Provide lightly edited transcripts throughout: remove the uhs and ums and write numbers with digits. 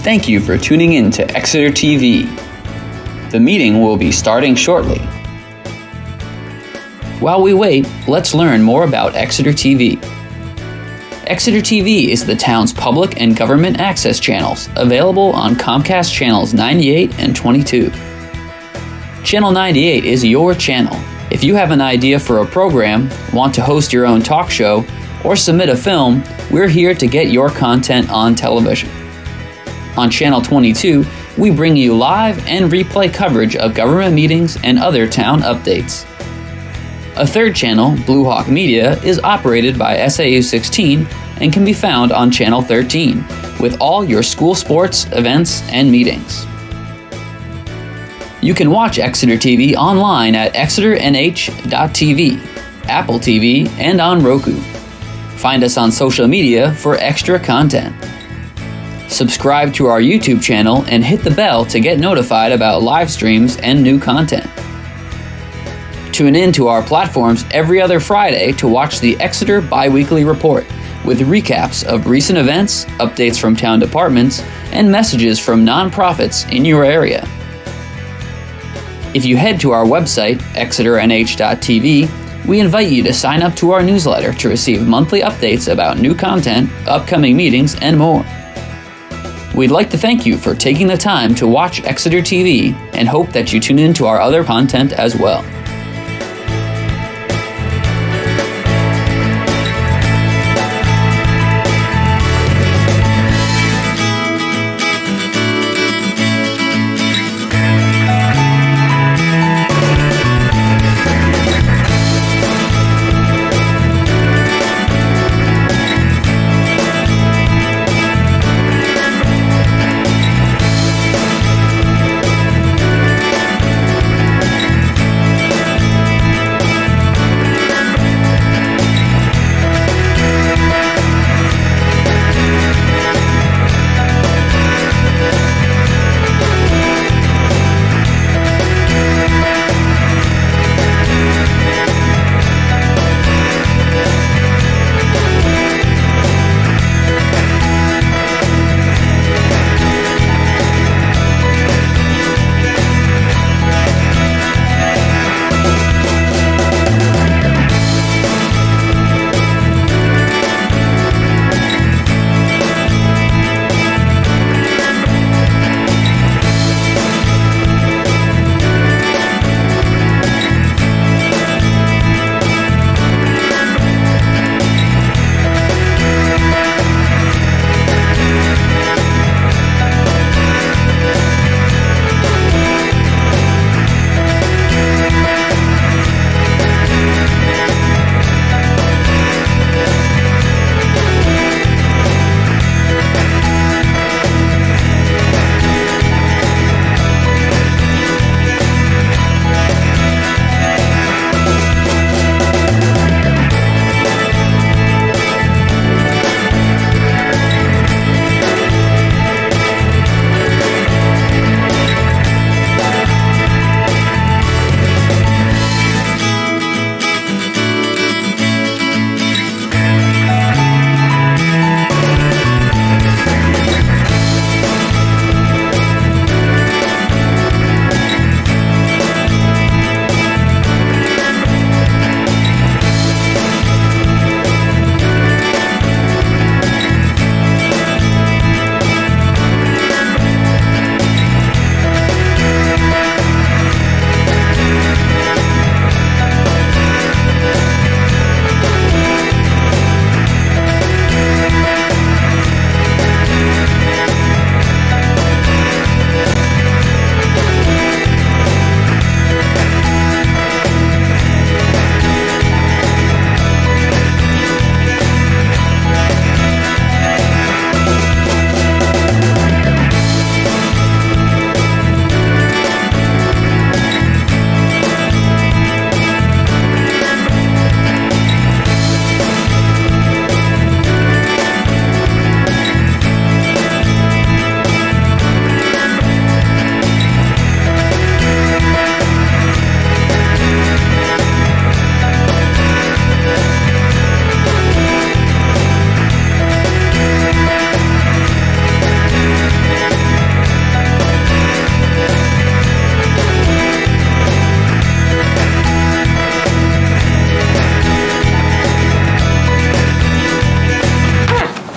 Thank you for tuning in to Exeter TV. The meeting will be starting shortly. While we wait, let's learn more about Exeter TV. Exeter TV is the town's public and government access channels, available on Comcast channels 98 and 22. Channel 98 is your channel. If you have an idea for a program, want to host your own talk show, or submit a film, we're here to get your content on television. On Channel 22, we bring you live and replay coverage of government meetings and other town updates. A third channel, Blue Hawk Media, is operated by SAU 16 and can be found on Channel 13, with all your school sports, events, and meetings. You can watch Exeter TV online at exeternh.tv, Apple TV, and on Roku. Find us on social media for extra content. Subscribe to our YouTube channel and hit the bell to get notified about live streams and new content. Tune in to our platforms every other Friday to watch the Exeter Biweekly Report with recaps of recent events, updates from town departments, and messages from nonprofits in your area. If you head to our website, exeternh.tv, we invite you to sign up to our newsletter to receive monthly updates about new content, upcoming meetings, and more. We'd like to thank you for taking the time to watch Exeter TV and hope that you tune in to our other content as well.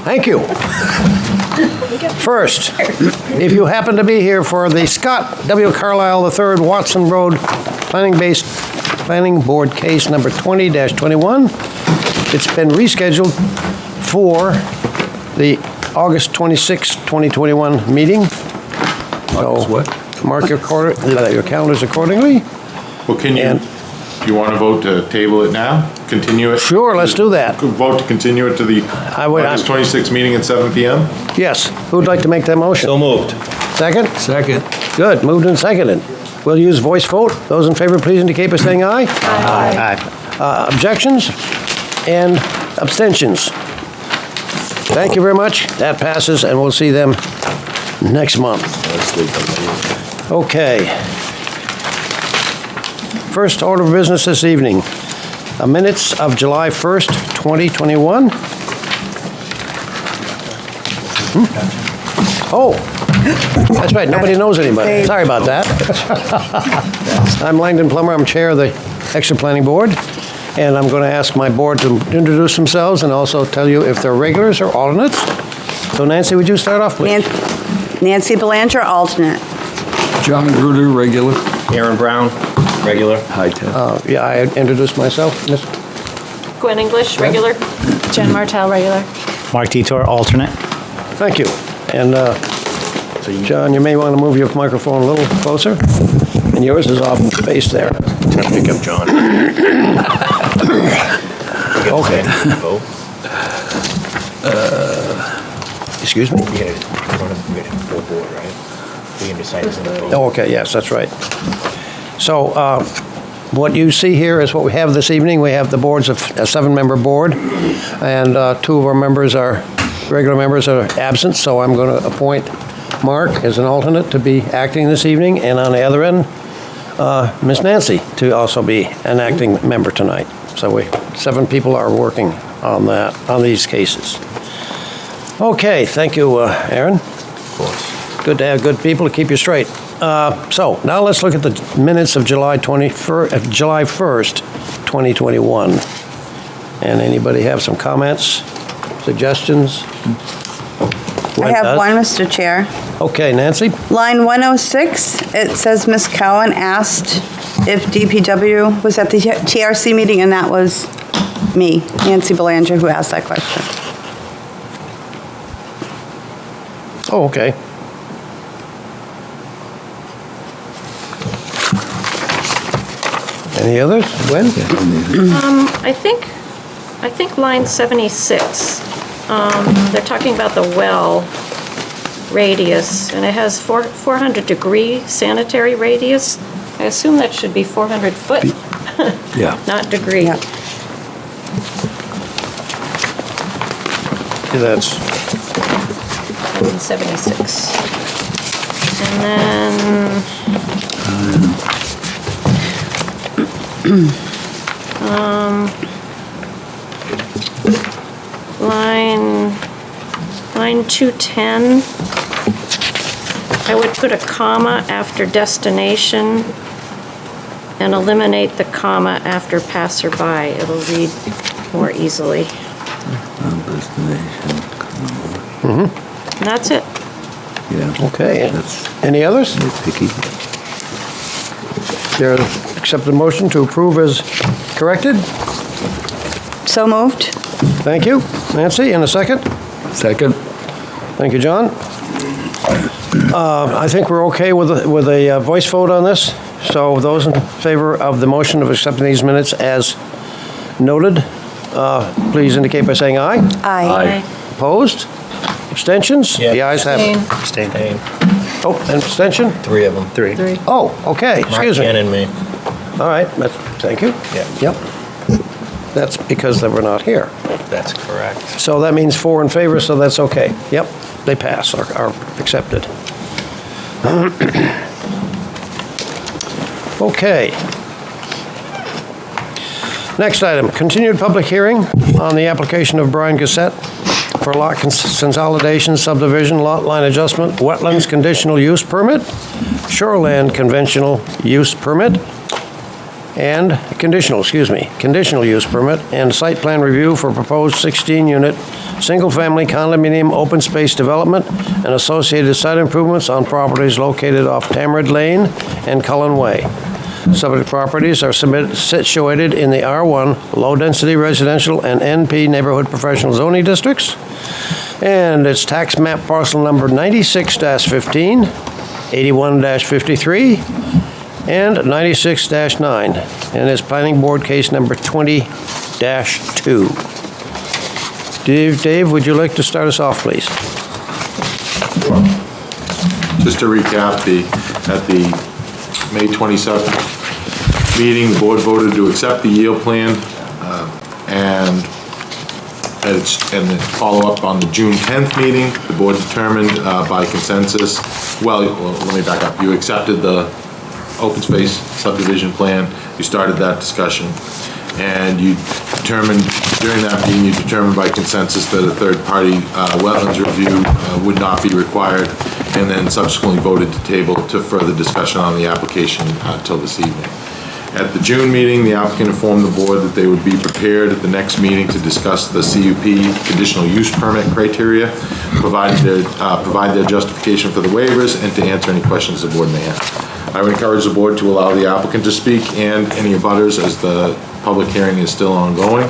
Thank you. First, if you happen to be here for the Scott W. Carlisle III Watson Road Planning Board case number 20-21, it's been rescheduled for the August 26, 2021 meeting. So mark your calendars accordingly. Well, do you want to vote to table it now? Continue it? Sure, let's do that. Vote to continue it to the August 26th meeting at 7 p.m.? Yes. Who'd like to make that motion? So moved. Second? Second. Good, moved and seconded. We'll use voice vote. Those in favor, please indicate by saying aye. Aye. Objections and abstentions. Thank you very much. That passes, and we'll see them next month. Okay. First order of business this evening, minutes of July 1st, 2021. Oh, that's right, nobody knows anybody. Sorry about that. I'm Langdon Plummer, I'm chair of the Exeter Planning Board, and I'm going to ask my board to introduce themselves and also tell you if they're regulars or alternates. So Nancy, would you start off, please? Nancy Belanger, alternate. John Gruder, regular. Aaron Brown, regular. Hi, Ted. Yeah, I introduced myself. Miss- Gwen English, regular. Jen Martell, regular. Mark Titor, alternate. Thank you. And John, you may want to move your microphone a little closer. And yours is off base there. Pick up John. Okay. Excuse me? You gotta full board, right? You can decide it's in the vote. Oh, okay, yes, that's right. So what you see here is what we have this evening. We have the boards of a 7-member board, and 2 of our members are, regular members are absent, so I'm going to appoint Mark as an alternate to be acting this evening, and on the other end, Miss Nancy to also be an acting member tonight. So 7 people are working on that, on these cases. Okay, thank you, Aaron. Of course. Good to have good people to keep you straight. So now let's look at the minutes of July 1st, 2021. And anybody have some comments, suggestions? I have one, Mr. Chair. Okay, Nancy? Line 106, it says Ms. Cowan asked if DPW was at the TRC meeting, and that was me, Nancy Belanger, who asked that question. Oh, okay. Any others? Gwen? I think line 76, they're talking about the well radius, and it has 400-degree sanitary radius. I assume that should be 400 foot, Yeah. not degree. Yeah. Yeah, that's, Line 76. And then line 210, I would put a comma after destination and eliminate the comma after passerby. It'll read more easily. And that's it. Yeah. okay. That's Any others? picky. Chair, accept the motion to approve as corrected. So moved. Thank you. Nancy, in a second. Second. Thank you, John. I think we're okay with a voice vote on this. So those in favor of the motion of accepting these minutes as noted, please indicate by saying aye. Aye. Opposed? Abstentions? Yeah. The ayes have it. Abstain. Oh, an abstention? 3 of them. 3. Oh, okay, Mark, excuse Jen, me. and me. All right, thank you. Yeah. Yep. That's because they were not here. That's correct. So that means 4 in favor, so that's okay. Yep, they pass, are accepted. Okay. Next item, continued public hearing on the application of Brian Gassett for lot consolidation, subdivision, lot line adjustment, wetlands conditional use permit, shoreland conventional use permit. and conditional use permit and site plan review for proposed 16-unit, single-family condominium open space development and associated site improvements on properties located off Tamarind Lane and Cullen Way. Subject properties are situated in the R1 low-density residential and NP neighborhood professional zoning districts, and it's tax map parcel number 96-15, 81-53, and 96-9, and it's planning board case number 20-2. Dave, would you like to start us off, please? Just to recap, at the May 27th meeting, the board voted to accept the yield plan and then follow up on the June 10th meeting. The board determined by consensus, well, let me back up. You accepted the open space subdivision plan. You started that discussion. And you determined, during that meeting, you determined by consensus that a third-party wetlands review would not be required, and then subsequently voted to table to further discussion on the application till this evening. At the June meeting, the applicant informed the board that they would be prepared at the next meeting to discuss the CUP conditional use permit criteria, provide their justification for the waivers, and to answer any questions the board may have. I would encourage the board to allow the applicant to speak and any abutters as the public hearing is still ongoing.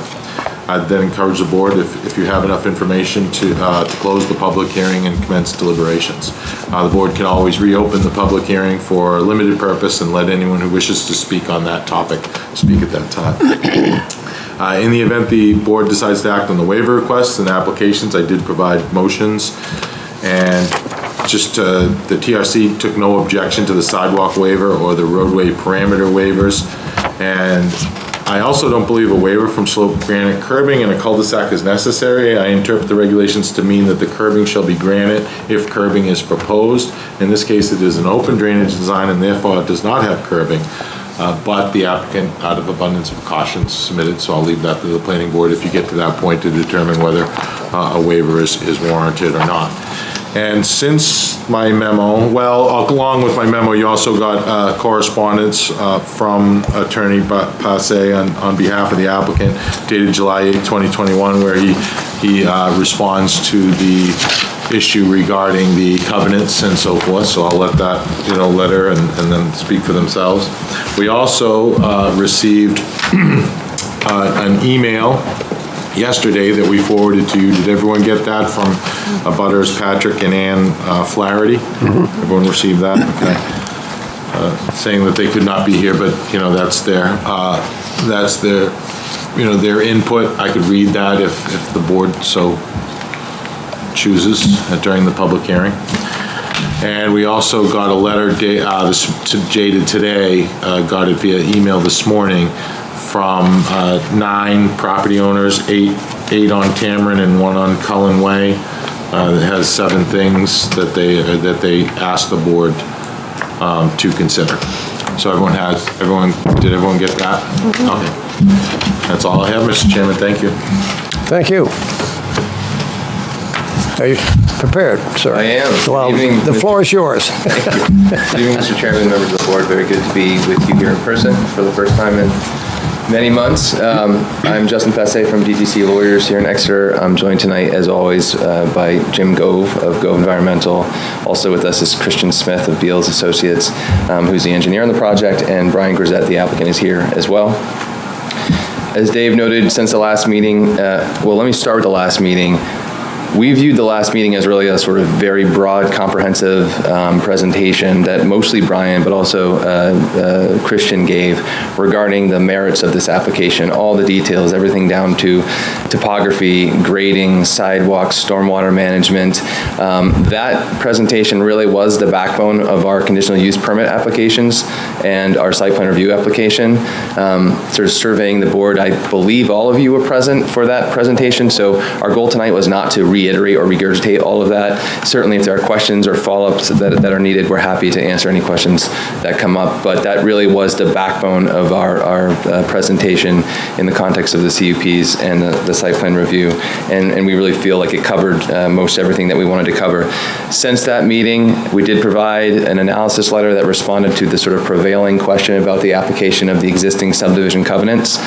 I'd then encourage the board, if you have enough information, to close the public hearing and commence deliberations. The board can always reopen the public hearing for a limited purpose and let anyone who wishes to speak on that topic speak at that time. In the event the board decides to act on the waiver requests and applications, I did provide motions, and the TRC took no objection to the sidewalk waiver or the roadway parameter waivers, and I also don't believe a waiver from slope granite curbing in a cul-de-sac is necessary. I interpret the regulations to mean that the curbing shall be granite if curbing is proposed. In this case, it is an open drainage design and therefore it does not have curbing. But the applicant, out of abundance of caution, submitted, so I'll leave that to the planning board if you get to that point to determine whether a waiver is warranted or not. And since my memo, well, along with my memo, you also got correspondence from Attorney Passe on behalf of the applicant dated July 8, 2021, where he responds to the issue regarding the covenants and so forth. So I'll let that, letter and then speak for themselves. We also received an email yesterday that we forwarded to you. Did everyone get that from abutters Patrick and Ann Flaherty? Mm-hmm. Everyone received that? Okay. Saying that they could not be here, but that's their their input. I could read that if the board so chooses during the public hearing. And we also got a letter dated today, got it via email this morning, from 9 property owners, 8 on Tamarind and 1 on Cullen Way. That has 7 things that they asked the board to consider. So did everyone get that? Mm-hmm. Okay. That's all I have, Mr. Chairman. Thank you. Thank you. Are you prepared, sir? I am. Well, Good evening, the floor is yours. Thank you. Good evening, Mr. Chairman, members of the board. Very good to be with you here in person for the first time in many months. I'm Justin Passe from DTC Lawyers here in Exeter. I'm joined tonight, as always, by Jim Gove of Gove Environmental. Also with us is Christian Smith of Beals Associates, who's the engineer on the project, and Brian Grisette, the applicant, is here as well. As Dave noted, since the last meeting, well, let me start with the last meeting. We viewed the last meeting as really a sort of very broad, comprehensive presentation that mostly Brian, but also Christian gave regarding the merits of this application, all the details, everything down to topography, grading, sidewalks, stormwater management. That presentation really was the backbone of our conditional use permit applications and our site plan review application. Sort of surveying the board, I believe all of you were present for that presentation, so our goal tonight was not to reiterate or regurgitate all of that. Certainly, if there are questions or follow-ups that are needed, we're happy to answer any questions that come up. But that really was the backbone of our presentation in the context of the CUPs and the site plan review. And we really feel like it covered most everything that we wanted to cover. Since that meeting, we did provide an analysis letter that responded to the sort of prevailing question about the application of the existing subdivision covenants.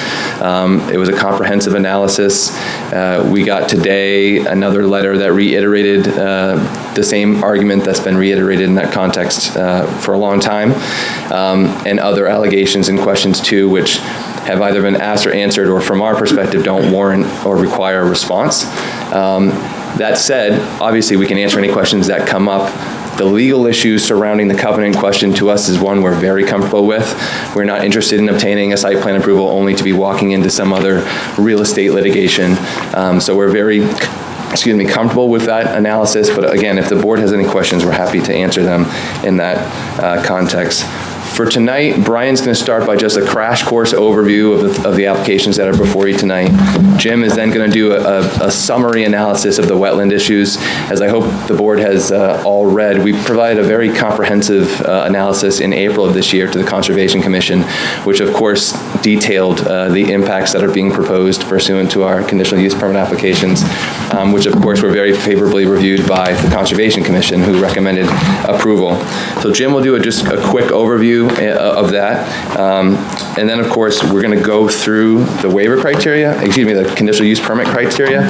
It was a comprehensive analysis. We got today another letter that reiterated the same argument that's been reiterated in that context for a long time, and other allegations and questions too, which have either been asked or answered, or from our perspective don't warrant or require a response. That said, obviously we can answer any questions that come up. The legal issues surrounding the covenant question to us is one we're very comfortable with. We're not interested in obtaining a site plan approval only to be walking into some other real estate litigation. So we're very comfortable with that analysis. But again, if the board has any questions, we're happy to answer them in that context. For tonight, Brian's going to start by just a crash course overview of the applications that are before you tonight. Jim is then going to do a summary analysis of the wetland issues. As I hope the board has all read, we provided a very comprehensive analysis in April of this year to the Conservation Commission, which of course detailed the impacts that are being proposed pursuant to our conditional use permit applications, which of course were very favorably reviewed by the Conservation Commission, who recommended approval. So Jim will do just a quick overview of that. And then, of course, we're going to go through the waiver criteria, the conditional use permit criteria,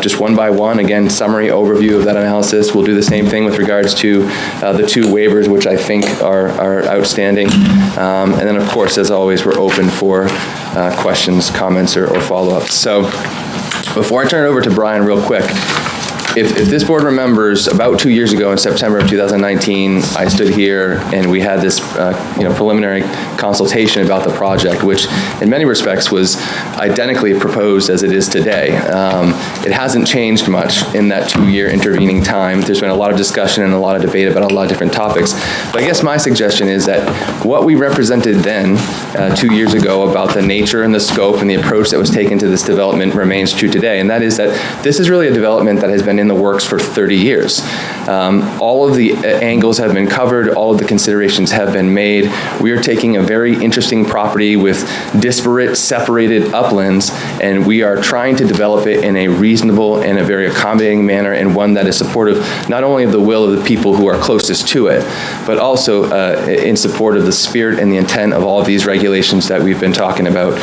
just one by one. Again, summary overview of that analysis. We'll do the same thing with regards to the two waivers, which I think are outstanding. And then, of course, as always, we're open for questions, comments, or follow-ups. So before I turn it over to Brian real quick, if this board remembers, about 2 years ago in September of 2019, I stood here and we had this preliminary consultation about the project, which in many respects was identically proposed as it is today. It hasn't changed much in that 2-year intervening time. There's been a lot of discussion and a lot of debate about a lot of different topics. But I guess my suggestion is that what we represented then, 2 years ago, about the nature and the scope and the approach that was taken to this development remains true today. And that is that this is really a development that has been in the works for 30 years. All of the angles have been covered, all of the considerations have been made. We are taking a very interesting property with disparate, separated uplands, and we are trying to develop it in a reasonable and a very accommodating manner, and one that is supportive not only of the will of the people who are closest to it, but also in support of the spirit and the intent of all of these regulations that we've been talking about,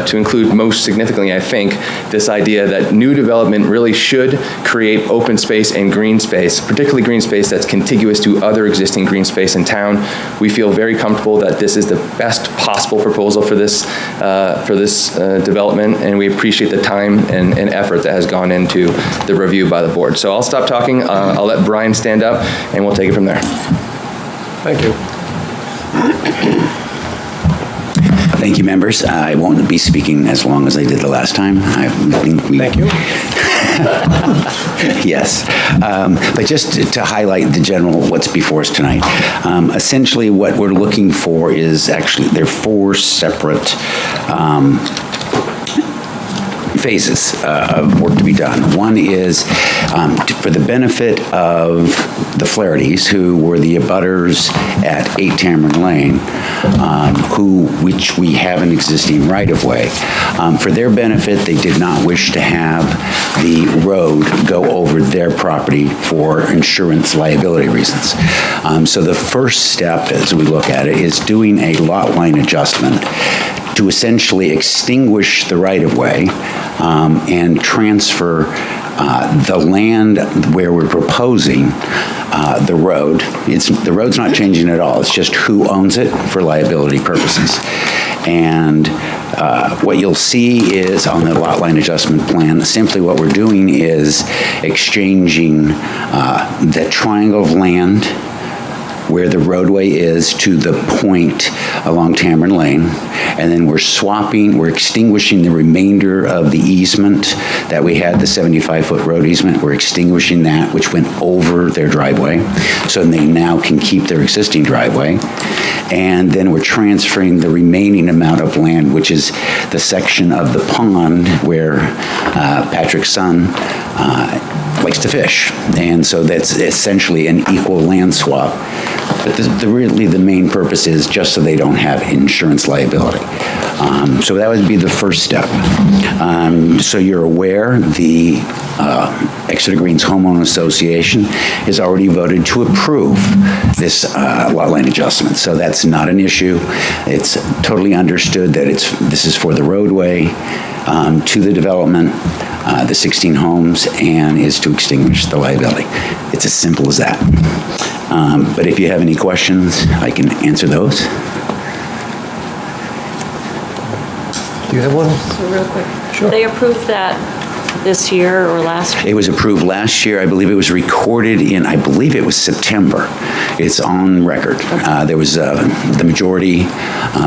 to include most significantly, I think, this idea that new development really should create open space and green space, particularly green space that's contiguous to other existing green space in town. We feel very comfortable that this is the best possible proposal for this development, and we appreciate the time and effort that has gone into the review by the board. So I'll stop talking. I'll let Brian stand up, and we'll take it from there. Thank you. Thank you, members. I won't be speaking as long as I did the last time. Thank you. Yes. But just to highlight the general what's before us tonight, essentially what we're looking for is actually, there are 4 separate phases of work to be done. One is for the benefit of the Flahertys, who were the abutters at 8 Tamarind Lane, which we have an existing right-of-way. For their benefit, they did not wish to have the road go over their property for insurance liability reasons. So the first step, as we look at it, is doing a lot line adjustment to essentially extinguish the right-of-way and transfer the land where we're proposing the road. The road's not changing at all. It's just who owns it for liability purposes. And what you'll see is on the lot line adjustment plan, simply what we're doing is exchanging the triangle of land where the roadway is to the point along Tamron Lane, and then we're extinguishing the remainder of the easement that we had, the 75-foot road easement. We're extinguishing that, which went over their driveway, so they now can keep their existing driveway. And then we're transferring the remaining amount of land, which is the section of the pond where Patrick's son likes to fish. And so that's essentially an equal land swap. But really the main purpose is just so they don't have insurance liability. So that would be the first step. So you're aware, the Exeter Greens Homeowner Association has already voted to approve this lot line adjustment. So that's not an issue. It's totally understood that this is for the roadway to the development, the 16 homes, and is to extinguish the liability. It's as simple as that. But if you have any questions, I can answer those. Do you have one? So real quick. Sure. They approved that this year or last year? It was approved last year. I believe it was recorded in, I believe it was September. It's on record. There was, the majority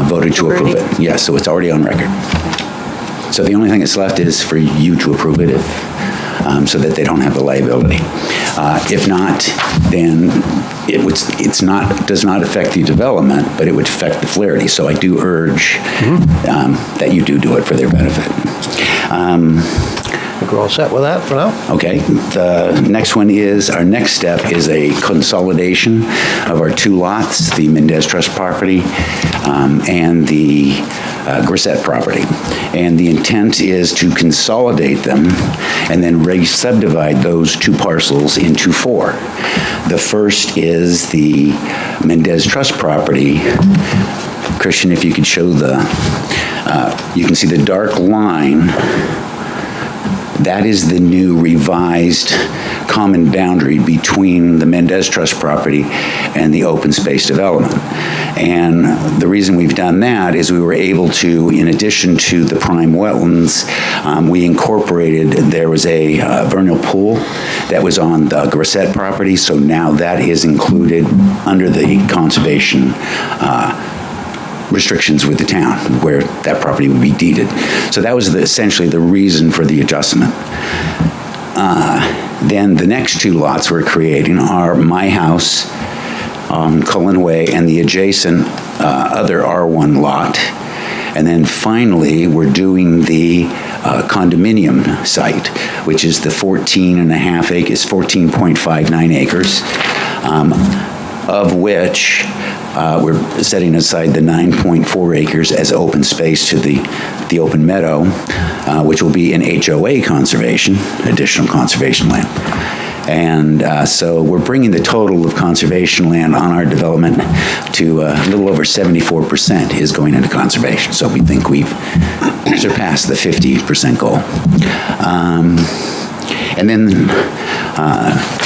voted to approve it. Yes, so it's already on record. So the only thing that's left is for you to approve it so that they don't have the liability. If not, then does not affect the development, but it would affect the Flaherty. So I do urge that you do it for their benefit. I think we're all set with that for now. Okay, the next one is, our next step is a consolidation of our two lots, the Mendez Trust property and the Grissett property. And the intent is to consolidate them and then re-subdivide those two parcels into four. The first is the Mendez Trust property. Christian, if you could show you can see the dark line. That is the new revised common boundary between the Mendez Trust property and the open space development. And the reason we've done that is we were able to, in addition to the prime wetlands, we incorporated, there was a vernal pool that was on the Grissett property, so now that is included under the conservation restrictions with the town, where that property would be deeded. So that was essentially the reason for the adjustment. Then the next two lots we're creating are my house on Cullen Way and the adjacent other R1 lot. And then finally, we're doing the condominium site, which is the 14.5 acres, 14.59 acres, of which we're setting aside the 9.4 acres as open space to the open meadow, which will be an HOA conservation, additional conservation land. And so we're bringing the total of conservation land on our development to a little over 74% is going into conservation. So we think we've surpassed the 50% goal. And then,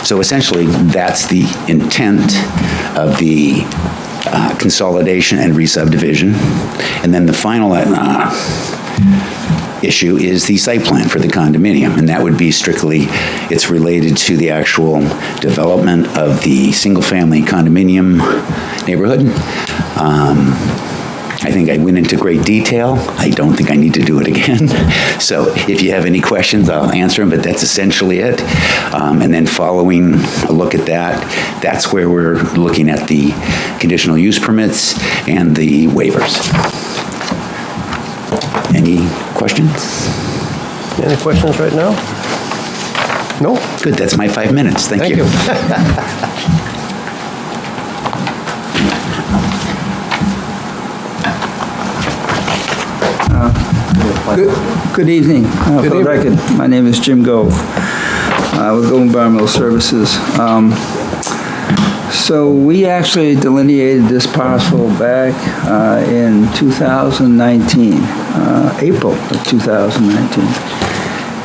so essentially, that's the intent of the consolidation and re-subdivision. And then the final issue is the site plan for the condominium, and that would be strictly, it's related to the actual development of the single-family condominium neighborhood. I think I went into great detail. I don't think I need to do it again. So if you have any questions, I'll answer them, but that's essentially it. And then following a look at that, that's where we're looking at the conditional use permits and the waivers. Any questions? Any questions right now? No? Good, that's my 5 minutes. Thank you. Good evening. For the record, my name is Jim Gove with Gove Environmental Services. So we actually delineated this parcel back in 2019, April of 2019.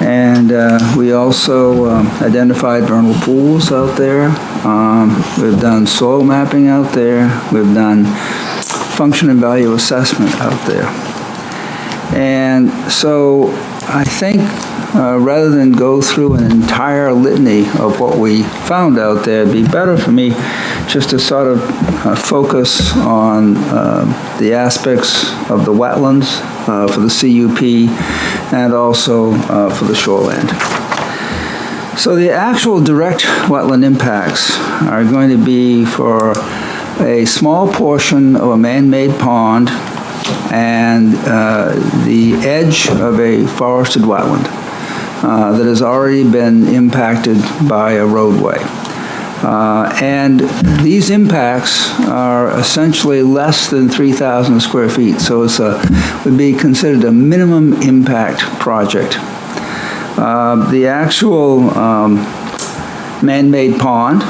And we also identified vernal pools out there. We've done soil mapping out there. We've done function and value assessment out there. And so I think rather than go through an entire litany of what we found out there, it'd be better for me just to sort of focus on the aspects of the wetlands for the CUP and also for the shoreland. So the actual direct wetland impacts are going to be for a small portion of a man-made pond and the edge of a forested wetland that has already been impacted by a roadway. And these impacts are essentially less than 3,000 square feet, so it would be considered a minimum impact project. The actual man-made pond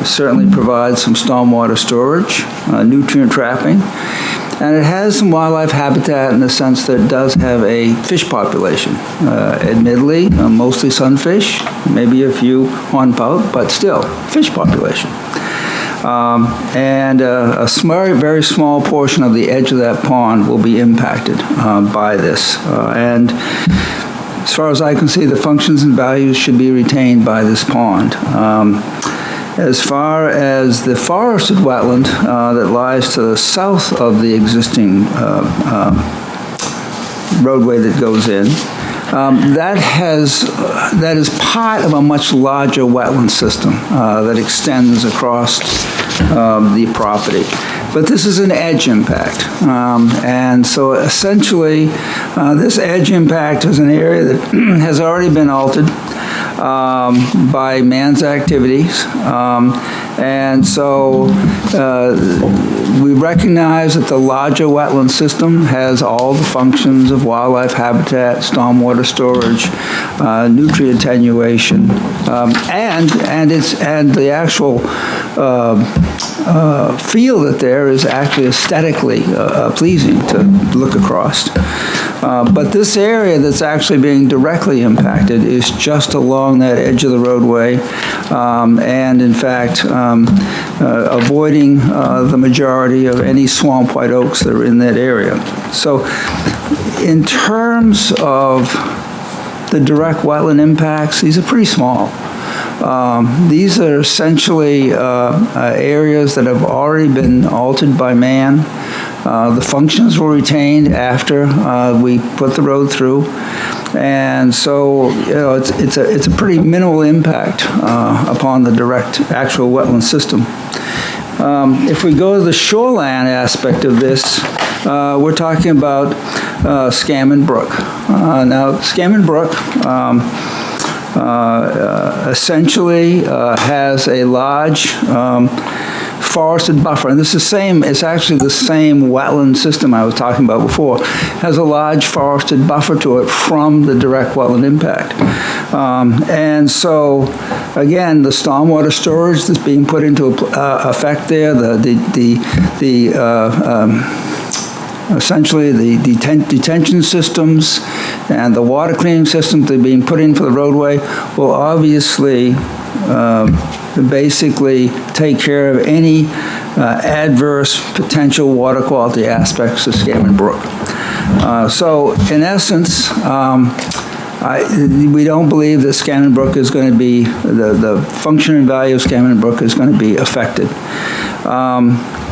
certainly provides some stormwater storage, nutrient trapping, and it has some wildlife habitat in the sense that it does have a fish population. Admittedly, mostly sunfish, maybe a few hornpout, but still, fish population. And a very small portion of the edge of that pond will be impacted by this. And as far as I can see, the functions and values should be retained by this pond. As far as the forested wetland that lies to the south of the existing roadway that goes in, that is part of a much larger wetland system that extends across the property. But this is an edge impact. And so essentially, this edge impact is an area that has already been altered by man's activities. And so we recognize that the larger wetland system has all the functions of wildlife habitat, stormwater storage, nutrient attenuation, and the actual feel that there is actually aesthetically pleasing to look across. But this area that's actually being directly impacted is just along that edge of the roadway, and in fact, avoiding the majority of any swamp white oaks that are in that area. So in terms of the direct wetland impacts, these are pretty small. These are essentially areas that have already been altered by man. The functions were retained after we put the road through. And so, it's a pretty minimal impact upon the direct actual wetland system. If we go to the shoreline aspect of this, we're talking about Scammon Brook. Now, Scammon Brook essentially has a large forested buffer, and this is it's actually the same wetland system I was talking about before, has a large forested buffer to it from the direct wetland impact. And so, again, the stormwater storage that's being put into effect there, essentially the detention systems and the water cleaning systems that are being put in for the roadway will obviously basically take care of any adverse potential water quality aspects of Scammon Brook. So in essence, we don't believe that Scammon Brook is going to be, the function and value of Scammon Brook is going to be affected.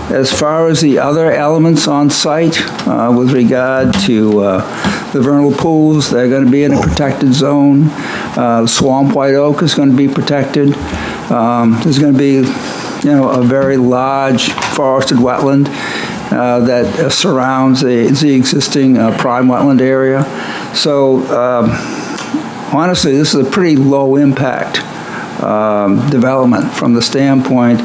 As far as the other elements on site, with regard to the vernal pools, they're going to be in a protected zone. Swamp white oak is going to be protected. There's going to be, a very large forested wetland that surrounds the existing prime wetland area. So, honestly, this is a pretty low impact development from the standpoint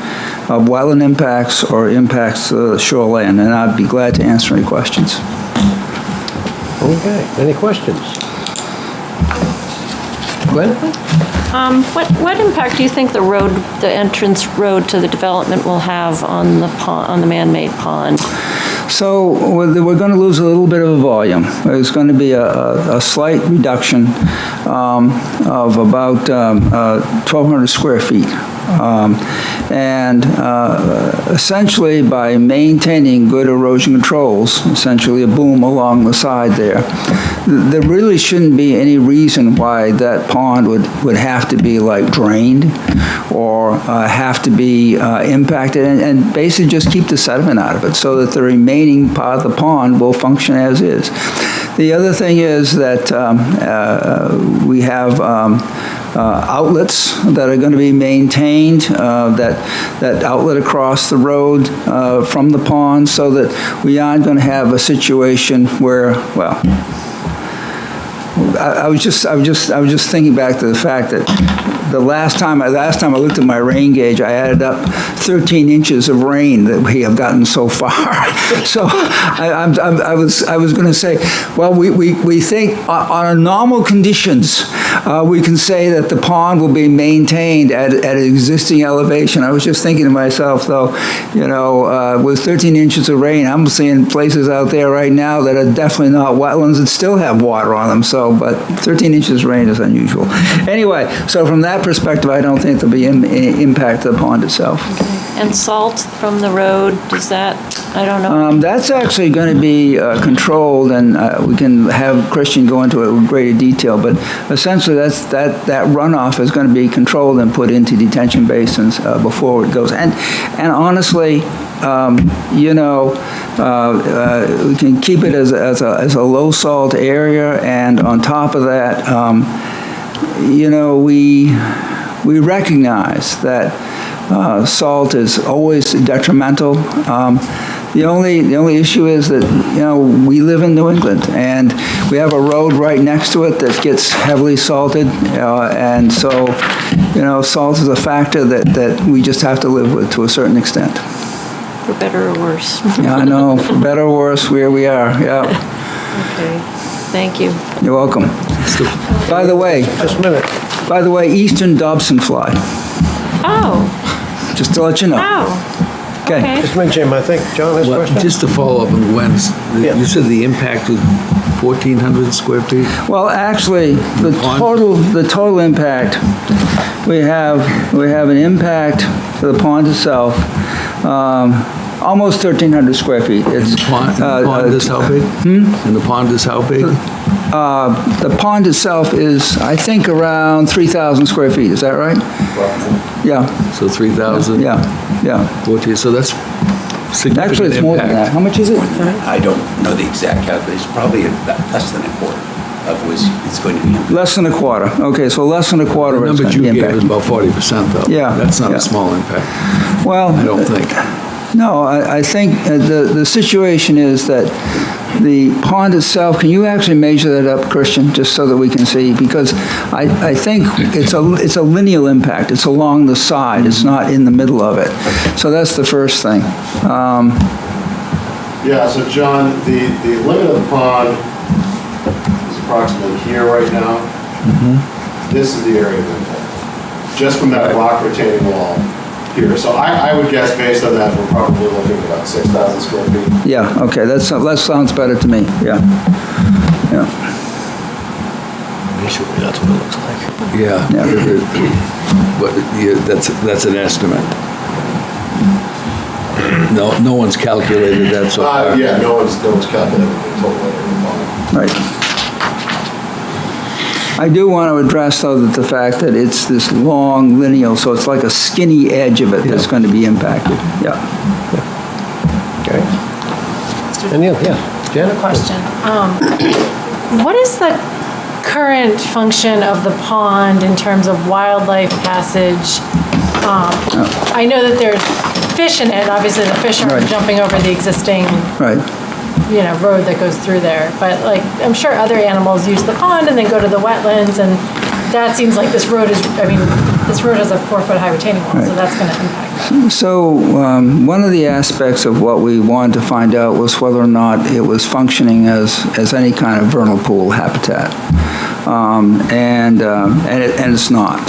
of wetland impacts or impacts to the shoreline, and I'd be glad to answer any questions. Okay, any questions? Gwen? What impact do you think the entrance road to the development will have on the man-made pond? So we're going to lose a little bit of volume. There's going to be a slight reduction of about 1,200 square feet Essentially, by maintaining good erosion controls, essentially a boom along the side there really shouldn't be any reason why that pond would have to be like drained or have to be impacted, and basically just keep the sediment out of it so that the remaining part of the pond will function as is. The other thing is that we have outlets that are going to be maintained, that outlet across the road from the pond, so that we aren't going to have a situation where, well, I was just thinking back to the fact that the last time I looked at my rain gauge, I added up 13 inches of rain that we have gotten so far. So I was going to say, well, we think on normal conditions we can say that the pond will be maintained at existing elevation. I was just thinking to myself, though, with 13 inches of rain, I'm seeing places out there right now that are definitely not wetlands and still have water on them. So, but 13 inches of rain is unusual. Anyway, so from that perspective, I don't think there'll be impact to the pond itself. And salt from the road, does that, I don't know. That's actually going to be controlled, and we can have Christian go into it in greater detail, but essentially that runoff is going to be controlled and put into detention basins before it goes. And honestly, we can keep it as a low salt area, and on top of that, we recognize that salt is always detrimental. The only issue is that, we live in New England, and we have a road right next to it that gets heavily salted, and so, salt is a factor that we just have to live with to a certain extent. For better or worse. Yeah, I know, for better or worse, where we are, yeah. Okay, thank you. You're welcome. By the way, Just a minute. eastern Dobson fly, Oh, just to let you know. oh, Okay. okay. Just a minute, Jim, I think John has a Well, question. just to follow up on Gwen's, Yeah. you said the impact was 1,400 square feet? Well, actually, the total impact, we have an impact to the pond itself, almost 1,300 square feet. It's The pond is how big? And the pond is how big? the pond itself is, I think, around 3,000 square feet. Is that right? Yeah, So 3,000? yeah. 14, so that's significant Actually, it's more than that. impact. How much is it? I don't know the exact calculation. It's probably about less than a quarter of which it's going to be impacted. Less than a quarter. Okay, so less than a quarter The is number going to be you gave is impacted. about 40% though. Yeah, That's not yeah. a small impact, Well, I don't think. no, I think the situation is that the pond itself, can you actually measure that up, Christian, just so that we can see? Because I think it's a lineal impact. It's along the side. It's not in the middle of it. So that's the first thing. Yeah, so John, the limit of the pond is approximately here right now. This is the area of impact, just from that rock retaining wall here. So I would guess based on that, we're probably looking at about 6,000 square feet. Yeah, okay, that sounds better to me. Yeah. Visually, that's what it looks like. Yeah. Yeah. But that's an estimate. No one's calculated that so far. Yeah, no one's calculated the total area of the pond. Right. I do want to address, though, that the fact that it's this long lineal, so it's like a skinny edge of it that's going to be impacted. Yeah. Okay. And yeah, Janet? Question. What is the current function of the pond in terms of wildlife passage? I know that there's fish in it. Obviously, the fish aren't Right. jumping over the existing, Right. road that goes through there. But I'm sure other animals use the pond and then go to the wetlands, and that seems like this road has a 4-foot high retaining wall, so that's going to impact. So one of the aspects of what we wanted to find out was whether or not it was functioning as any kind of vernal pool habitat. And it's not.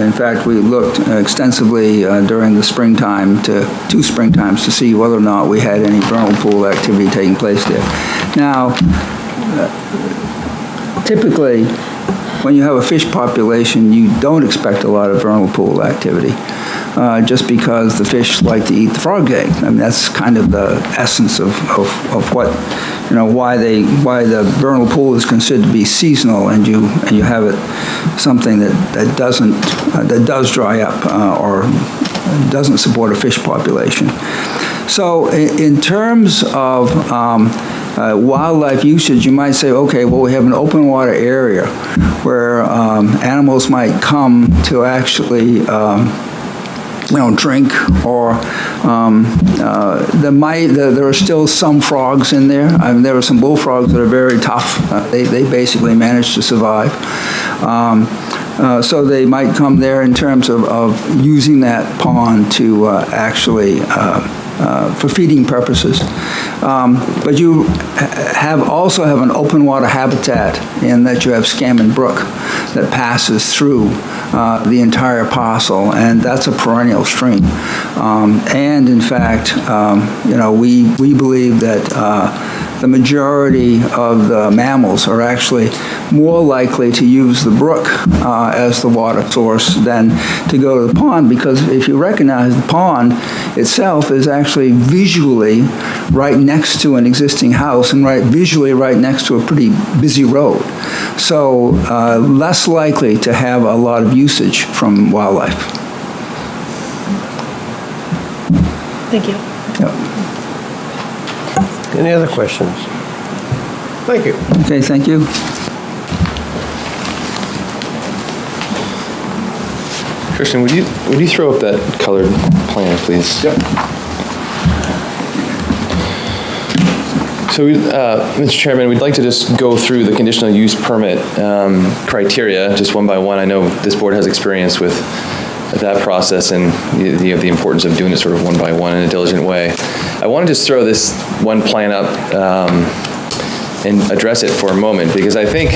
In fact, we looked extensively during the springtime, two springtimes, to see whether or not we had any vernal pool activity taking place there. Now, typically, when you have a fish population, you don't expect a lot of vernal pool activity, just because the fish like to eat the frog egg. I mean, that's kind of the essence of what, why the vernal pool is considered to be seasonal, and you have it something that does dry up or doesn't support a fish population. So in terms of wildlife usage, you might say, okay, well, we have an open water area where animals might come to actually drink, or there are still some frogs in there. I mean, there are some bullfrogs that are very tough. They basically manage to survive. So they might come there in terms of using that pond to actually for feeding purposes. But you also have an open water habitat in that you have Scammon Brook that passes through the entire parcel, and that's a perennial stream. And in fact, we believe that the majority of the mammals are actually more likely to use the brook as the water source than to go to the pond, because if you recognize, the pond itself is actually visually right next to an existing house and visually right next to a pretty busy road. So less likely to have a lot of usage from wildlife. Thank you. Yep. Any other questions? Thank you. Okay, thank you. Christian, would you throw up that colored plan, please? Yep. So, Mr. Chairman, we'd like to just go through the conditional use permit criteria, just one by one. I know this board has experience with that process and the importance of doing it sort of one by one in a diligent way. I want to just throw this one plan up and address it for a moment, because I think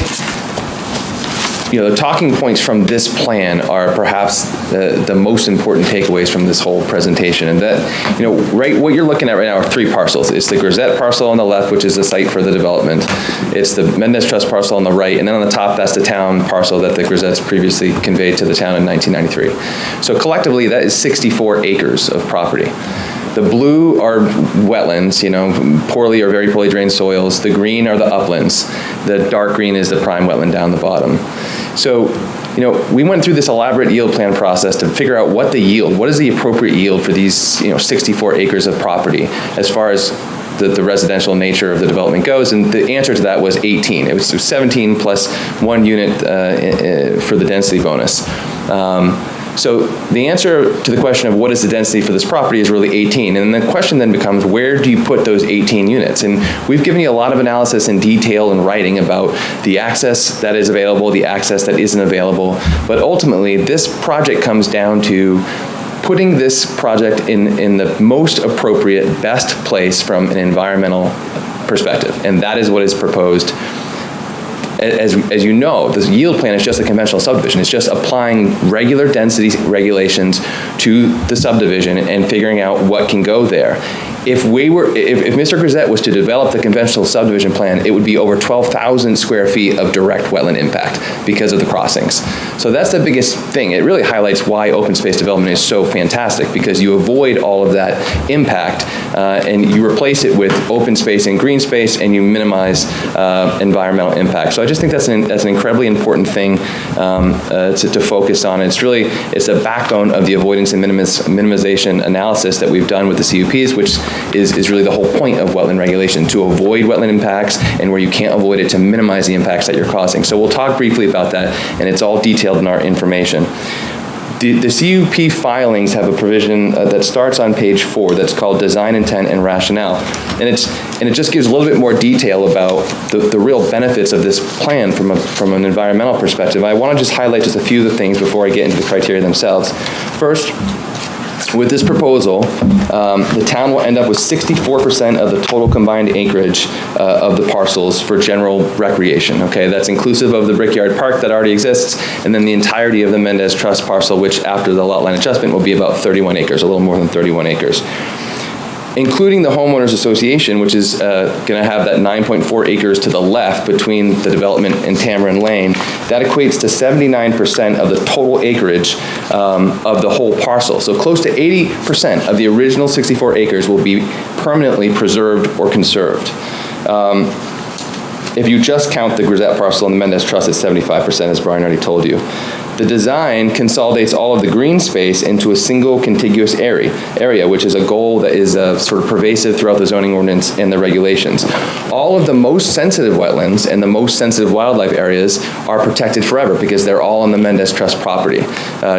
the talking points from this plan are perhaps the most important takeaways from this whole presentation. And that, what you're looking at right now are three parcels. It's the Grisette parcel on the left, which is the site for the development. It's the Mendez Trust parcel on the right, and then on the top, that's the town parcel that the Grisettes previously conveyed to the town in 1993. So collectively, that is 64 acres of property. The blue are wetlands, poorly or very poorly drained soils. The green are the uplands. The dark green is the prime wetland down the bottom. So, we went through this elaborate yield plan process to figure out what is the appropriate yield for these, 64 acres of property as far as the residential nature of the development goes, and the answer to that was 18. It was 17 plus 1 unit for the density bonus. So the answer to the question of what is the density for this property is really 18. And the question then becomes, where do you put those 18 units? And we've given you a lot of analysis in detail and writing about the access that is available, the access that isn't available. But ultimately, this project comes down to putting this project in the most appropriate, best place from an environmental perspective. And that is what is proposed. As you know, this yield plan is just a conventional subdivision. It's just applying regular density regulations to the subdivision and figuring out what can go there. If Mr. Grisette was to develop the conventional subdivision plan, it would be over 12,000 square feet of direct wetland impact because of the crossings. So that's the biggest thing. It really highlights why open space development is so fantastic, because you avoid all of that impact and you replace it with open space and green space, and you minimize environmental impact. So I just think that's an incredibly important thing to focus on. It's the backbone of the avoidance and minimization analysis that we've done with the CUPs, which is really the whole point of wetland regulation, to avoid wetland impacts, and where you can't avoid it, to minimize the impacts that you're causing. So we'll talk briefly about that, and it's all detailed in our information. The CUP filings have a provision that starts on page 4 that's called Design Intent and Rationale. And it just gives a little bit more detail about the real benefits of this plan from an environmental perspective. I want to just highlight just a few of the things before I get into the criteria themselves. First, with this proposal, the town will end up with 64% of the total combined acreage of the parcels for general recreation. Okay, that's inclusive of the Brickyard Park that already exists, and then the entirety of the Mendez Trust parcel, which after the lot line adjustment will be about 31 acres, a little more than 31 acres. including the homeowners association, which is going to have that 9.4 acres to the left between the development and Tamarind Lane. That equates to 79% of the total acreage of the whole parcel. So close to 80% of the original 64 acres will be permanently preserved or conserved. If you just count the Grisette parcel and the Mendez Trust, it's 75%, as Brian already told you. The design consolidates all of the green space into a single contiguous area, which is a goal that is sort of pervasive throughout the zoning ordinance and the regulations. All of the most sensitive wetlands and the most sensitive wildlife areas are protected forever because they're all on the Mendez Trust property.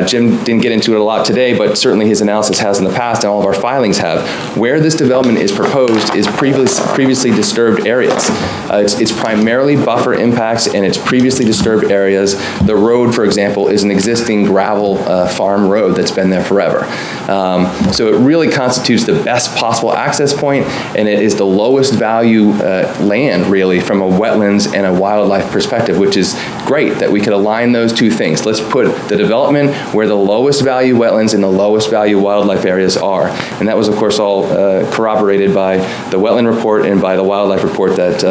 Jim didn't get into it a lot today, but certainly his analysis has in the past, and all of our filings have. Where this development is proposed is previously disturbed areas. It's primarily buffer impacts and it's previously disturbed areas. The road, for example, is an existing gravel farm road that's been there forever. So it really constitutes the best possible access point, and it is the lowest value land, really, from a wetlands and a wildlife perspective, which is great that we could align those two things. Let's put the development where the lowest value wetlands and the lowest value wildlife areas are. And that was, of course, all corroborated by the wetland report and by the wildlife report that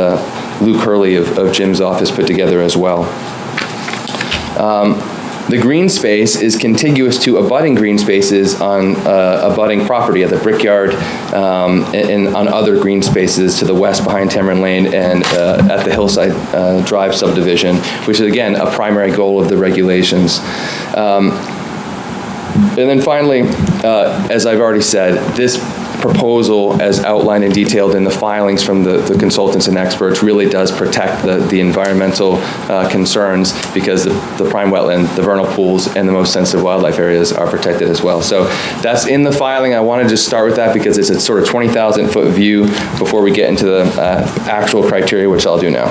Luke Hurley of Jim's office put together as well. The green space is contiguous to abutting green spaces on abutting property at the Brickyard and on other green spaces to the west behind Tamarind Lane and at the Hillside Drive subdivision, which is, again, a primary goal of the regulations. And then finally, as I've already said, this proposal, as outlined and detailed in the filings from the consultants and experts, really does protect the environmental concerns because the prime wetland, the vernal pools, and the most sensitive wildlife areas are protected as well. So that's in the filing. I want to just start with that because it's a sort of 20,000-foot view before we get into the actual criteria, which I'll do now.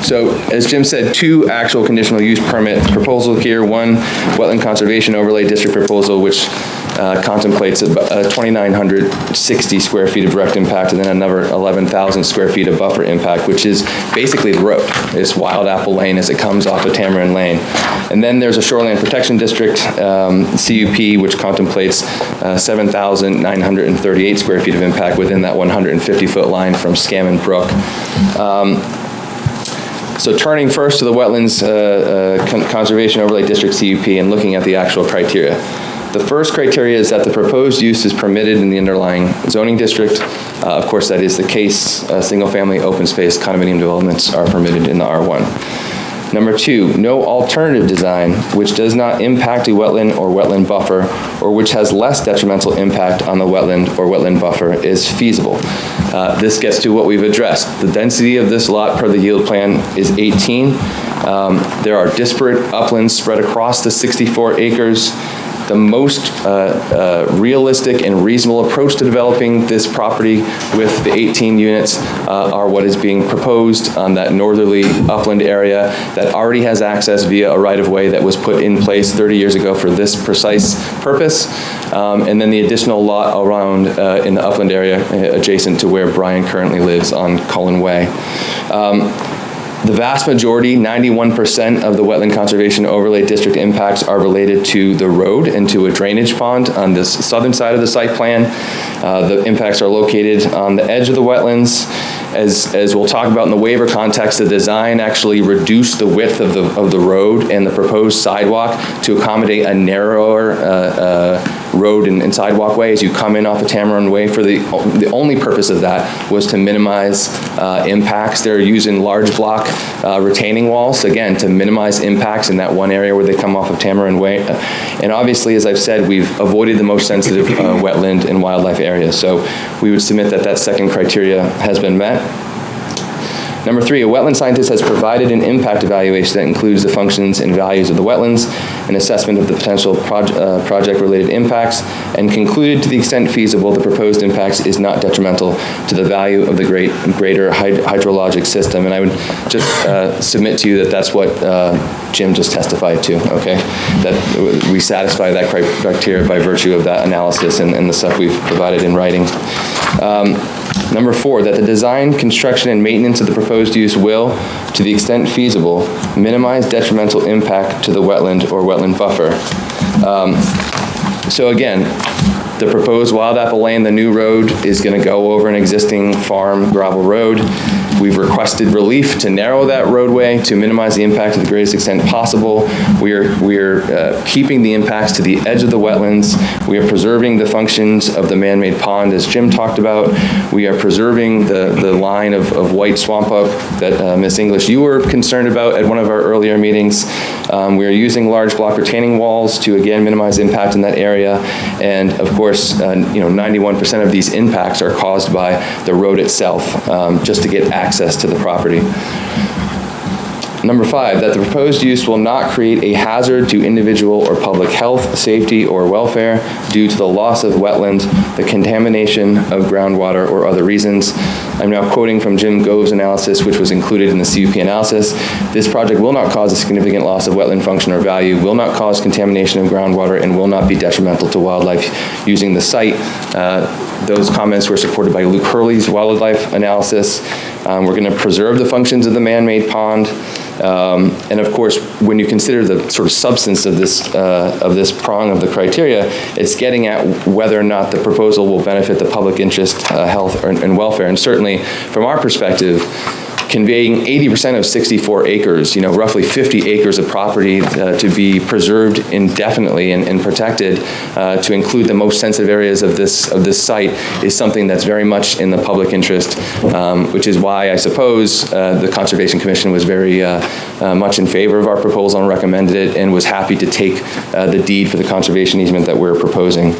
So, as Jim said, two actual conditional use permit proposals here. One, wetland conservation overlay district proposal, which contemplates a 2,960 square feet of direct impact, and then another 11,000 square feet of buffer impact, which is basically the road. It's Wild Apple Lane as it comes off of Tamarind Lane. And then there's a shoreline protection district, CUP, which contemplates 7,938 square feet of impact within that 150-foot line from Scammon Brook. So turning first to the Wetlands Conservation Overlay District CUP and looking at the actual criteria. The first criteria is that the proposed use is permitted in the underlying zoning district. Of course, that is the case. Single-family open space condominium developments are permitted in the R1. Number two, no alternative design which does not impact a wetland or wetland buffer or which has less detrimental impact on the wetland or wetland buffer is feasible. This gets to what we've addressed. The density of this lot per the yield plan is 18. There are disparate uplands spread across the 64 acres. The most realistic and reasonable approach to developing this property with the 18 units are what is being proposed on that northerly upland area that already has access via a right-of-way that was put in place 30 years ago for this precise purpose, and then the additional lot around in the upland area adjacent to where Brian currently lives on Cullen Way. The vast majority, 91% of the Wetland Conservation Overlay District impacts are related to the road and to a drainage pond on the southern side of the site plan. The impacts are located on the edge of the wetlands. As we'll talk about in the waiver context, the design actually reduced the width of the road and the proposed sidewalk to accommodate a narrower road and sidewalk way as you come in off of Tamarind Way. For the only purpose of that was to minimize impacts. They're using large block retaining walls, again, to minimize impacts in that one area where they come off of Tamarind Way. And obviously, as I've said, we've avoided the most sensitive wetland and wildlife areas. So we would submit that second criteria has been met. Number three, a wetland scientist has provided an impact evaluation that includes the functions and values of the wetlands, an assessment of the potential project-related impacts, and concluded to the extent feasible, the proposed impacts is not detrimental to the value of the greater hydrologic system. And I would just submit to you that that's what Jim just testified to, okay? That we satisfy that criteria by virtue of that analysis and the stuff we've provided in writing. Number four, that the design, construction, and maintenance of the proposed use will, to the extent feasible, minimize detrimental impact to the wetland or wetland buffer. So again, The proposed Wild Apple Lane, the new road, is going to go over an existing farm gravel road. We've requested relief to narrow that roadway to minimize the impact to the greatest extent possible. We are keeping the impacts to the edge of the wetlands. We are preserving the functions of the man-made pond, as Jim talked about. We are preserving the line of white swamp up that Ms. English, you were concerned about at one of our earlier meetings. We are using large block retaining walls to, again, minimize impact in that area. And of course, 91% of these impacts are caused by the road itself, just to get access to the property. Number 5, that the proposed use will not create a hazard to individual or public health, safety, or welfare due to the loss of wetland, the contamination of groundwater, or other reasons. I'm now quoting from Jim Gove's analysis, which was included in the CUP analysis. This project will not cause a significant loss of wetland function or value, will not cause contamination of groundwater, and will not be detrimental to wildlife using the site. Those comments were supported by Luke Hurley's wildlife analysis. We're going to preserve the functions of the man-made pond. And of course, when you consider the sort of substance of this prong of the criteria, it's getting at whether or not the proposal will benefit the public interest, health, and welfare. And certainly, from our perspective, conveying 80% of 64 acres, roughly 50 acres of property to be preserved indefinitely and protected, to include the most sensitive areas of this site, is something that's very much in the public interest, which is why I suppose the Conservation Commission was very much in favor of our proposal and recommended it, and was happy to take the deed for the conservation easement that we're proposing.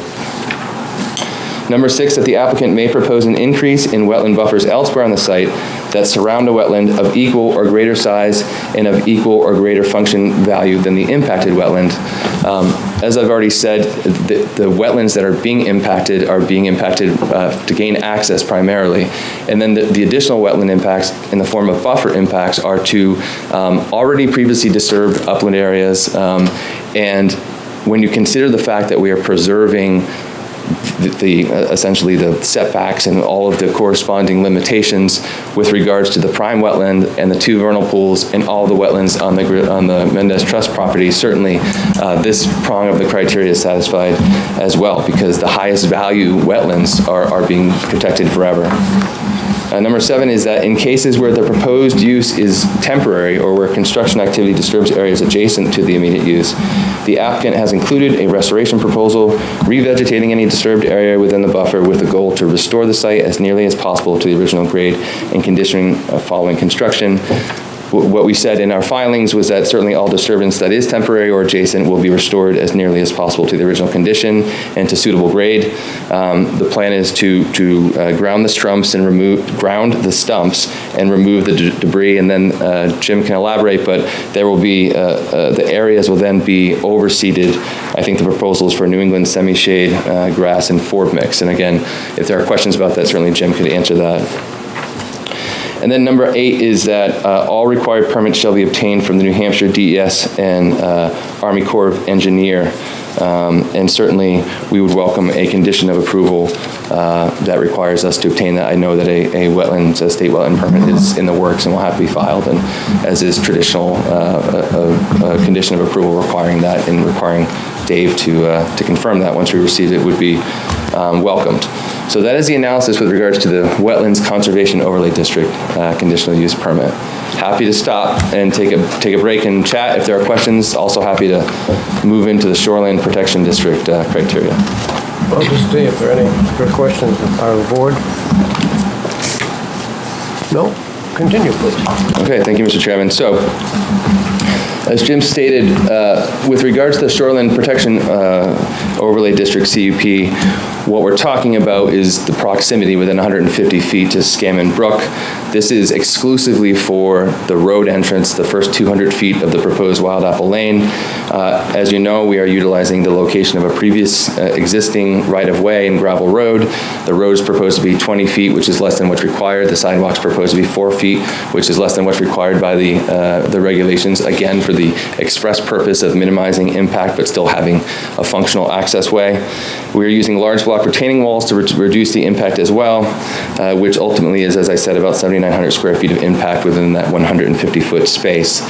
Number 6, that the applicant may propose an increase in wetland buffers elsewhere on the site that surround a wetland of equal or greater size and of equal or greater function value than the impacted wetland. As I've already said, the wetlands that are being impacted to gain access primarily. And then the additional wetland impacts in the form of buffer impacts are to already previously disturbed upland areas. And when you consider the fact that we are preserving essentially the setbacks and all of the corresponding limitations with regards to the prime wetland and the 2 vernal pools and all the wetlands on the Mendez Trust property, certainly this prong of the criteria is satisfied as well, because the highest value wetlands are being protected forever. Number 7 is that in cases where the proposed use is temporary or where construction activity disturbs areas adjacent to the immediate use, the applicant has included a restoration proposal, revegetating any disturbed area within the buffer with the goal to restore the site as nearly as possible to the original grade and conditioning following construction. What we said in our filings was that certainly all disturbance that is temporary or adjacent will be restored as nearly as possible to the original condition and to suitable grade. The plan is to ground the stumps and remove the debris, and then Jim can elaborate, but there will be, the areas will then be overseeded. I think the proposal is for New England semi-shade, grass, and forb mix. And again, if there are questions about that, certainly Jim could answer that. And then number 8 is that all required permits shall be obtained from the New Hampshire DES and Army Corps of Engineer. And certainly we would welcome a condition of approval that requires us to obtain that. I know that a state wetland permit is in the works and will have to be filed, and as is traditional, a condition of approval requiring that and requiring Dave to confirm that once we receive it would be welcomed. So that is the analysis with regards to the Wetlands Conservation Overlay District conditional use permit. Happy to stop and take a break and chat if there are questions. Also happy to move into the Shoreline Protection District criteria. Well, just see if there are any good questions out of the board. No? Continue, please. Okay, thank you, Mr. Chairman. So, as Jim stated, with regards to the Shoreline Protection Overlay District CUP, what we're talking about is the proximity within 150 feet to Scammon Brook. This is exclusively for the road entrance, the first 200 feet of the proposed Wild Apple Lane. As you know, we are utilizing the location of a previous existing right-of-way and gravel road. The road is proposed to be 20 feet, which is less than what's required. The sidewalk's proposed to be 4 feet, which is less than what's required by the regulations, again, for the express purpose of minimizing impact but still having a functional access way. We are using large block retaining walls to reduce the impact as well, which ultimately is, as I said, about 79% 3,900 square feet of impact within that 150-foot space.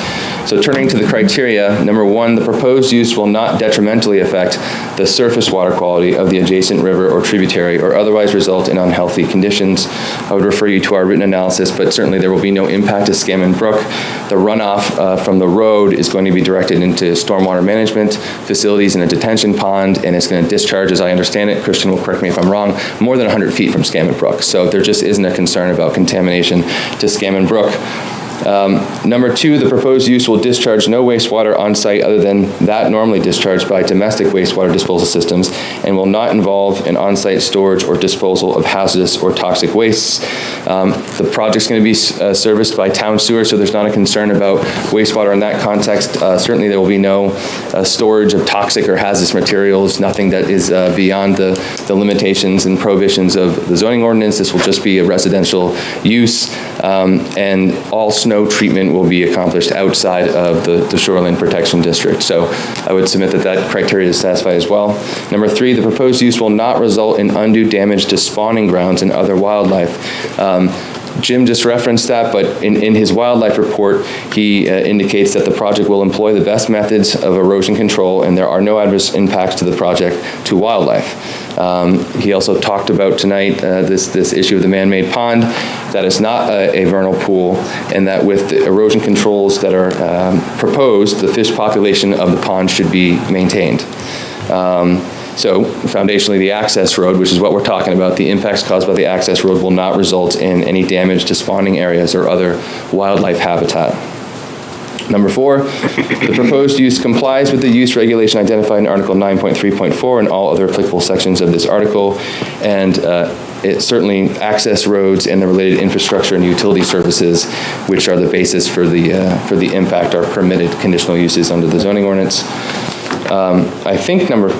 So turning to the criteria, number one, the proposed use will not detrimentally affect the surface water quality of the adjacent river or tributary or otherwise result in unhealthy conditions. I would refer you to our written analysis, but certainly there will be no impact to Scammon Brook. The runoff from the road is going to be directed into stormwater management facilities and a detention pond, and it's going to discharge, as I understand it, Christian will correct me if I'm wrong, more than 100 feet from Scammon Brook. So there just isn't a concern about contamination to Scammon Brook. Number two, the proposed use will discharge no wastewater on site other than that normally discharged by domestic wastewater disposal systems and will not involve an on-site storage or disposal of hazardous or toxic wastes. The project's going to be serviced by town sewer, so there's not a concern about wastewater in that context. Certainly there will be no storage of toxic or hazardous materials, nothing that is beyond the limitations and prohibitions of the zoning ordinance. This will just be a residential use, and all snow treatment will be accomplished outside of the shoreline protection district. So I would submit that that criteria is satisfied as well. Number three, the proposed use will not result in undue damage to spawning grounds and other wildlife. Jim just referenced that, but in his wildlife report, he indicates that the project will employ the best methods of erosion control and there are no adverse impacts to the project to wildlife. He also talked about tonight this issue of the man-made pond. That is not a vernal pool, and that with the erosion controls that are proposed, the fish population of the pond should be maintained. So foundationally, the access road, which is what we're talking about, the impacts caused by the access road will not result in any damage to spawning areas or other wildlife habitat. Number four, the proposed use complies with the use regulation identified in Article 9.3.4 and all other applicable sections of this article, and it certainly access roads and the related infrastructure and utility services, which are the basis for the impact, are permitted conditional uses under the zoning ordinance. I think number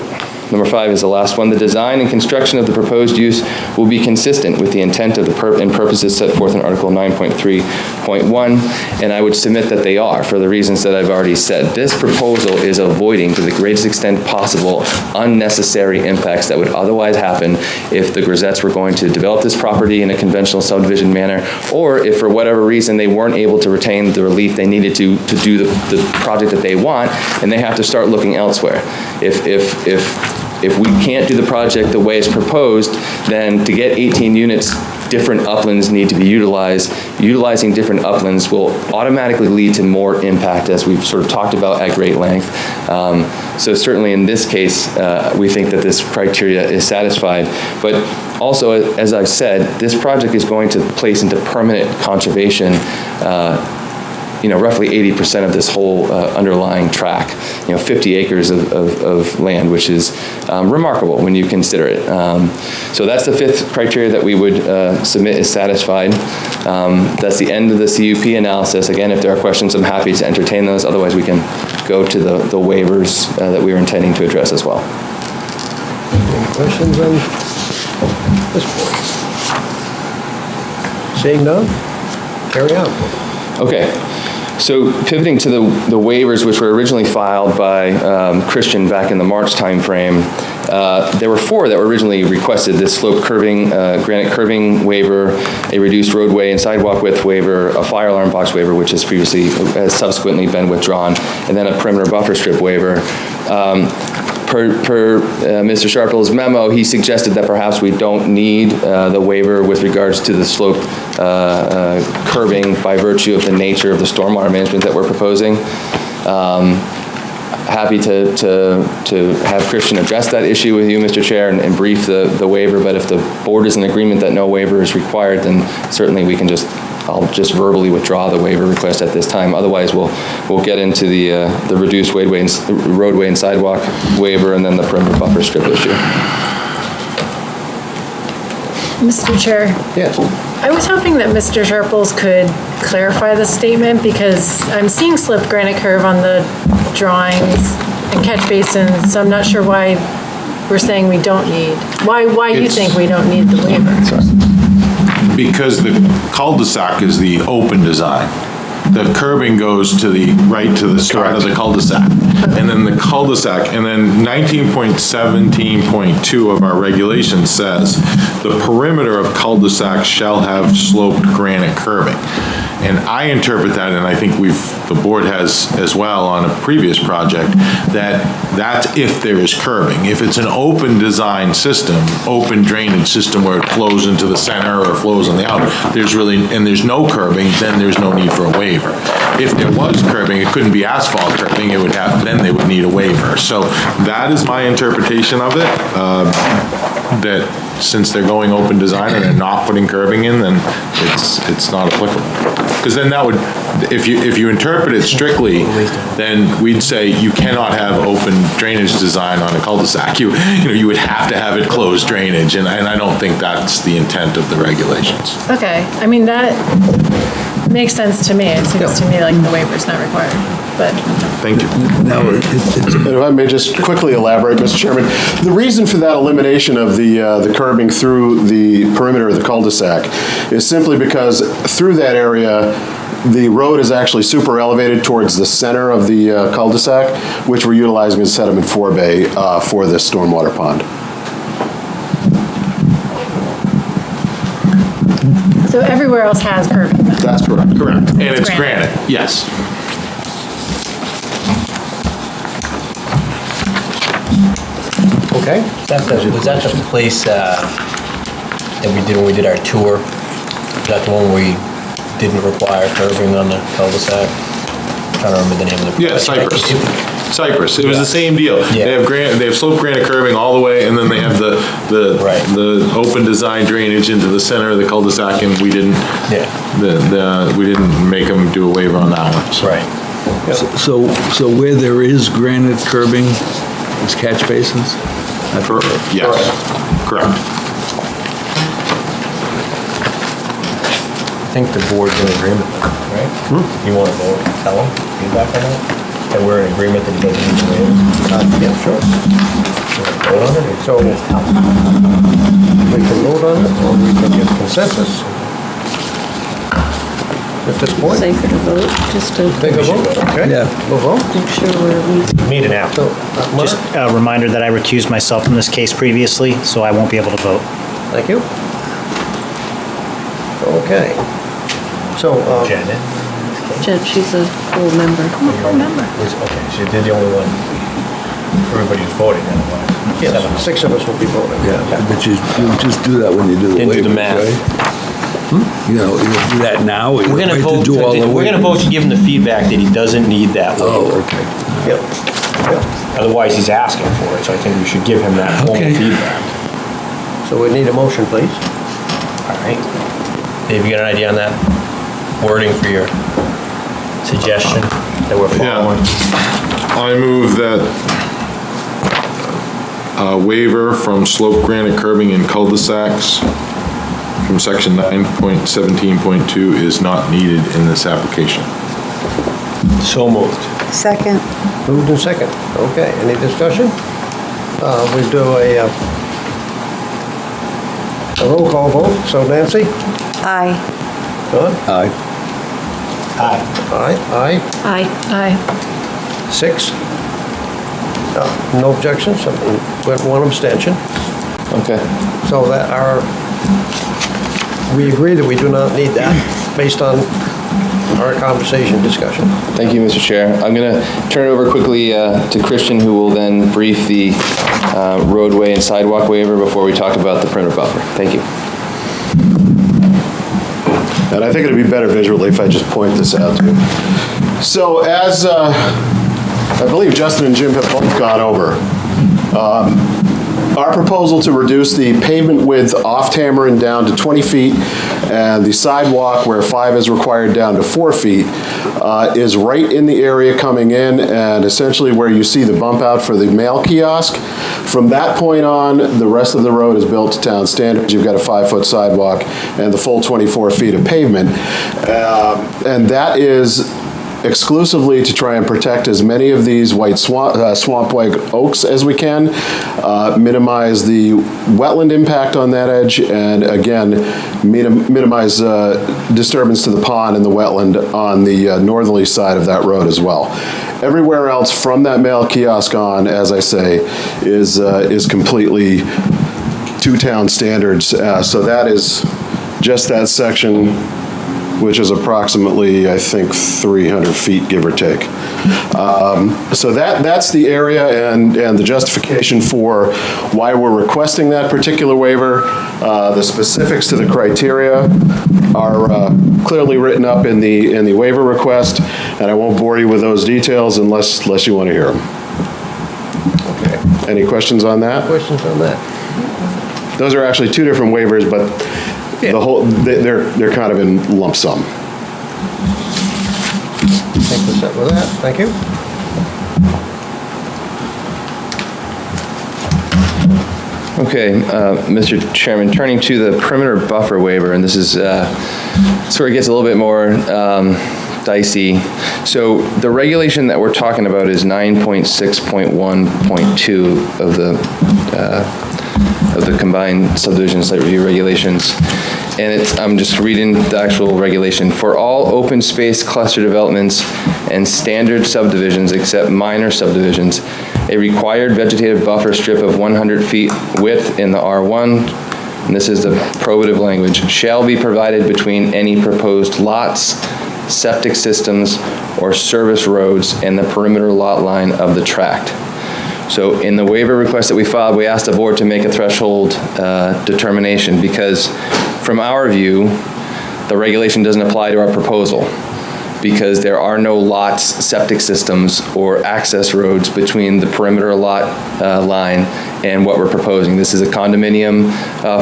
five is the last one. The design and construction of the proposed use will be consistent with the intent of the and purposes set forth in Article 9.3.1, and I would submit that they are, for the reasons that I've already said. This proposal is avoiding, to the greatest extent possible, unnecessary impacts that would otherwise happen if the Grisettes were going to develop this property in a conventional subdivision manner, or if for whatever reason they weren't able to retain the relief they needed to do the project that they want, and they have to start looking elsewhere. If we can't do the project the way it's proposed, then to get 18 units, different uplands need to be utilized. Utilizing different uplands will automatically lead to more impact, as we've sort of talked about at great length. So certainly in this case, we think that this criteria is satisfied. But also, as I've said, this project is going to place into permanent conservation roughly 80% of this whole underlying track, 50 acres of land, which is remarkable when you consider it. So that's the fifth criteria that we would submit is satisfied. That's the end of the CUP analysis. Again, if there are questions, I'm happy to entertain those. Otherwise, we can go to the waivers that we were intending to address as well. Any questions on this point? Seeing none, carry on. Okay. So pivoting to the waivers, which were originally filed by Christian back in the March timeframe, there were four that were originally requested: this slope curving, granite curving waiver, a reduced roadway and sidewalk width waiver, a fire alarm box waiver, which has subsequently been withdrawn, and then a perimeter buffer strip waiver. Per Mr. Sharple's memo, he suggested that perhaps we don't need the waiver with regards to the slope curbing by virtue of the nature of the stormwater management that we're proposing. Happy to have Christian address that issue with you, Mr. Chair, and brief the waiver, but if the board is in agreement that no waiver is required, then certainly I'll just verbally withdraw the waiver request at this time. Otherwise, we'll get into the reduced roadway and sidewalk waiver and then the perimeter buffer strip issue. Mr. Chair? Yes. I was hoping that Mr. Sharples could clarify the statement because I'm seeing slip granite curve on the drawings and catch basins, so I'm not sure why we're saying we don't need. Why you think we don't need the waiver? Because the cul-de-sac is the open design. the curbing goes to the, right to the start of the cul-de-sac. And then the cul-de-sac, and then 19.17.2 of our regulation says, the perimeter of cul-de-sac shall have sloped granite curbing. And I interpret that, and I think the board has as well on a previous project, that's if there is curbing. If it's an open design system, open drainage system where it flows into the center or flows on the out, there's no curbing, then there's no need for a waiver. If there was curbing, it couldn't be asphalt curbing, then they would need a waiver. So that is my interpretation of it, that since they're going open design and they're not putting curbing in, then it's not applicable. Because then that would, if you interpret it strictly, then we'd say you cannot have open drainage design on a cul-de-sac. You would have to have it closed drainage, and I don't think that's the intent of the regulations. Okay, I mean, that makes sense to me. It seems to me like the waiver's not required, but. Thank you. Now, if I may just quickly elaborate, Mr. Chairman, the reason for that elimination of the curbing through the perimeter of the cul-de-sac is simply because through that area, the road is actually super elevated towards the center of the cul-de-sac, which we're utilizing as sediment forebay for this stormwater pond. So everywhere else has curbing then? That's correct. Correct. And it's granite, yes. Okay? Was that the place that we did when we did our tour? Was that the one where we didn't require curbing on the cul-de-sac? I'm trying to remember the name of the project. Yeah, Cypress. It was the same deal. Yeah. They have sloped granite curbing all the way, and then they have the open design drainage into the center of the cul-de-sac, and we didn't. Yeah. We didn't make them do a waiver on that one. So. Right. So where there is granite curbing is catch basins? Yes. Correct. I think the board's in agreement, right? You want to vote, tell them, feedback on that? That we're in agreement that he doesn't need to waive? Yeah, sure. Vote on it? So we can vote on it, or we can get consensus at this point. Safer to vote, just to Take a vote, okay? Yeah. We'll vote. make sure we're. Meet it now. Just a reminder that I recused myself from this case previously, so I won't be able to vote. Thank you. Okay. So, Janet? Jen, she's a full member. Okay, so they're the only one, everybody was voting otherwise. yes, 6 of us will be voting. Yeah, but you just do that when you do the Didn't do the waivers, math. right? You know, you do that now, or you We're gonna wait to vote, do all the we're gonna vote waivers? to give him the feedback that he doesn't need that Oh, waiver. okay. Yep. Yep. Otherwise, he's asking for it, so I think we should give him that formal Okay. feedback. So we need a motion, please. All right. Dave, you got an idea on that wording for your suggestion that we're following? I move that a waiver from slope granite curbing in cul-de-sacs from section 9.17.2 is not needed in this application. So moved. Second. Moved and second. Okay, any discussion? We'll do a roll call vote. So Nancy? Aye. Don? Aye. Aye. Aye. Aye. Aye. Aye. 6. No objections, one abstention. Okay. So we agree that we do not need that based on our conversation discussion. Thank you, Mr. Chair. I'm going to turn it over quickly to Christian, who will then brief the roadway and sidewalk waiver before we talk about the perimeter buffer. Thank you. And I think it'd be better visually if I just point this out to you. So as I believe Justin and Jim have both gone over, our proposal to reduce the pavement width off Tamarin down to 20 feet and the sidewalk where 5 is required down to 4 feet is right in the area coming in and essentially where you see the bump out for the mail kiosk. From that point on, the rest of the road is built to town standards. You've got a 5-foot sidewalk and the full 24 feet of pavement. And that is exclusively to try and protect as many of these white swampwag oaks as we can, minimize the wetland impact on that edge, and again, minimize disturbance to the pond and the wetland on the northerly side of that road as well. Everywhere else from that mail kiosk on, as I say, is completely to town standards. So that is just that section, which is approximately, I think, 300 feet, give or take. So that's the area and the justification for why we're requesting that particular waiver. The specifics to the criteria are clearly written up in the waiver request, and I won't bore you with those details unless you want to hear them. Okay. Any questions on that? Questions on that? Those are actually two different waivers, but the whole, they're kind of in lump sum. I think we're set with that. Thank you. Okay, Mr. Chairman, turning to the perimeter buffer waiver, and this is sort of gets a little bit more dicey. So the regulation that we're talking about is 9.6.1.2 of the combined subdivision site review regulations. And I'm just reading the actual regulation. For all open space cluster developments and standard subdivisions except minor subdivisions, a required vegetative buffer strip of 100 feet width in the R1, and this is the prohibitive language, shall be provided between any proposed lots, septic systems, or service roads and the perimeter lot line of the tract. So in the waiver request that we filed, we asked the board to make a threshold determination because from our view, the regulation doesn't apply to our proposal because there are no lots, septic systems, or access roads between the perimeter lot line and what we're proposing. This is a condominium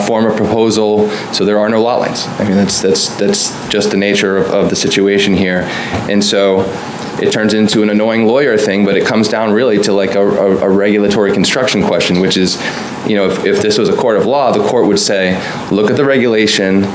form of proposal, so there are no lot lines. I mean, that's just the nature of the situation here. And so it turns into an annoying lawyer thing, but it comes down really to like a regulatory construction question, which is, you know, if this was a court of law, the court would say, look at the regulation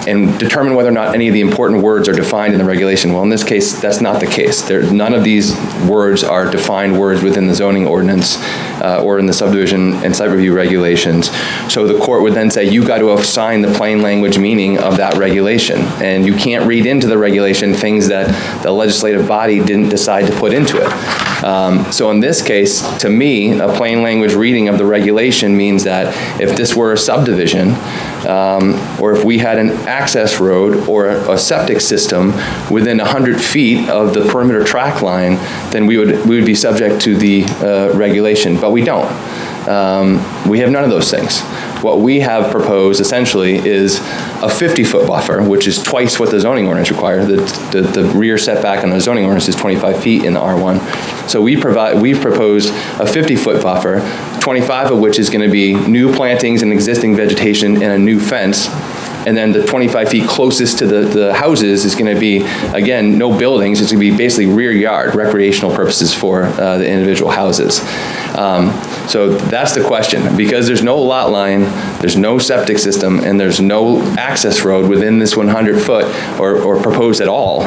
and determine whether or not any of the important words are defined in the regulation. Well, in this case, that's not the case. None of these words are defined words within the zoning ordinance or in the subdivision and site review regulations. So the court would then say, you got to assign the plain language meaning of that regulation. And you can't read into the regulation things that the legislative body didn't decide to put into it. So in this case, to me, a plain language reading of the regulation means that if this were a subdivision, or if we had an access road or a septic system within 100 feet of the perimeter tract line, then we would be subject to the regulation, but we don't. We have none of those things. What we have proposed essentially is a 50-foot buffer, which is twice what the zoning ordinance requires. The rear setback on the zoning ordinance is 25 feet in the R1. So we've proposed a 50-foot buffer, 25 of which is going to be new plantings and existing vegetation and a new fence. And then the 25 feet closest to the houses is going to be, again, no buildings. It's going to be basically rear yard, recreational purposes for the individual houses. So that's the question. Because there's no lot line, there's no septic system, and there's no access road within this 100-foot or proposed at all,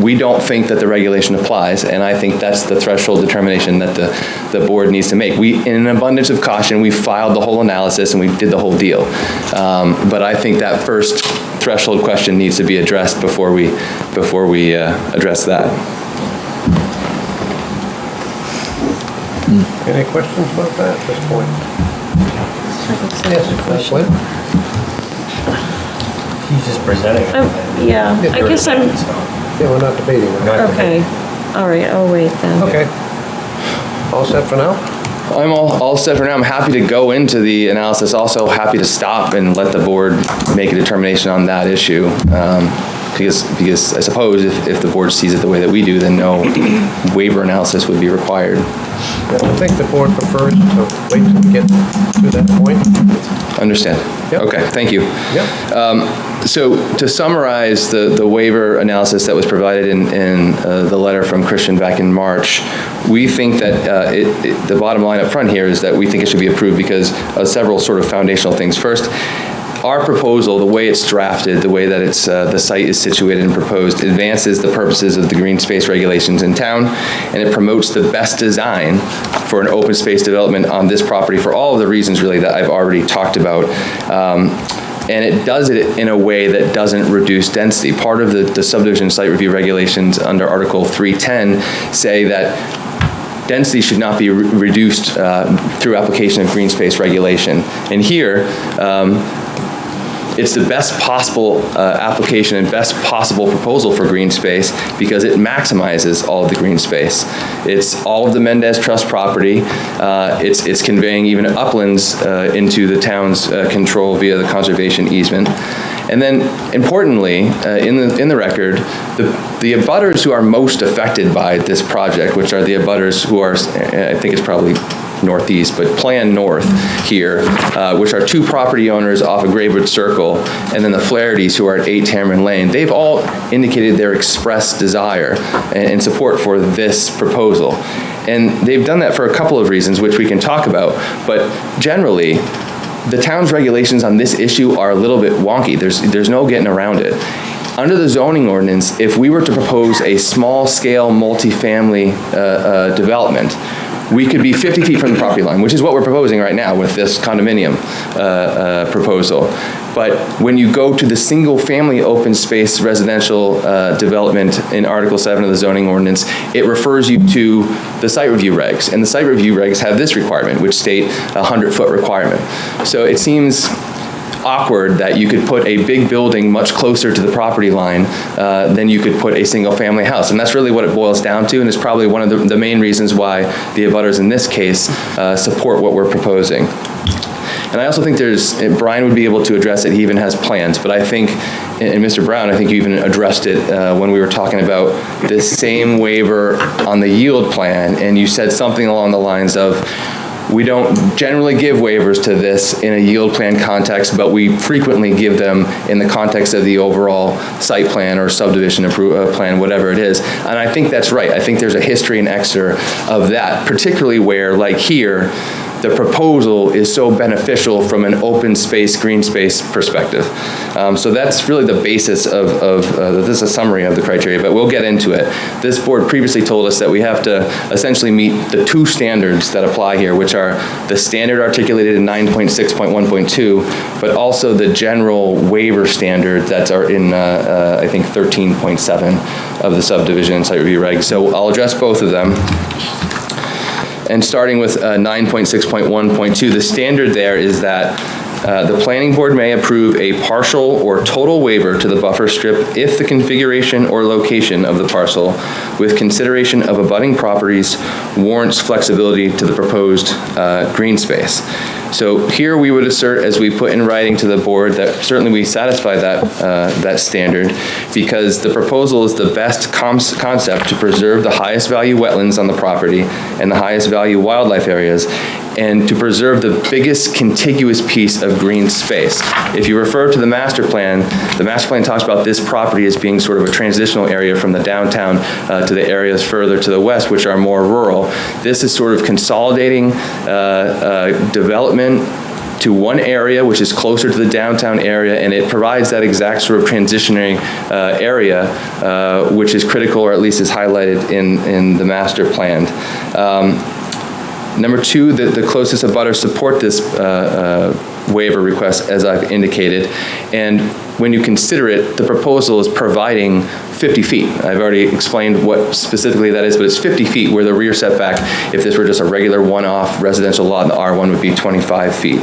we don't think that the regulation applies, and I think that's the threshold determination that the board needs to make. In an abundance of caution, we filed the whole analysis and we did the whole deal. But I think that first threshold question needs to be addressed before we address that. Any questions about that at this point? Yes, Lynn? He's just presenting. Yeah, I guess I'm, Yeah, we're not debating. okay. All right, I'll wait then. Okay. All set for now? I'm all set for now. I'm happy to go into the analysis. Also happy to stop and let the board make a determination on that issue. Because I suppose if the board sees it the way that we do, then no waiver analysis would be required. I think the board prefers to wait till we get to that point. Understand. Yep. Okay, thank you. Yep. So to summarize the waiver analysis that was provided in the letter from Christian back in March, we think that the bottom line up front here is that we think it should be approved because of several sort of foundational things. First, our proposal, the way it's drafted, the way that it's the site is situated and proposed, advances the purposes of the green space regulations in town, and it promotes the best design for an open space development on this property for all of the reasons really that I've already talked about. And it does it in a way that doesn't reduce density. Part of the subdivision site review regulations under Article 310 say that density should not be reduced through application of green space regulation. And here, it's the best possible application and best possible proposal for green space because it maximizes all of the green space. It's all of the Mendez Trust property. It's conveying even uplands into the town's control via the conservation easement. And then, importantly, in the record, the abutters who are most affected by this project, which are the abutters who are, I think it's probably northeast, but Plan North here, which are two property owners off of Graywood Circle, and then the Flahertys who are at 8 Tamarind Lane, they've all indicated their express desire and support for this proposal. And they've done that for a couple of reasons, which we can talk about, but generally, the town's regulations on this issue are a little bit wonky. There's no getting around it. Under the zoning ordinance, if we were to propose a small-scale multifamily development, we could be 50 feet from the property line, which is what we're proposing right now with this condominium proposal. But when you go to the single-family open space residential development in Article 7 of the zoning ordinance, it refers you to the site review regs. And the site review regs have this requirement, which state a 100-foot requirement. So it seems awkward that you could put a big building much closer to the property line than you could put a single-family house. And that's really what it boils down to, and it's probably one of the main reasons why the abutters in this case support what we're proposing. And I also think Brian would be able to address it, he even has plans, but I think, and Mr. Brown, I think you even addressed it when we were talking about this same waiver on the yield plan, and you said something along the lines of, we don't generally give waivers to this in a yield plan context, but we frequently give them in the context of the overall site plan or subdivision plan, whatever it is. And I think that's right. I think there's a history in Exeter of that, particularly where, like here, the proposal is so beneficial from an open space, green space perspective. So that's really the basis of this is a summary of the criteria, but we'll get into it. This board previously told us that we have to essentially meet the two standards that apply here, which are the standard articulated in 9.6.1.2, but also the general waiver standard that's in, I think, 13.7 of the subdivision site review regs. So I'll address both of them. And starting with 9.6.1.2, the standard there is that the planning board may approve a partial or total waiver to the buffer strip if the configuration or location of the parcel, with consideration of abutting properties, warrants flexibility to the proposed green space. So here we would assert, as we put in writing to the board, that certainly we satisfy that standard because the proposal is the best concept to preserve the highest value wetlands on the property and the highest value wildlife areas, and to preserve the biggest contiguous piece of green space. If you refer to the master plan talks about this property as being sort of a transitional area from the downtown to the areas further to the west, which are more rural. This is sort of consolidating development to one area, which is closer to the downtown area, and it provides that exact sort of transitionary area, which is critical, or at least is highlighted in the master plan. Number two, the closest abutters support this waiver request, as I've indicated, and when you consider it, the proposal is providing 50 feet. I've already explained what specifically that is, but it's 50 feet where the rear setback, if this were just a regular one-off residential lot in the R1, would be 25 feet.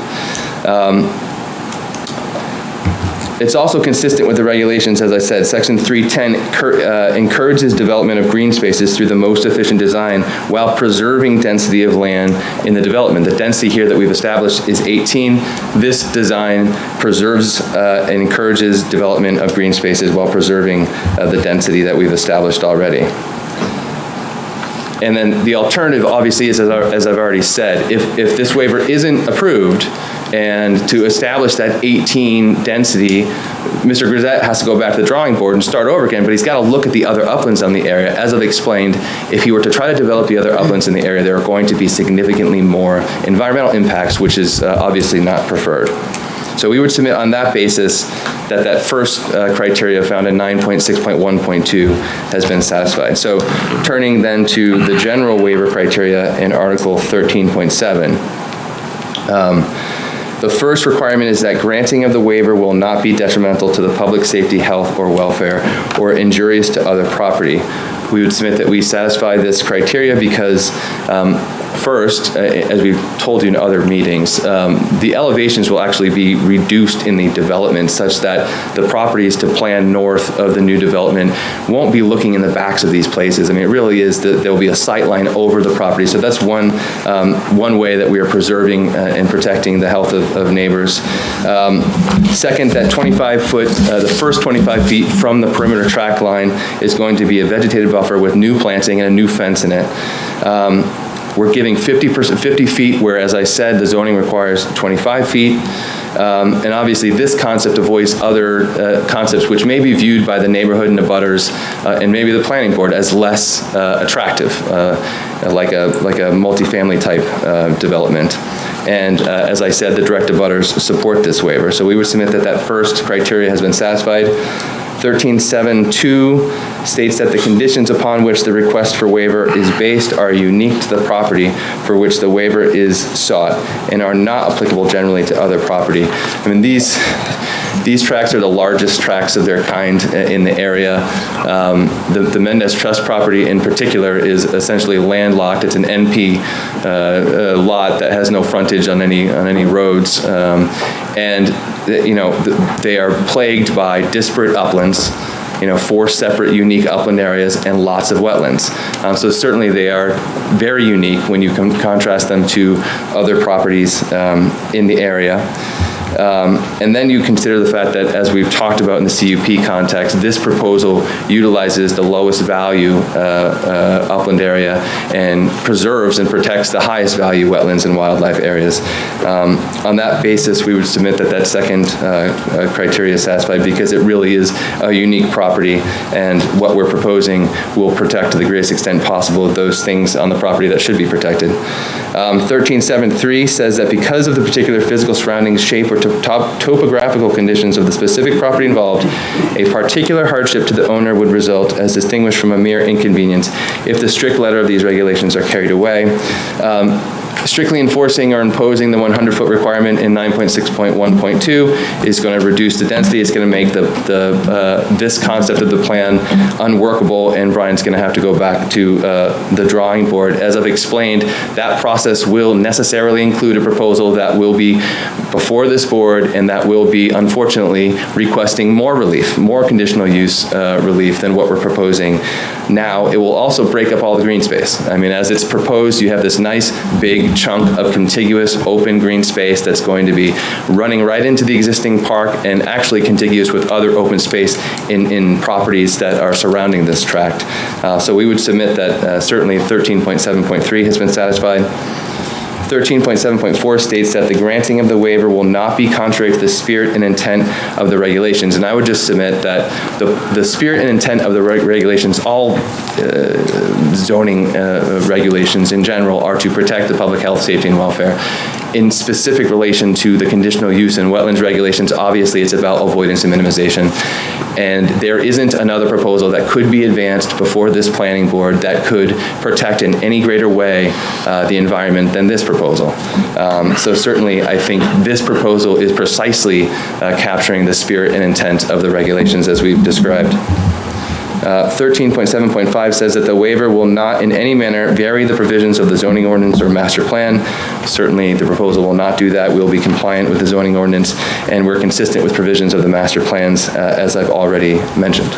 It's also consistent with the regulations, as I said. Section 310 encourages development of green spaces through the most efficient design while preserving density of land in the development. The density here that we've established is 18. This design preserves and encourages development of green spaces while preserving the density that we've established already. And then the alternative, obviously, is, as I've already said, if this waiver isn't approved, and to establish that 18 density, Mr. Grisette has to go back to the drawing board and start over again, but he's got to look at the other uplands on the area. As I've explained, if he were to try to develop the other uplands in the area, there are going to be significantly more environmental impacts, which is obviously not preferred. So we would submit on that basis that that first criteria found in 9.6.1.2 has been satisfied. So turning then to the general waiver criteria in Article 13.7. The first requirement is that granting of the waiver will not be detrimental to the public safety, health, or welfare, or injurious to other property. We would submit that we satisfy this criteria because first, as we've told you in other meetings, the elevations will actually be reduced in the development such that the properties to plan north of the new development won't be looking in the backs of these places. I mean, it really is that there'll be a sight line over the property. So that's one way that we are preserving and protecting the health of neighbors. Second, that 25-foot, the first 25 feet from the perimeter track line is going to be a vegetated buffer with new planting and a new fence in it. We're giving 50 feet, where, as I said, the zoning requires 25 feet. And obviously, this concept avoids other concepts which may be viewed by the neighborhood and the abutters and maybe the planning board as less attractive, like a multifamily type development. And as I said, the direct abutters support this waiver. So we would submit that that first criteria has been satisfied. 13.7.2 states that the conditions upon which the request for waiver is based are unique to the property for which the waiver is sought and are not applicable generally to other property. I mean, these tracts are the largest tracts of their kind in the area. The Mendez Trust property in particular is essentially landlocked. It's an NP lot that has no frontage on any roads. And they are plagued by disparate uplands, 4 separate unique upland areas and lots of wetlands. So certainly they are very unique when you contrast them to other properties in the area. And then you consider the fact that, as we've talked about in the CUP context, this proposal utilizes the lowest value upland area and preserves and protects the highest value wetlands and wildlife areas. On that basis, we would submit that that second criteria is satisfied because it really is a unique property, and what we're proposing will protect to the greatest extent possible those things on the property that should be protected. 13.7.3 says that because of the particular physical surroundings, shape, or topographical conditions of the specific property involved, a particular hardship to the owner would result as distinguished from a mere inconvenience if the strict letter of these regulations are carried away. Strictly enforcing or imposing the 100-foot requirement in 9.6.1.2 is going to reduce the density. It's going to make this concept of the plan unworkable, and Brian's going to have to go back to the drawing board. As I've explained, that process will necessarily include a proposal that will be before this board, and that will be, unfortunately, requesting more relief, more conditional use relief than what we're proposing now. It will also break up all the green space. I mean, as it's proposed, you have this nice big chunk of contiguous open green space that's going to be running right into the existing park and actually contiguous with other open space in properties that are surrounding this tract. So we would submit that certainly 13.7.3 has been satisfied. 13.7.4 states that the granting of the waiver will not be contrary to the spirit and intent of the regulations. And I would just submit that the spirit and intent of the regulations, all zoning regulations in general, are to protect the public health, safety, and welfare. In specific relation to the conditional use and wetlands regulations, obviously it's about avoidance and minimization. And there isn't another proposal that could be advanced before this planning board that could protect in any greater way the environment than this proposal. So certainly I think this proposal is precisely capturing the spirit and intent of the regulations as we've described. 13.7.5 says that the waiver will not in any manner vary the provisions of the zoning ordinance or master plan. Certainly the proposal will not do that. We'll be compliant with the zoning ordinance, and we're consistent with provisions of the master plans, as I've already mentioned.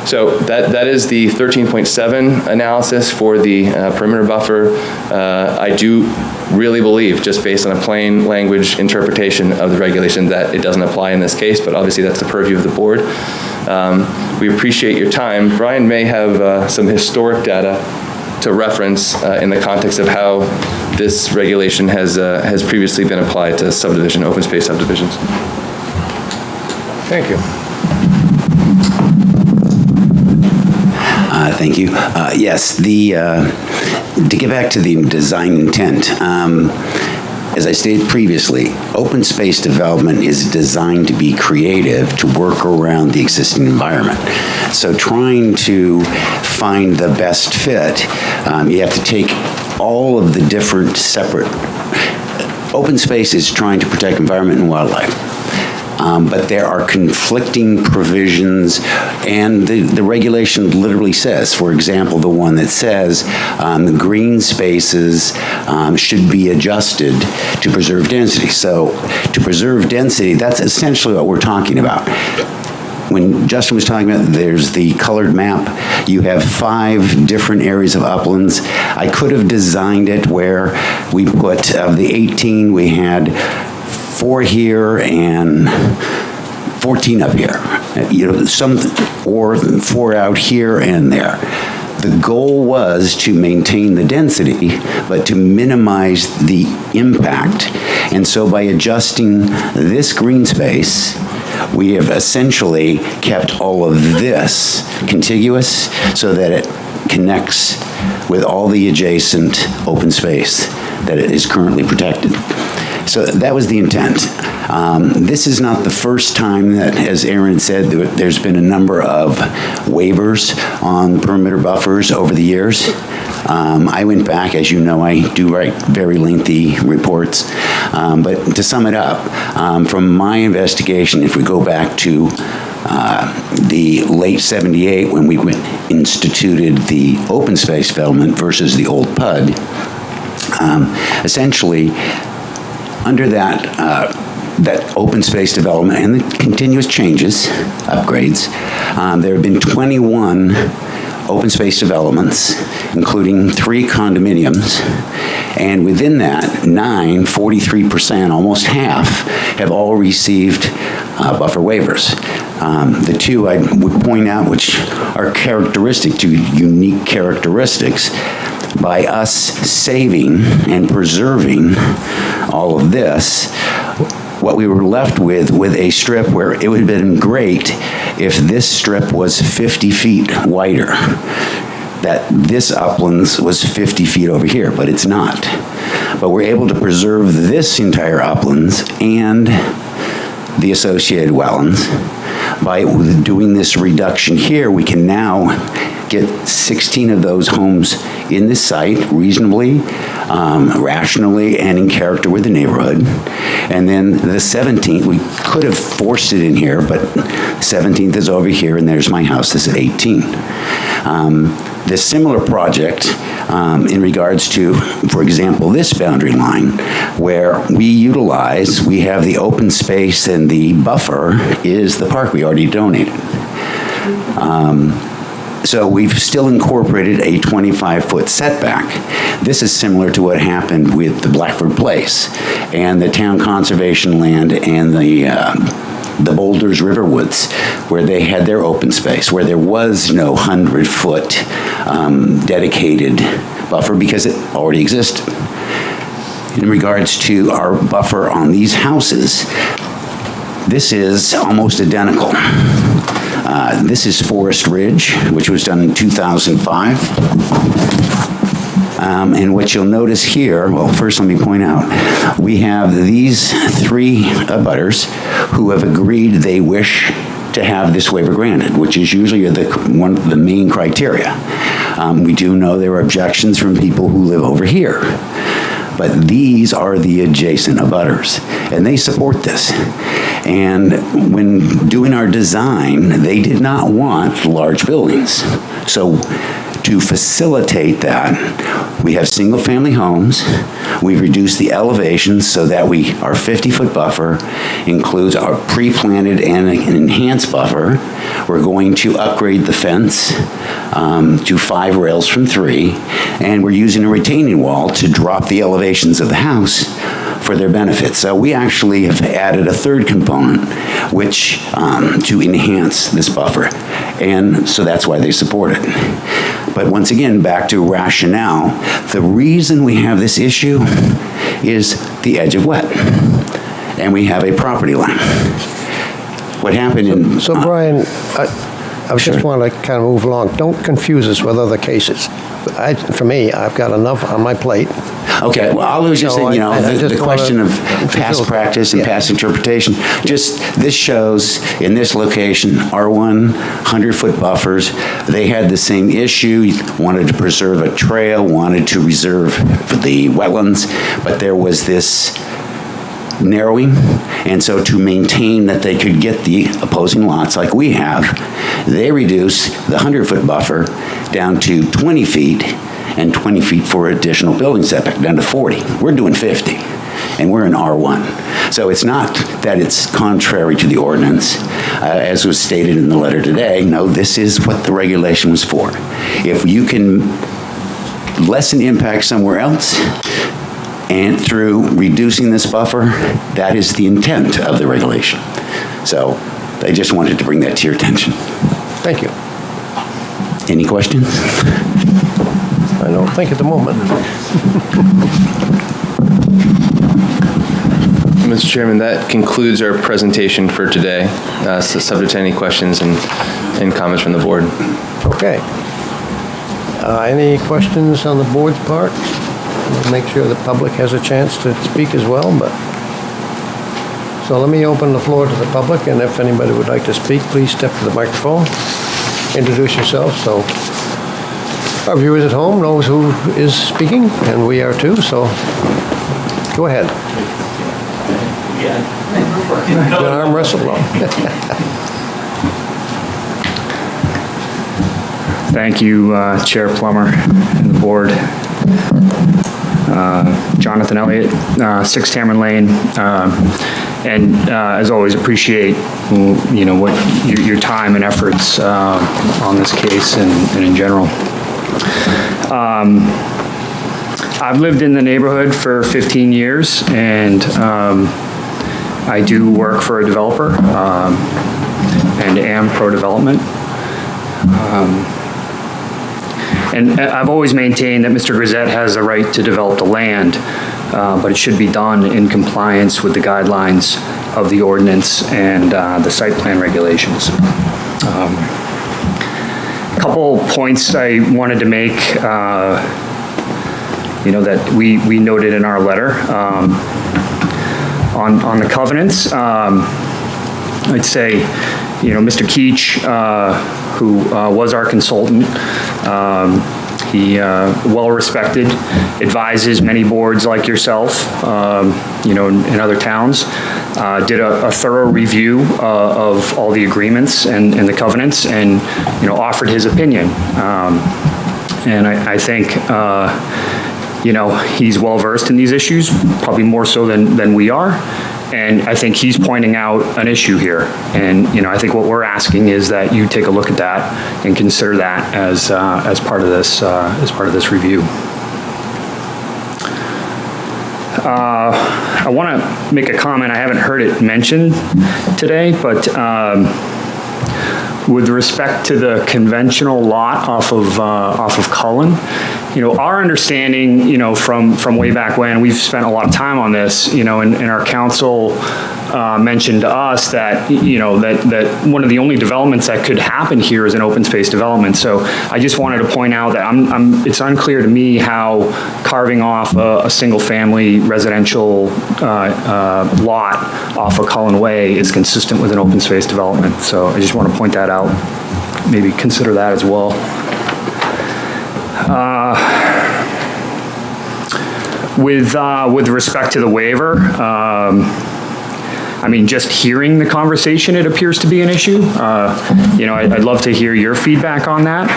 So that is the 13.7 analysis for the perimeter buffer. I do really believe, just based on a plain language interpretation of the regulation, that it doesn't apply in this case, but obviously that's the purview of the board. We appreciate your time. Brian may have some historic data to reference in the context of how this regulation has previously been applied to subdivision, open space subdivisions. Thank you. Thank you. Yes, to get back to the design intent, as I stated previously, open space development is designed to be creative, to work around the existing environment. So trying to find the best fit, you have to take all of the different separate. Open space is trying to protect environment and wildlife. But there are conflicting provisions, and the regulation literally says, for example, the one that says the green spaces should be adjusted to preserve density. So to preserve density, that's essentially what we're talking about. When Justin was talking about, there's the colored map. You have 5 different areas of uplands. I could have designed it where we put, of the 18, we had 4 here and 14 up here. Or 4 out here and there. The goal was to maintain the density, but to minimize the impact. And so by adjusting this green space, we have essentially kept all of this contiguous so that it connects with all the adjacent open space that is currently protected. So that was the intent. This is not the first time that, as Aaron said, there's been a number of waivers on perimeter buffers over the years. I went back, as you know, I do write very lengthy reports. But to sum it up, from my investigation, if we go back to the late 78 when we instituted the open space development versus the old PUD, essentially, under that open space development and the continuous changes, upgrades, there have been 21 open space developments, including 3 condominiums, and within that, 9, 43%, almost half, have all received buffer waivers. The 2 I would point out, which are characteristic to unique characteristics, by us saving and preserving all of this, what we were left with a strip where it would have been great if this strip was 50 feet wider, that this uplands was 50 feet over here, but it's not. But we're able to preserve this entire uplands and the associated wetlands. By doing this reduction here, we can now get 16 of those homes in this site reasonably, rationally, and in character with the neighborhood. And then the 17th, we could have forced it in here, but 17th is over here, and there's my house, this is 18. This similar project in regards to, for example, this boundary line, where we have the open space and the buffer is the park we already donated. So we've still incorporated a 25-foot setback. This is similar to what happened with the Blackford Place and the town conservation land and the Boulders Riverwoods, where they had their open space, where there was no 100-foot dedicated buffer because it already existed. In regards to our buffer on these houses, this is almost identical. This is Forest Ridge, which was done in 2005. And what you'll notice here, well, first let me point out, we have these 3 abutters who have agreed they wish to have this waiver granted, which is usually one of the main criteria. We do know there are objections from people who live over here, but these are the adjacent abutters, and they support this. And when doing our design, they did not want large buildings. So to facilitate that, we have single-family homes. We've reduced the elevations so that our 50-foot buffer includes our pre-planted and an enhanced buffer. We're going to upgrade the fence to 5 rails from 3, and we're using a retaining wall to drop the elevations of the house for their benefit. So we actually have added a 3rd component, which to enhance this buffer. And so that's why they support it. But once again, back to rationale, the reason we have this issue is the edge of wet. And we have a property line. What happened in... So Brian, I just want to kind of move along. Don't confuse us with other cases. For me, I've got enough on my plate. Okay, well, I was just saying, you know, I just the don't question wanna- of past practice and Yeah. past interpretation, just, this shows in this location, R1, 100-foot buffers, they had the same issue, wanted to preserve a trail, wanted to reserve the wetlands, but there was this narrowing, and so to maintain that they could get the opposing lots like we have, they reduced the 100-foot buffer down to 20 feet and 20 feet for additional building setback, down to 40. We're doing 50, and we're in R1. So it's not that it's contrary to the ordinance, as was stated in the letter today. No, this is what the regulation was for. If you can lessen impact somewhere else, and through reducing this buffer, that is the intent of the regulation. So I just wanted to bring that to your attention. Thank you. Any questions? I don't think at the moment. Mr. Chairman, that concludes our presentation for today. So subject to any questions and comments from the board. Okay. Any questions on the board's part? We'll make sure the public has a chance to speak as well, but... So let me open the floor to the public, and if anybody would like to speak, please step to the microphone, introduce yourself, so our viewers at home knows who is speaking, and we are too, so go ahead. Good arm wrestle. Thank you, Chair Plummer and the board. Jonathan Elliott, 6 Cameron Lane, and as always, appreciate what your time and efforts on this case and in general. I've lived in the neighborhood for 15 years, and I do work for a developer and am pro-development. And I've always maintained that Mr. Grisette has the right to develop the land, but it should be done in compliance with the guidelines of the ordinance and the site plan regulations. A couple points I wanted to make, that we noted in our letter. On the covenants, I'd say, Mr. Keach, who was our consultant, he, well-respected, advises many boards like yourself, in other towns, did a thorough review of all the agreements and the covenants and, offered his opinion. And I think, he's well-versed in these issues, probably more so than we are. And I think he's pointing out an issue here. And, I think what we're asking is that you take a look at that and consider that as part of this review. I want to make a comment. I haven't heard it mentioned today, but with respect to the conventional lot off of Cullen, our understanding, from way back when, we've spent a lot of time on this, and our council mentioned to us that, that one of the only developments that could happen here is an open space development. So I just wanted to point out that it's unclear to me how carving off a single family residential lot off of Cullen Way is consistent with an open space development. So I just want to point that out. Maybe consider that as well. With respect to the waiver, just hearing the conversation, it appears to be an issue. I'd love to hear your feedback on that.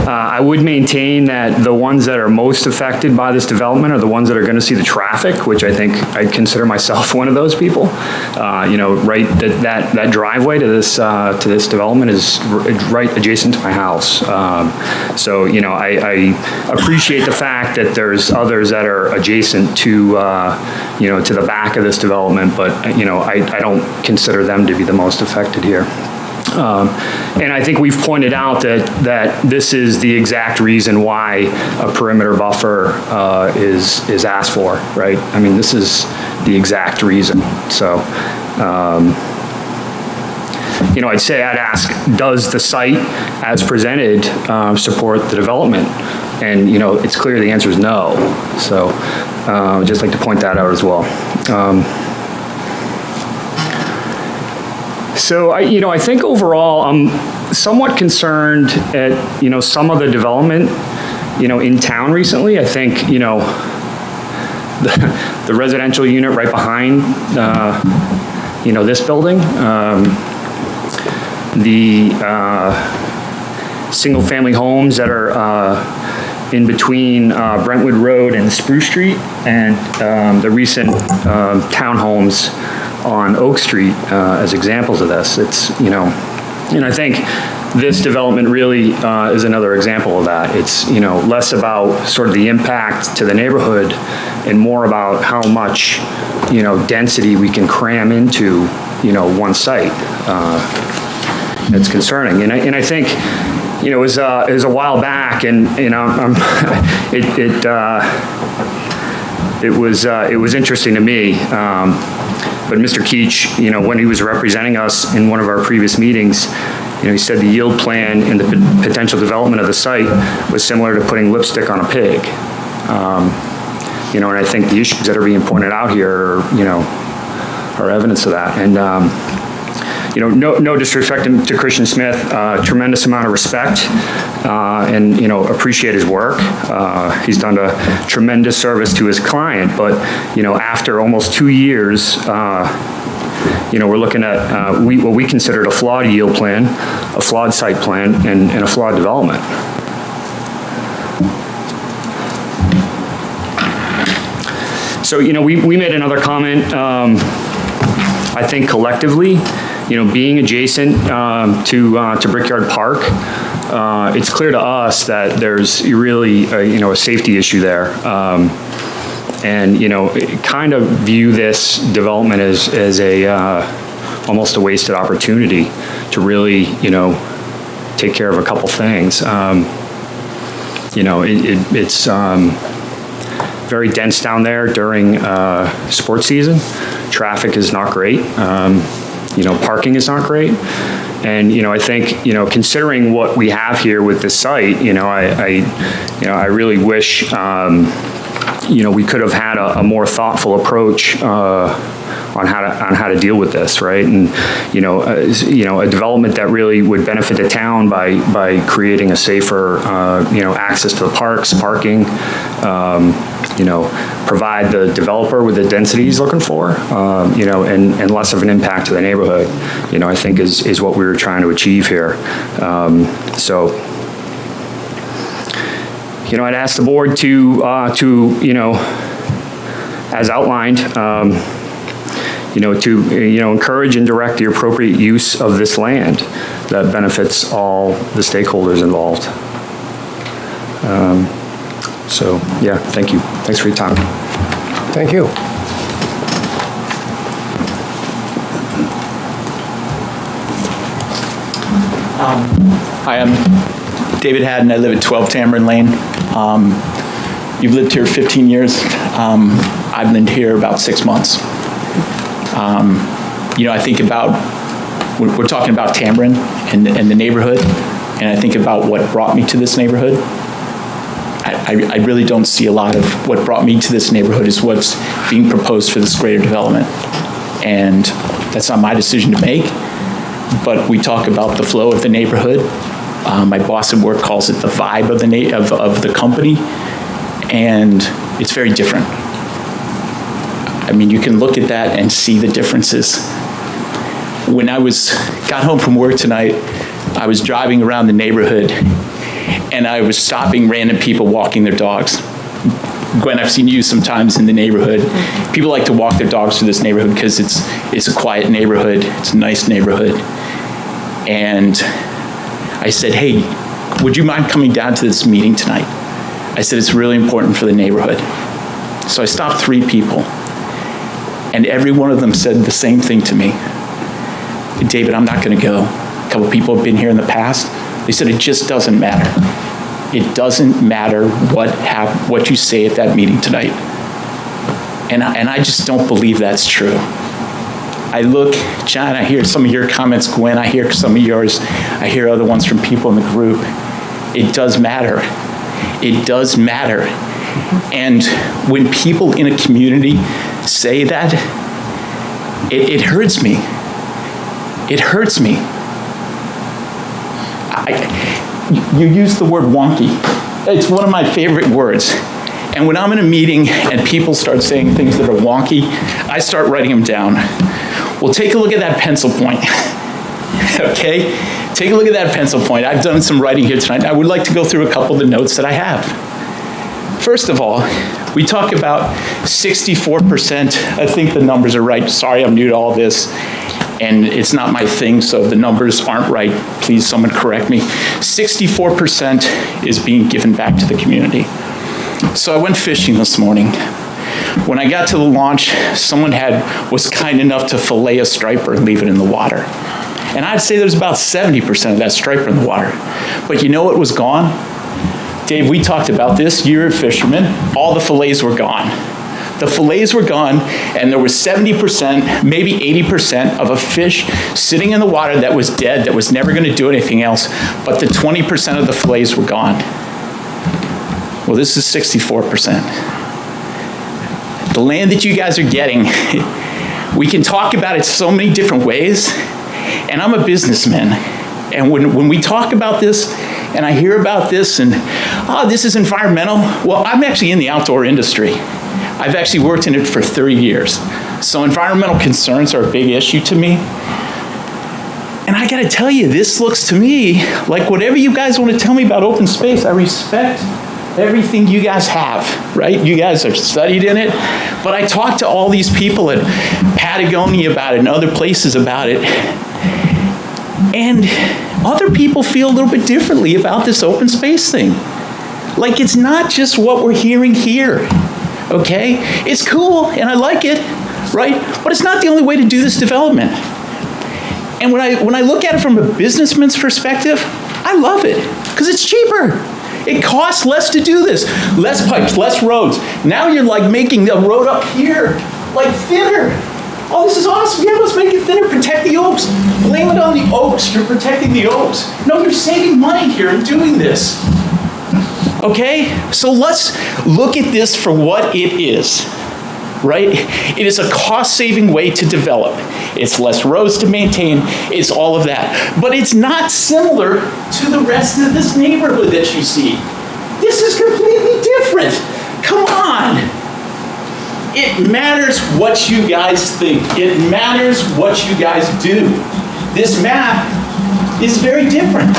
I would maintain that the ones that are most affected by this development are the ones that are going to see the traffic, which I think I'd consider myself one of those people. Right, that driveway to this development is right adjacent to my house. So I appreciate the fact that there's others that are adjacent to to the back of this development, but I don't consider them to be the most affected here. And I think we've pointed out that this is the exact reason why a perimeter buffer is asked for, right? This is the exact reason. So, I'd say I'd ask, does the site as presented support the development? And, it's clear the answer is no. So I'd just like to point that out as well. So I think overall, I'm somewhat concerned at, some of the development, in town recently. I think, the residential unit right behind, this building, the single-family homes that are in between Brentwood Road and Spruce Street, and the recent townhomes on Oak Street as examples of this. It's, and I think this development really is another example of that. It's, less about sort of the impact to the neighborhood and more about how much, density we can cram into, one site. It's concerning. And I think, it was a while back, and it was interesting to me. But Mr. Keach, when he was representing us in one of our previous meetings, he said the yield plan and the potential development of the site was similar to putting lipstick on a pig. And I think the issues that are being pointed out here, are evidence of that. And no disrespect to Christian Smith, tremendous amount of respect, and, appreciate his work. He's done a tremendous service to his client, but, after almost 2 years, we're looking at what we considered a flawed yield plan, a flawed site plan, and a flawed development. So, we made another comment, I think collectively, being adjacent to Brickyard Park, it's clear to us that there's really, a safety issue there. And, kind of view this development as a almost a wasted opportunity to really, take care of a couple things. It's very dense down there during sports season. Traffic is not great. Parking is not great. And, I think, considering what we have here with this site, I really wish, we could have had a more thoughtful approach on how to deal with this, right? And, a development that really would benefit the town by creating a safer, access to the parks, parking, provide the developer with the density he's looking for, and less of an impact to the neighborhood, I think is what we were trying to achieve here. So, I'd ask the board to as outlined, to encourage and direct the appropriate use of this land that benefits all the stakeholders involved. So, yeah, thank you. Thanks for your time. Thank you. Hi, I'm David Haddon. I live at 12 Tamarind Lane. You've lived here 15 years. I've lived here about 6 months. I think about, we're talking about Tamarind and the neighborhood, and I think about what brought me to this neighborhood. I really don't see a lot of what brought me to this neighborhood is what's being proposed for this greater development. And that's not my decision to make, but we talk about the flow of the neighborhood. My boss at work calls it the vibe of the company, and it's very different. I mean, you can look at that and see the differences. When I got home from work tonight, I was driving around the neighborhood, and I was stopping random people walking their dogs. Gwen, I've seen you sometimes in the neighborhood. People like to walk their dogs through this neighborhood because it's a quiet neighborhood, it's a nice neighborhood. And I said, hey, would you mind coming down to this meeting tonight? I said, it's really important for the neighborhood. So I stopped 3 people, and every one of them said the same thing to me. David, I'm not gonna go. A couple people have been here in the past. They said, it just doesn't matter. It doesn't matter what you say at that meeting tonight. And I just don't believe that's true. I look, John, I hear some of your comments, Gwen, I hear some of yours, I hear other ones from people in the group. It does matter. It does matter. And when people in a community say that, it hurts me. It hurts me. You use the word wonky. It's one of my favorite words. And when I'm in a meeting and people start saying things that are wonky, I start writing them down. Well, take a look at that pencil point. Okay? Take a look at that pencil point. I've done some writing here tonight. I would like to go through a couple of the notes that I have. First of all, we talk about 64%. I think the numbers are right. Sorry, I'm new to all this, and it's not my thing, so if the numbers aren't right, please someone correct me. 64% is being given back to the community. So I went fishing this morning. When I got to the launch, someone was kind enough to fillet a striper and leave it in the water. And I'd say there's about 70% of that striper in the water. But you know what was gone? Dave, we talked about this. You're a fisherman. All the fillets were gone. The fillets were gone, and there was 70%, maybe 80% of a fish sitting in the water that was dead, that was never going to do anything else, but the 20% of the fillets were gone. Well, this is 64%. The land that you guys are getting, we can talk about it so many different ways, and I'm a businessman, and when we talk about this, and I hear about this, and, this is environmental. Well, I'm actually in the outdoor industry. I've actually worked in it for 30 years. So environmental concerns are a big issue to me. And I gotta tell you, this looks to me like whatever you guys want to tell me about open space, I respect everything you guys have, right? You guys are studied in it. But I talked to all these people at Patagonia about it and other places about it. And other people feel a little bit differently about this open space thing. Like, it's not just what we're hearing here, okay? It's cool, and I like it, right? But it's not the only way to do this development. And when I look at it from a businessman's perspective, I love it, because it's cheaper. It costs less to do this. Less pipes, less roads. Now you're like making the road up here, like thinner. Oh, this is awesome. Yeah, let's make it thinner, protect the oaks. Blame it on the oaks, you're protecting the oaks. No, you're saving money here in doing this. Okay? So let's look at this for what it is, right? It is a cost-saving way to develop. It's less roads to maintain, it's all of that. But it's not similar to the rest of this neighborhood that you see. This is completely different. Come on. It matters what you guys think. It matters what you guys do. This map is very different.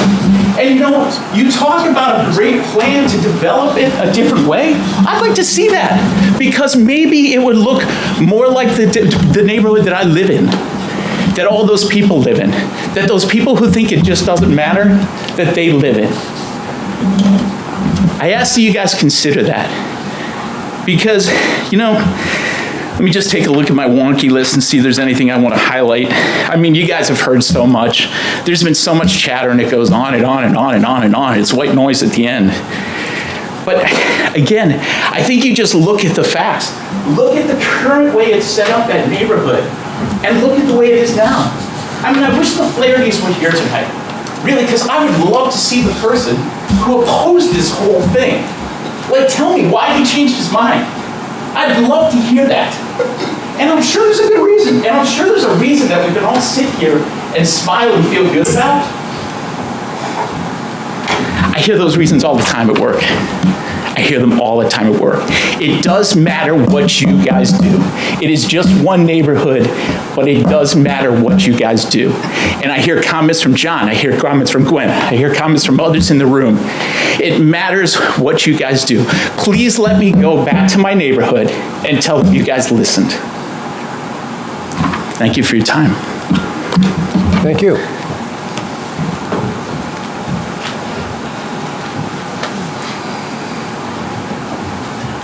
And you know, you talk about a great plan to develop it a different way. I'd like to see that, because maybe it would look more like the neighborhood that I live in, that all those people live in, that those people who think it just doesn't matter, that they live in. I ask that you guys consider that. Because, you know, let me just take a look at my wonky list and see if there's anything I want to highlight. I mean, you guys have heard so much. There's been so much chatter, and it goes on and on and on and on and on. It's white noise at the end. But again, I think you just look at the facts. Look at the current way it's set up, that neighborhood, and look at the way it is now. I mean, I wish the Flahertys were here tonight. Really, because I would love to see the person who opposed this whole thing. Like, tell me why he changed his mind. I'd love to hear that. And I'm sure there's a good reason. And I'm sure there's a reason that we can all sit here and smile and feel good about. I hear those reasons all the time at work. I hear them all the time at work. It does matter what you guys do. It is just one neighborhood, but it does matter what you guys do. And I hear comments from John. I hear comments from Gwen. I hear comments from others in the room. It matters what you guys do. Please let me go back to my neighborhood and tell them you guys listened. Thank you for your time. Thank you.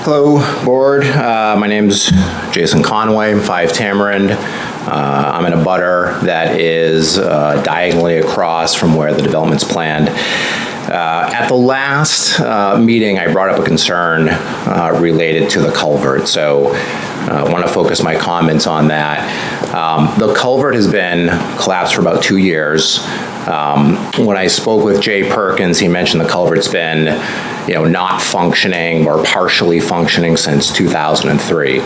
Hello, board. My name's Jason Conway. I'm 5 Tamarind. I'm in a butter that is diagonally across from where the development's planned. At the last meeting, I brought up a concern related to the culvert, so I want to focus my comments on that. The culvert has been collapsed for about 2 years. When I spoke with Jay Perkins, he mentioned the culvert's been not functioning or partially functioning since 2003.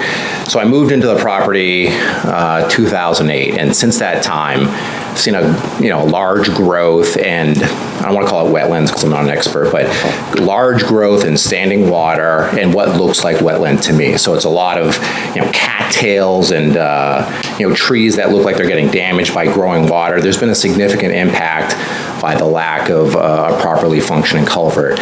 So I moved into the property 2008, and since that time, I've seen a large growth, and I don't want to call it wetlands because I'm not an expert, but large growth in standing water and what looks like wetland to me. So it's a lot of cattails and trees that look like they're getting damaged by growing water. There's been a significant impact by the lack of a properly functioning culvert.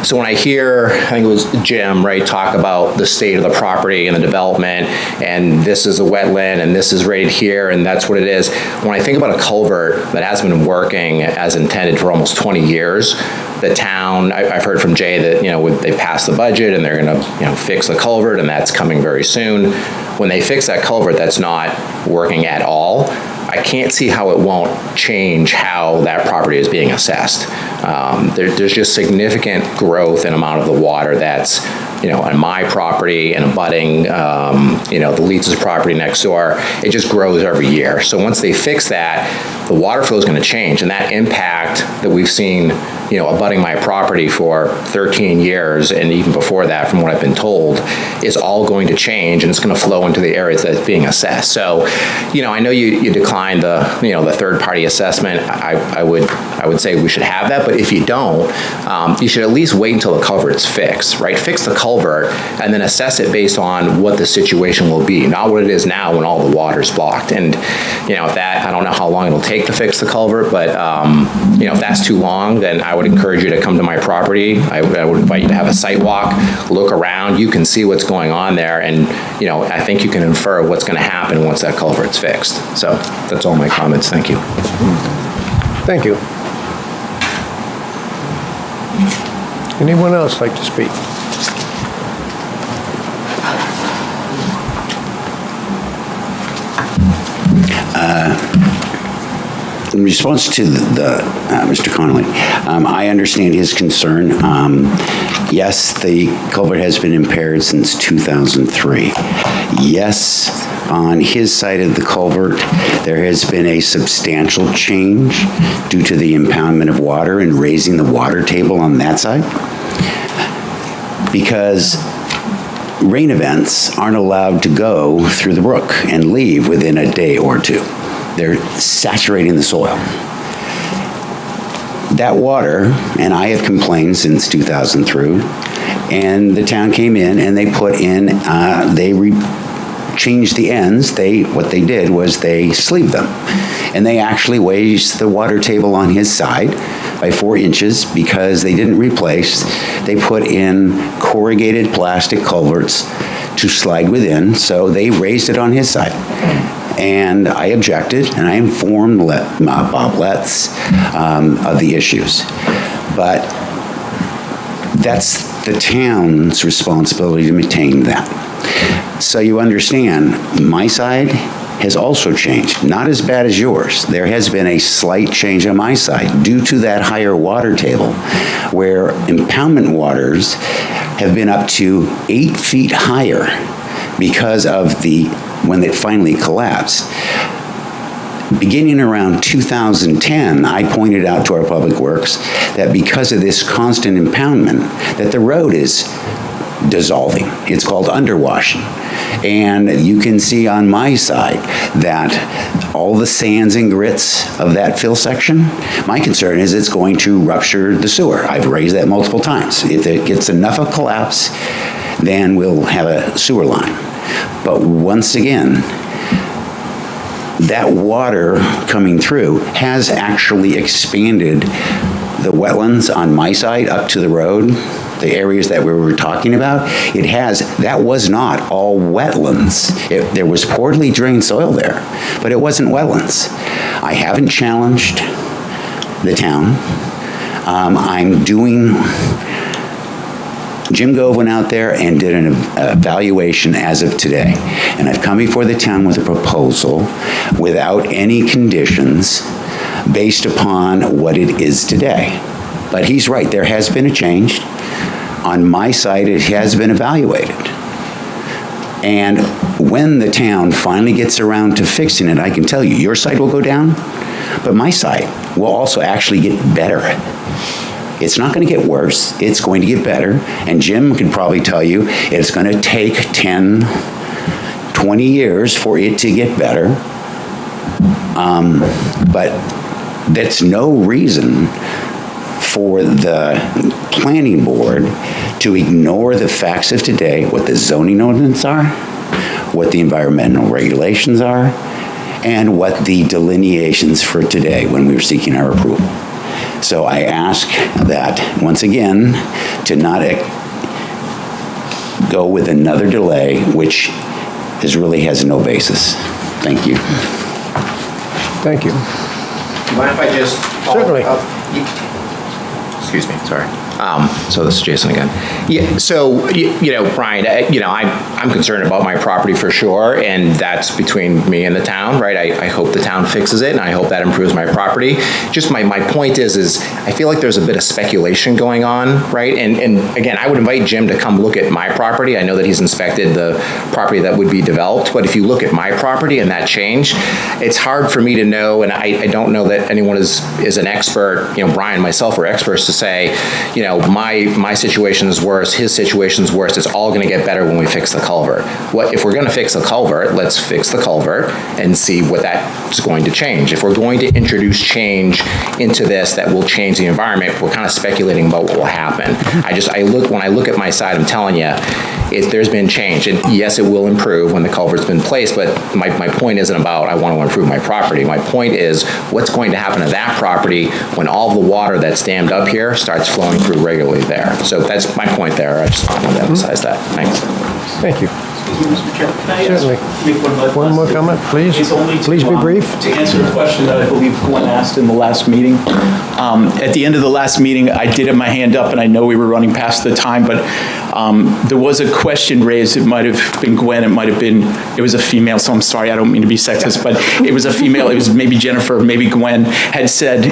So when I hear, I think it was Jim, right, talk about the state of the property and the development, and this is a wetland, and this is right here, and that's what it is. When I think about a culvert that has been working as intended for almost 20 years, the town, I've heard from Jay that, they passed the budget and they're gonna, fix the culvert, and that's coming very soon. When they fix that culvert that's not working at all, I can't see how it won't change how that property is being assessed. There's just significant growth in amount of the water that's, on my property and abutting, the Leitz's property next door. It just grows every year. So once they fix that, the water flow is going to change, and that impact that we've seen, abutting my property for 13 years, and even before that, from what I've been told, is all going to change, and it's going to flow into the areas that's being assessed. So, I know you declined the third-party assessment. I would say we should have that, but if you don't, you should at least wait until the culvert's fixed, right? Fix the culvert and then assess it based on what the situation will be, not what it is now when all the water's blocked. And, if that, I don't know how long it'll take to fix the culvert, but, if that's too long, then I would encourage you to come to my property. I would invite you to have a site walk, look around. You can see what's going on there, and, I think you can infer what's going to happen once that culvert's fixed. So that's all my comments. Thank you. Thank you. Anyone else like to speak? In response to Mr. Connolly, I understand his concern. Yes, the culvert has been impaired since 2003. Yes, on his side of the culvert, there has been a substantial change due to the impoundment of water and raising the water table on that side, because rain events aren't allowed to go through the brook and leave within a day or two. They're saturating the soil. That water, and I have complained since 2003, and the town came in and they put in, changed the ends. What they did was they sleeved them. And they actually raised the water table on his side by 4 inches because they didn't replace. They put in corrugated plastic culverts to slide within, so they raised it on his side. And I objected, and I informed Bob Letts of the issues. But that's the town's responsibility to maintain that. So you understand, my side has also changed. Not as bad as yours. There has been a slight change on my side due to that higher water table, where impoundment waters have been up to 8 feet higher because of when it finally collapsed. Beginning around 2010, I pointed out to our Public Works that because of this constant impoundment, that the road is dissolving. It's called underwashing. And you can see on my side that all the sands and grits of that fill section, my concern is it's going to rupture the sewer. I've raised that multiple times. If it gets enough of collapse, then we'll have a sewer line. But once again, that water coming through has actually expanded the wetlands on my side up to the road, the areas that we were talking about. That was not all wetlands. There was poorly drained soil there, but it wasn't wetlands. I haven't challenged the town. Jim Gove went out there and did an evaluation as of today. And I've come before the town with a proposal without any conditions based upon what it is today. But he's right, there has been a change. On my side, it has been evaluated. And when the town finally gets around to fixing it, I can tell you, your side will go down, but my side will also actually get better. It's not going to get worse. It's going to get better. And Jim can probably tell you it's going to take 10, 20 years for it to get better. But that's no reason for the planning board to ignore the facts of today, what the zoning ordinance are, what the environmental regulations are, and what the delineations for today when we were seeking our approval. So I ask that, once again, to not go with another delay, which really has no basis. Thank you. Thank you. Do you mind if I just follow Certainly. up? Excuse me, sorry. So this is Jason again. Yeah, so, Brian, I'm concerned about my property for sure, and that's between me and the town, right? I hope the town fixes it, and I hope that improves my property. Just my point is I feel like there's a bit of speculation going on, right? And again, I would invite Jim to come look at my property. I know that he's inspected the property that would be developed, but if you look at my property and that change, it's hard for me to know, and I don't know that anyone is an expert, Brian, myself are experts to say, my situation is worse, his situation is worse, it's all gonna get better when we fix the culvert. If we're gonna fix the culvert, let's fix the culvert and see what that's going to change. If we're going to introduce change into this that will change the environment, we're kind of speculating about what will happen. When I look at my side, I'm telling you, there's been change, and yes, it will improve when the culvert's been placed, but my point isn't about I want to improve my property. My point is what's going to happen to that property when all the water that's dammed up here starts flowing through regularly there. So that's my point there. I just wanted to emphasize that. Thanks. Thank you. Mr. Chairman, can I Certainly. make One more comment, please. It's only Please be brief. To answer a question that I believe Gwen asked in the last meeting. At the end of the last meeting, I did have my hand up, and I know we were running past the time, but there was a question raised. It might have been Gwen, it was a female, so I'm sorry, I don't mean to be sexist, but it was a female, it was maybe Jennifer, maybe Gwen, had said,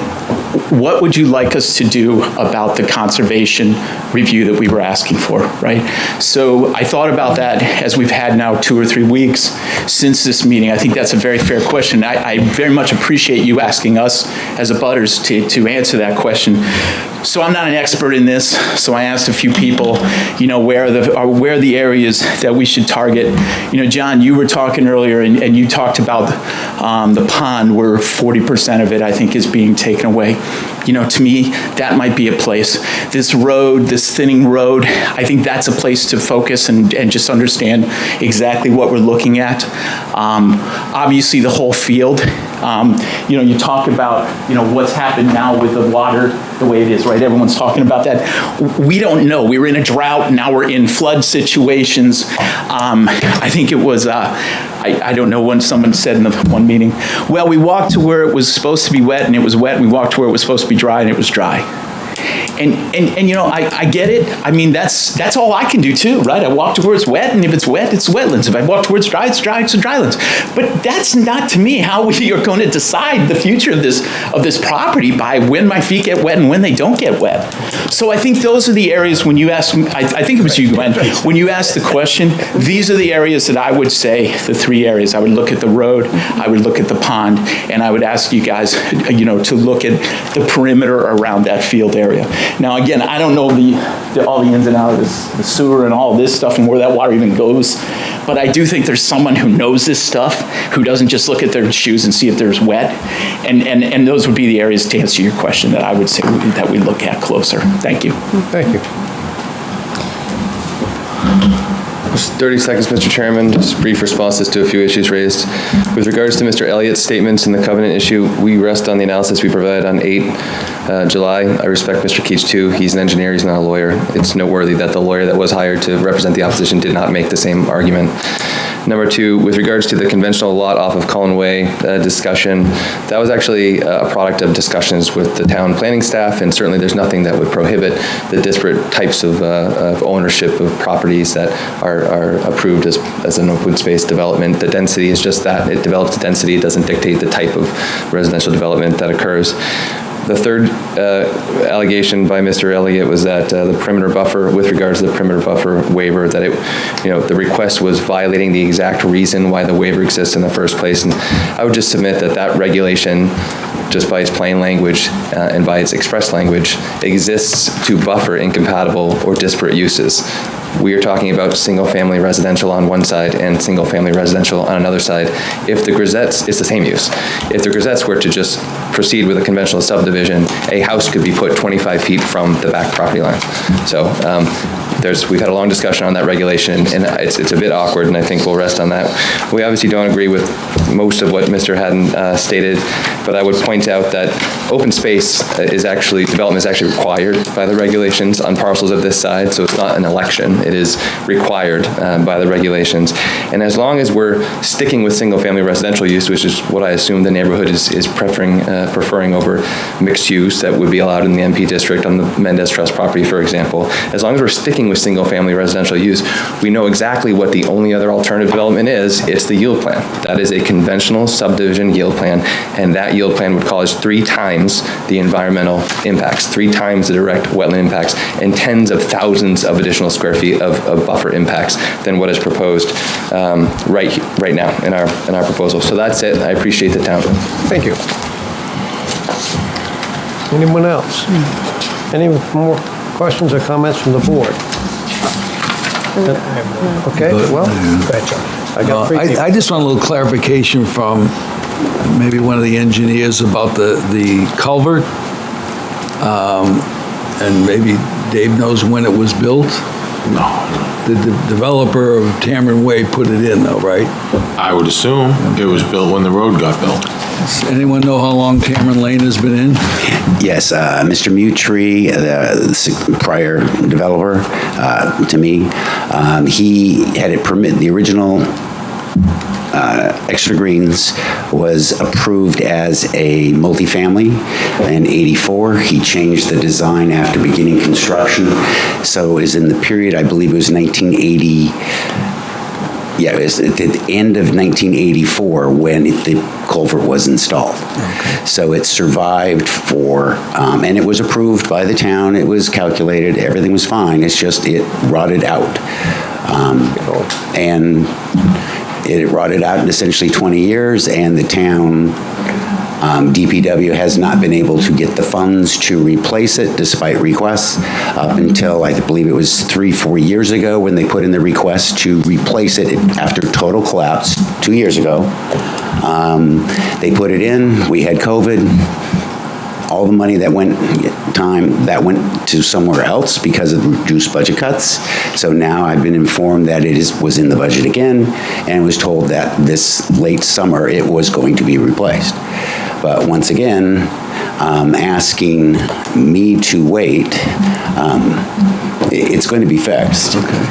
what would you like us to do about the conservation review that we were asking for, right? So I thought about that as we've had now 2 or 3 weeks since this meeting. I think that's a very fair question. I very much appreciate you asking us as abutters to answer that question. So I'm not an expert in this, so I asked a few people, where are the areas that we should target? John, you were talking earlier, and you talked about the pond where 40% of it, I think, is being taken away. To me, that might be a place. This road, this thinning road, I think that's a place to focus and just understand exactly what we're looking at. Obviously, the whole field. You talk about, what's happened now with the water, the way it is, right? Everyone's talking about that. We don't know. We were in a drought, now we're in flood situations. I think it was, I don't know when someone said in the one meeting, well, we walked to where it was supposed to be wet and it was wet, and we walked to where it was supposed to be dry and it was dry. And I get it. I mean, that's all I can do too, right? I walk to where it's wet, and if it's wet, it's wetlands. If I walk to where it's dry, it's drylands. But that's not, to me, how we are going to decide the future of this property, by when my feet get wet and when they don't get wet. So I think those are the areas when you ask, I think it was you, Gwen, when you asked the question, these are the areas that I would say, the 3 areas. I would look at the road, I would look at the pond, and I would ask you guys, to look at the perimeter around that field area. Now, again, I don't know all the ins and outs of the sewer and all this stuff and where that water even goes, but I do think there's someone who knows this stuff, who doesn't just look at their shoes and see if there's wet, and those would be the areas, to answer your question, that I would say that we look at closer. Thank you. Thank you. Just 30 seconds, Mr. Chairman, just brief responses to a few issues raised. With regards to Mr. Elliott's statements in the covenant issue, we rest on the analysis we provided on 8 July. I respect Mr. Keach too. He's an engineer, he's not a lawyer. It's noteworthy that the lawyer that was hired to represent the opposition did not make the same argument. Number 2, with regards to the conventional lot off of Cullen Way discussion, that was actually a product of discussions with the town planning staff, and certainly there's nothing that would prohibit the disparate types of ownership of properties that are approved as an open space development. The density is just that. It develops density. It doesn't dictate the type of residential development that occurs. The third allegation by Mr. Elliott was that the perimeter buffer, with regards to the perimeter buffer waiver, that the request was violating the exact reason why the waiver exists in the first place. And I would just submit that regulation just by its plain language and by its express language, exists to buffer incompatible or disparate uses. We are talking about single-family residential on one side and single-family residential on another side. If the Grisettes, it's the same use. If the Grisettes were to just proceed with a conventional subdivision, a house could be put 25 feet from the back property line. So we've had a long discussion on that regulation, and it's a bit awkward, and I think we'll rest on that. We obviously don't agree with most of what Mr. Haddon stated, but I would point out that open space development is actually required by the regulations on parcels of this side, so it's not an election. It is required by the regulations. And as long as we're sticking with single-family residential use, which is what I assume the neighborhood is preferring over mixed use that would be allowed in the MP district on the Mendez Trust property, for example, as long as we're sticking with single-family residential use, we know exactly what the only other alternative development is. It's the yield plan. That is a conventional subdivision yield plan, and that yield plan would cause 3 times the environmental impacts, 3 times the direct wetland impacts, and tens of thousands of additional square feet of buffer impacts than what is proposed right now in our proposal. So that's it. I appreciate the time. Thank you. Anyone else? Any more questions or comments from the board? Okay, well, go ahead, John. I just want a little clarification from maybe one of the engineers about the culvert. And maybe Dave knows when it was built? No. The developer of Tamron Way put it in though, right? I would assume it was built when the road got built. Does anyone know how long Tamron Lane has been in? Yes, Mr. Mutry, the prior developer to me, he had it permitted. The original Exeter Greens was approved as a multifamily in '84. He changed the design after beginning construction. So it was in the period, I believe it was 1980. Yeah, it was at the end of 1984 when the culvert was installed. Okay. So it survived and it was approved by the town. It was calculated, everything was fine. It's just it rotted out. And it rotted out in essentially 20 years, and the town, DPW, has not been able to get the funds to replace it despite requests up until, I believe it was 3-4 years ago when they put in the request to replace it after total collapse 2 years ago. They put it in, we had COVID. All the money that went to somewhere else because of reduced budget cuts. So now I've been informed that it was in the budget again, and was told that this late summer it was going to be replaced. But once again, asking me to wait, it's going to be fixed. Okay.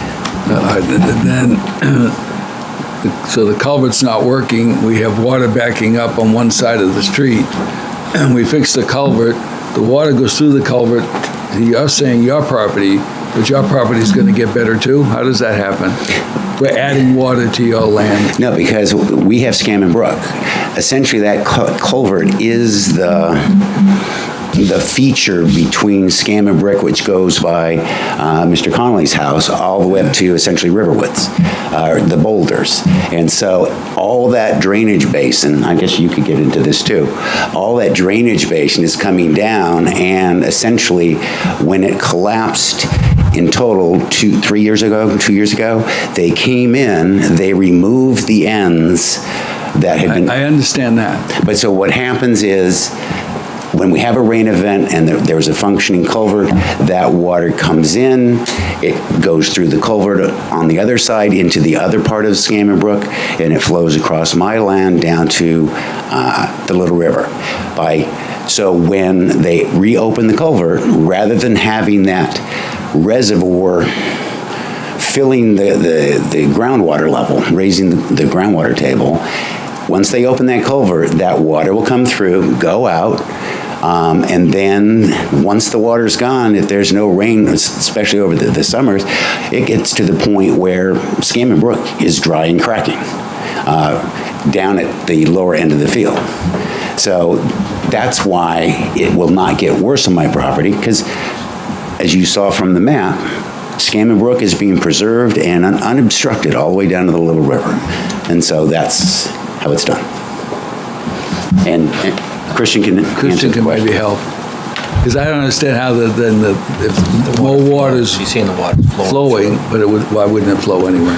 So the culvert's not working. We have water backing up on one side of the street. And we fix the culvert, the water goes through the culvert to you're saying your property, but your property is going to get better too? How does that happen? We're adding water to your land. No, because we have Scammon Brook. Essentially, that culvert is the feature between Scammon Brook, which goes by Mr. Connolly's house, all the way up to essentially Riverwoods, the boulders. And so all that drainage basin, I guess you could get into this too, all that drainage basin is coming down, and essentially when it collapsed in total 2 years ago, they came in, they removed the ends that had been... I understand that. But so what happens is, when we have a rain event and there's a functioning culvert, that water comes in, it goes through the culvert on the other side into the other part of Scammon Brook, and it flows across my land down to the Little River. So when they reopen the culvert, rather than having that reservoir filling the groundwater level, raising the groundwater table, once they open that culvert, that water will come through, go out, and then once the water's gone, if there's no rain, especially over the summers, it gets to the point where Scammon Brook is dry and cracking down at the lower end of the field. So that's why it will not get worse on my property, because as you saw from the map, Scammon Brook is being preserved and unobstructed all the way down to the Little River. And so that's how it's done. And Christian can answer Christian the can question. maybe help. Because I don't understand how if more water's You see in the water flowing, but why wouldn't it flow anyway?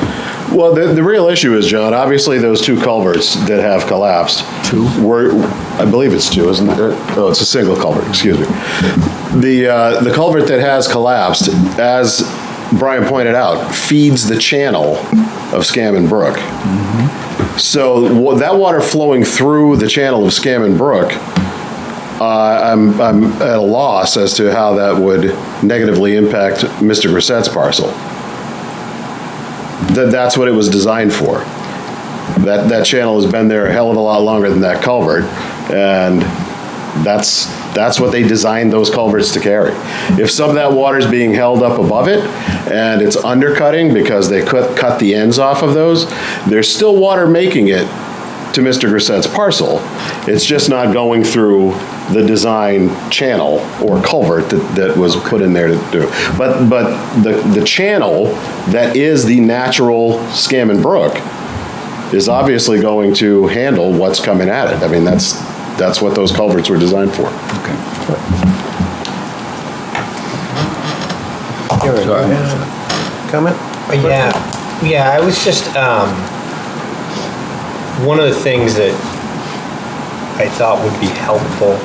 Well, the real issue is, John, obviously those two culverts that have collapsed. I believe it's two, isn't it? Oh, it's a single culvert, excuse me. The culvert that has collapsed, as Brian pointed out, feeds the channel of Scammon Brook. So that water flowing through the channel of Scammon Brook, I'm at a loss as to how that would negatively impact Mr. Grissette's parcel. That's what it was designed for. That channel has been there a hell of a lot longer than that culvert, and that's what they designed those culverts to carry. If some of that water is being held up above it, and it's undercutting because they cut the ends off of those, there's still water making it to Mr. Grissette's parcel. It's just not going through the design channel or culvert that was put in there to do. But the channel that is the natural Scammon Brook is obviously going to handle what's coming at it. I mean, that's what those culverts were designed for. Comment? Yeah, I was just, one of the things that I thought would be helpful,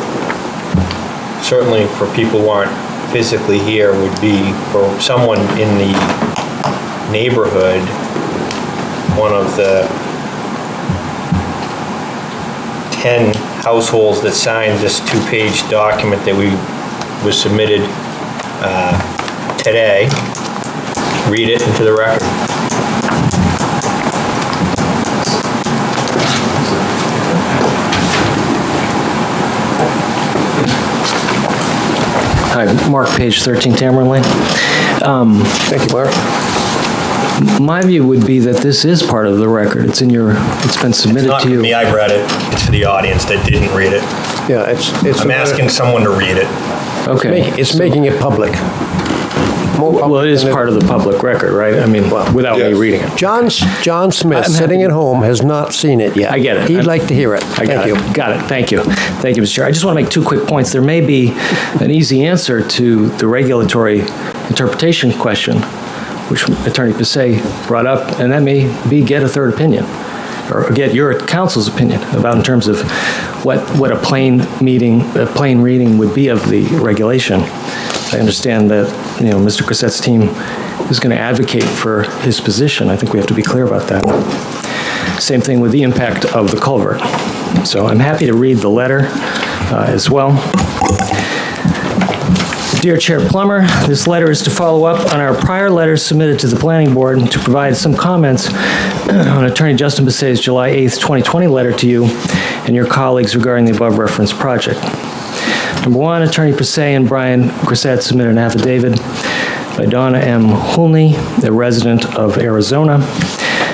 certainly for people who aren't physically here, would be for someone in the neighborhood, one of the 10 households that signed this 2-page document that was submitted today, read it into the record. Hi, Mark, page 13, Tamarind Lane. Thank you, Mark. My view would be that this is part of the record. It's been submitted Not to for you. me, I read it. It's for the audience that didn't read it. Yeah, it's. I'm asking someone to read it. Okay. It's making it public. Well, it is part of the public record, right? I mean, without me reading it. John Smith, sitting at home, has not seen it yet. I get it. He'd like to hear it. Got it. Thank you. Thank you, Mr. Chair. I just want to make 2 quick points. There may be an easy answer to the regulatory interpretation question, which Attorney Passay brought up, and that may be get a third opinion, or get your counsel's opinion about in terms of what a plain reading would be of the regulation. I understand that, Mr. Grissette's team is going to advocate for his position. I think we have to be clear about that. Same thing with the impact of the culvert. So I'm happy to read the letter as well. Dear Chair Plummer, this letter is to follow up on our prior letters submitted to the Planning Board to provide some comments on Attorney Justin Passay's July 8th, 2020 letter to you and your colleagues regarding the above referenced project. Number 1, Attorney Passay and Brian Grissette submitted an affidavit by Donna M. Hulney, a resident of Arizona.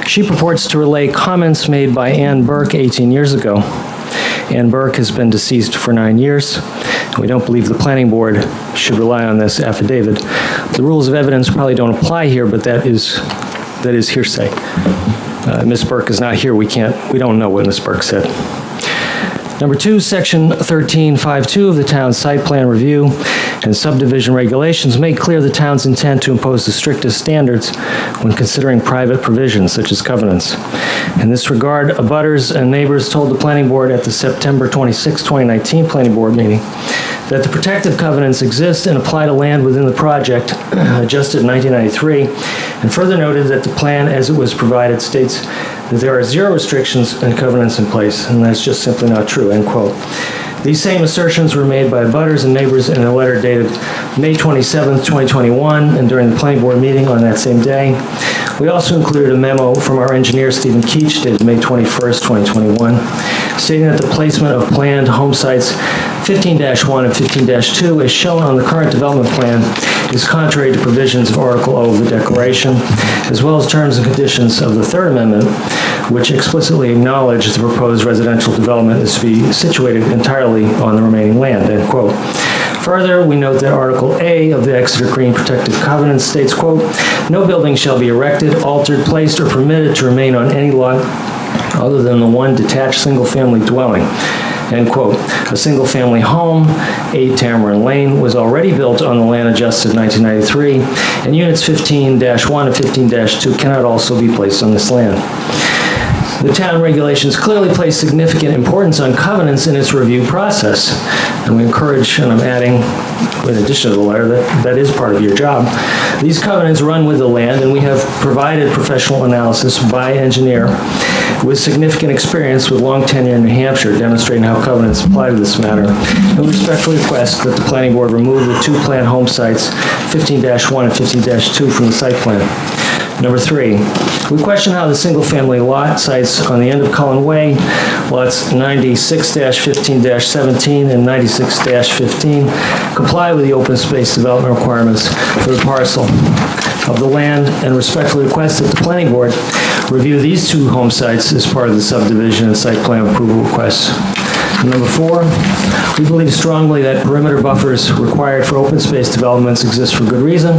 She purports to relay comments made by Ann Burke 18 years ago. Ann Burke has been deceased for 9 years. We don't believe the Planning Board should rely on this affidavit. The rules of evidence probably don't apply here, but that is hearsay. Ms. Burke is not here. We don't know what Ms. Burke said. Number 2, Section 1352 of the town's site plan review and subdivision regulations make clear the town's intent to impose the strictest standards when considering private provisions such as covenants. In this regard, abutters and neighbors told the Planning Board at the September 26, 2019 Planning Board meeting that the protective covenants exist and apply to land within the project, adjusted in 1993, and further noted that the plan as it was provided states that there are 0 restrictions and covenants in place, and that's just simply not true, end quote. These same assertions were made by abutters and neighbors in a letter dated May 27, 2021, and during the Planning Board meeting on that same day. We also included a memo from our engineer, Stephen Keach, dated May 21st, 2021, stating that the placement of planned home sites 15-1 and 15-2, as shown on the current development plan, is contrary to provisions of Article O of the Declaration, as well as terms and conditions of the Third Amendment, which explicitly acknowledge the proposed residential development is to be situated entirely on the remaining land, end quote. Further, we note that Article A of the Exeter Green Protective Covenant states, quote, "No building shall be erected, altered, placed, or permitted to remain on any lot other than the one detached single-family dwelling." end quote. A single-family home, 8 Tamarind Lane, was already built on the land adjusted 1993, and units 15-1 and 15-2 cannot also be placed on this land. The town regulations clearly place significant importance on covenants in its review process, and we encourage, and I'm adding, in addition to the letter, that is part of your job. These covenants run with the land, and we have provided professional analysis by an engineer with significant experience with long tenure in New Hampshire, demonstrating how covenants apply to this matter. And we respectfully request that the planning board remove the 2 planned home sites, 15-1 and 15-2, from the site plan. Number 3, we question how the single-family lot sites on the end of Cullen Way, lots 96-15-17 and 96-15, comply with the open space development requirements for the parcel of the land, and respectfully request that the planning board review these 2 home sites as part of the subdivision and site plan approval requests. Number 4, we believe strongly that perimeter buffers required for open space developments exist for good reason,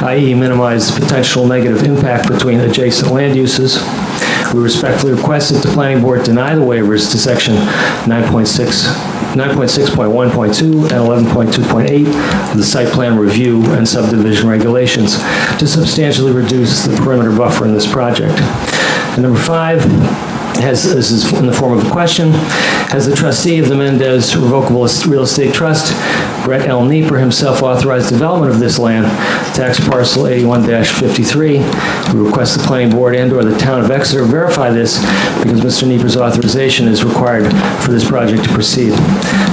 i.e. minimize potential negative impact between adjacent land uses. We respectfully request that the planning board deny the waivers to section 9.6.1.2 and 11.2.8 of the site plan review and subdivision regulations to substantially reduce the perimeter buffer in this project. And number 5, this is in the form of a question, has the trustee of the Mendez Revocable Real Estate Trust, Brett L. Nieper, himself authorized development of this land, tax parcel 81-53. We request the planning board and/or the town of Exeter verify this because Mr. Nieper's authorization is required for this project to proceed.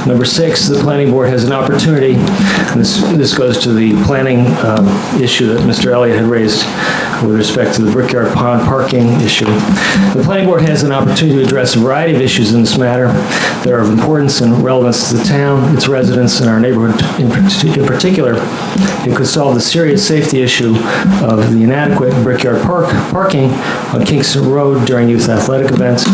Number 6, the planning board has an opportunity, and this goes to the planning issue that Mr. Elliott had raised with respect to the Brickyard Pond parking issue. The planning board has an opportunity to address a variety of issues in this matter that are of importance and relevance to the town, its residents, and our neighborhood in particular. It could solve the serious safety issue of the inadequate Brickyard parking on Kingston Road during youth athletic events.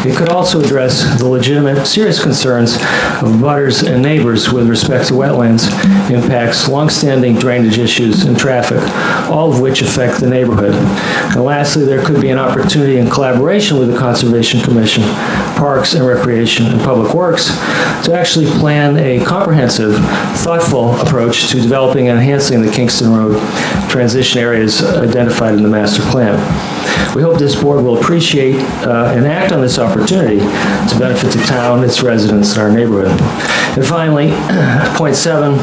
It could also address the legitimate, serious concerns of butters and neighbors with respect to wetlands impacts, longstanding drainage issues, and traffic, all of which affect the neighborhood. And lastly, there could be an opportunity in collaboration with the Conservation Commission, Parks and Recreation, and Public Works to actually plan a comprehensive, thoughtful approach to developing and enhancing the Kingston Road transition areas identified in the master plan. We hope this board will appreciate and act on this opportunity to benefit the town, its residents, and our neighborhood. And finally, point 7,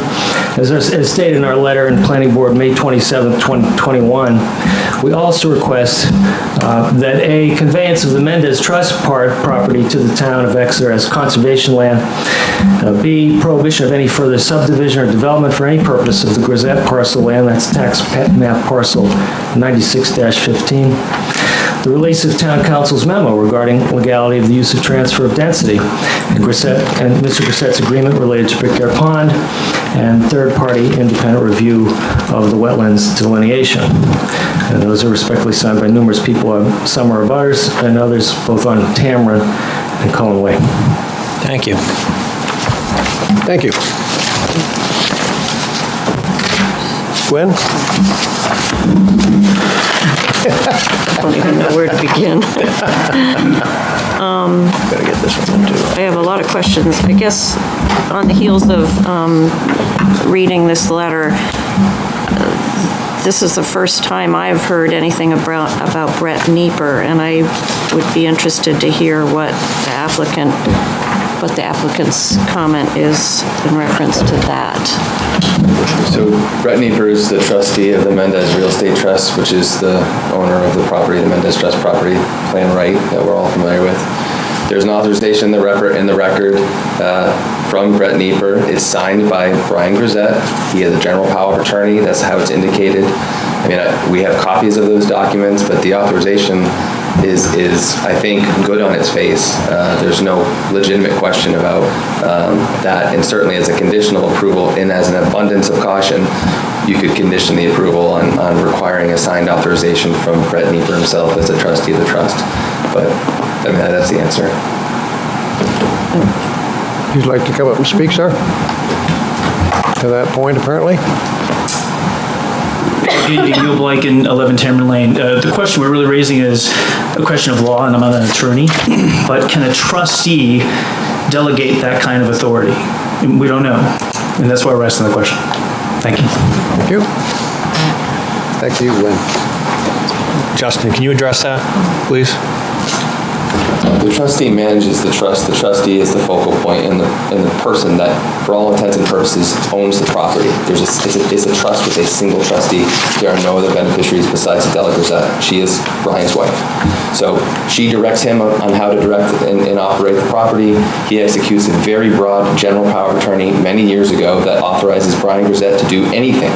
as stated in our letter in Planning Board May 27, 2021, we also request that A, conveyance of the Mendez Trust property to the town of Exeter as conservation land, B, prohibition of any further subdivision or development for any purpose of the Grisette parcel land, that's tax map parcel 96-15. The release of town council's memo regarding legality of the use of transfer of density and Mr. Grisette's agreement related to Brickyard Pond, and third-party independent review of the wetlands delineation. And those are respectively signed by numerous people. Some are abutters and others both on Tamarind and Cullen Way. Thank you. Thank you. Gwen? I don't even know where to begin. Gotta get this one too. I have a lot of questions. I guess on the heels of reading this letter, this is the first time I've heard anything about Brett Nieper, and I would be interested to hear what the applicant's comment is in reference to that. So Brett Nieper is the trustee of the Mendez Real Estate Trust, which is the owner of the property, the Mendez Trust property plan right that we're all familiar with. There's an authorization in the record from Brett Nieper. It's signed by Brian Grisette. He is the general power of attorney. That's how it's indicated. I mean, we have copies of those documents, but the authorization is I think, good on its face. There's no legitimate question about that, and certainly as a conditional approval and as an abundance of caution, you could condition the approval on requiring a signed authorization from Brett Nieper himself as a trustee of the trust. But, I mean, that's the answer. You'd like to come up and speak, sir? To that point, apparently? Neil Blake in 11 Tamarind Lane. The question we're really raising is a question of law, and I'm not an attorney, but can a trustee delegate that kind of authority? And we don't know, and that's why we're asking the question. Thank you. Thank you. Back to you, Glenn. Justin, can you address that, please? The trustee manages the trust. The trustee is the focal point and the person that, for all intents and purposes, owns the property. It's a trust with a single trustee. There are no other beneficiaries besides Adela Grisette. She is Brian's wife. So she directs him on how to direct and operate the property. He executes a very broad general power of attorney many years ago that authorizes Brian Grisette to do anything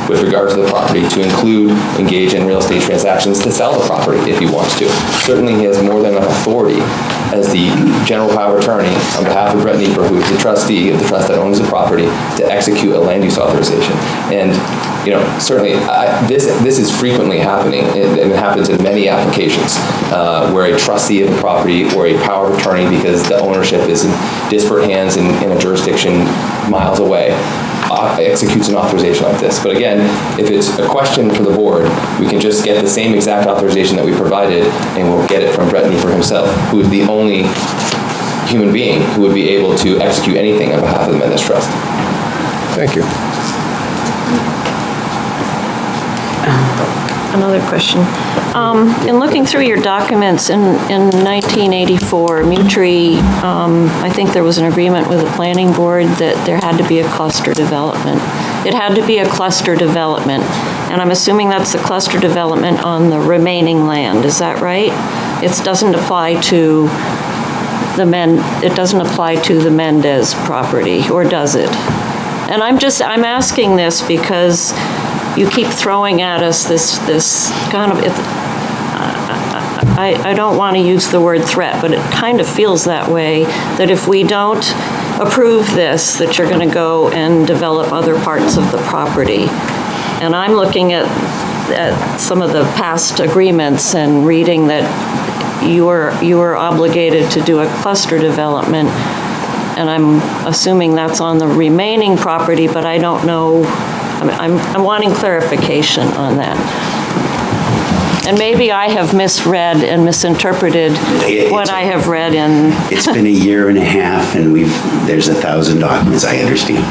with regards to the property, to include engage in real estate transactions to sell the property if he wants to. Certainly he has more than enough authority as the general power of attorney on behalf of Brett Nieper, who is the trustee of the trust that owns the property, to execute a land use authorization. And certainly this is frequently happening, and it happens in many applications where a trustee of the property or a power of attorney, because the ownership is in disparate hands in a jurisdiction miles away, executes an authorization like this. But again, if it's a question for the board, we can just get the same exact authorization that we provided, and we'll get it from Brett Nieper himself, who is the only human being who would be able to execute anything on behalf of the Mendes Trust. Thank you. Another question. In looking through your documents in 1984, Mutri, I think there was an agreement with the planning board that there had to be a cluster development. It had to be a cluster development, and I'm assuming that's the cluster development on the remaining land. Is that right? It doesn't apply to the Mendes property, or does it? And I'm asking this because you keep throwing at us this kind of, I don't want to use the word threat, but it kind of feels that way, that if we don't approve this, that you're going to go and develop other parts of the property. And I'm looking at some of the past agreements and reading that you were obligated to do a cluster development, and I'm assuming that's on the remaining property, but I don't know. I'm wanting clarification on that. And maybe I have misread and misinterpreted what I have read in. It's been a year and a half, and there's 1,000 documents, I understand.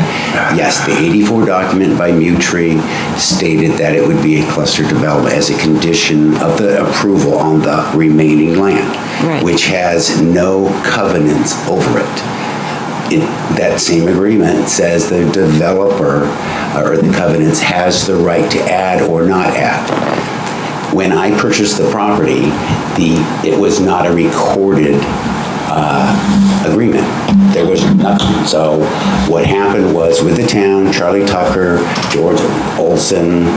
Yes, the 84 document by Mutri stated that it would be a cluster development as a condition of the approval on the remaining land, right, which has no covenants over it. That same agreement says the developer or the covenants has the right to add or not add. When I purchased the property, it was not a recorded agreement. There was nothing. So what happened was, with the town, Charlie Tucker, George Olson,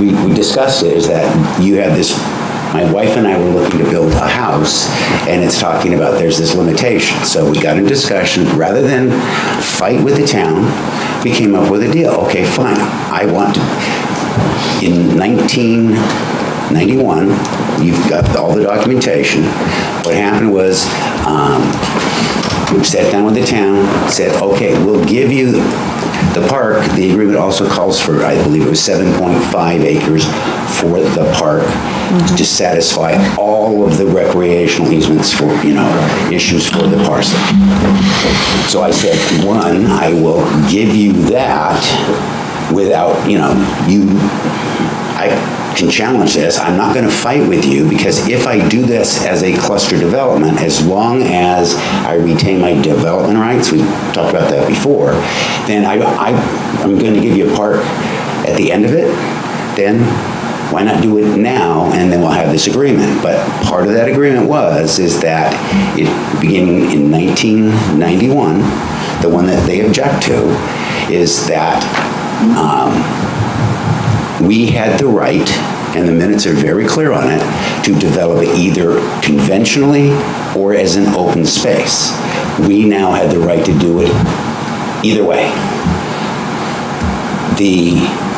we discussed it, is that you have this. My wife and I were looking to build a house, and it's talking about there's this limitation. So we got in discussion. Rather than fight with the town, we came up with a deal. Okay, fine. I want to. In 1991, you've got all the documentation. What happened was, we sat down with the town, said, okay, we'll give you the park. The agreement also calls for, I believe it was 7.5 acres for the park, to satisfy all of the recreational easements for, issues for the parcel. So I said, one, I will give you that without, I can challenge this. I'm not going to fight with you, because if I do this as a cluster development, as long as I retain my development rights, we talked about that before, then I'm going to give you a park at the end of it. Then why not do it now, and then we'll have this agreement? But part of that agreement is that beginning in 1991, the one that they object to is that we had the right, and the minutes are very clear on it, to develop it either conventionally or as an open space. We now had the right to do it either way.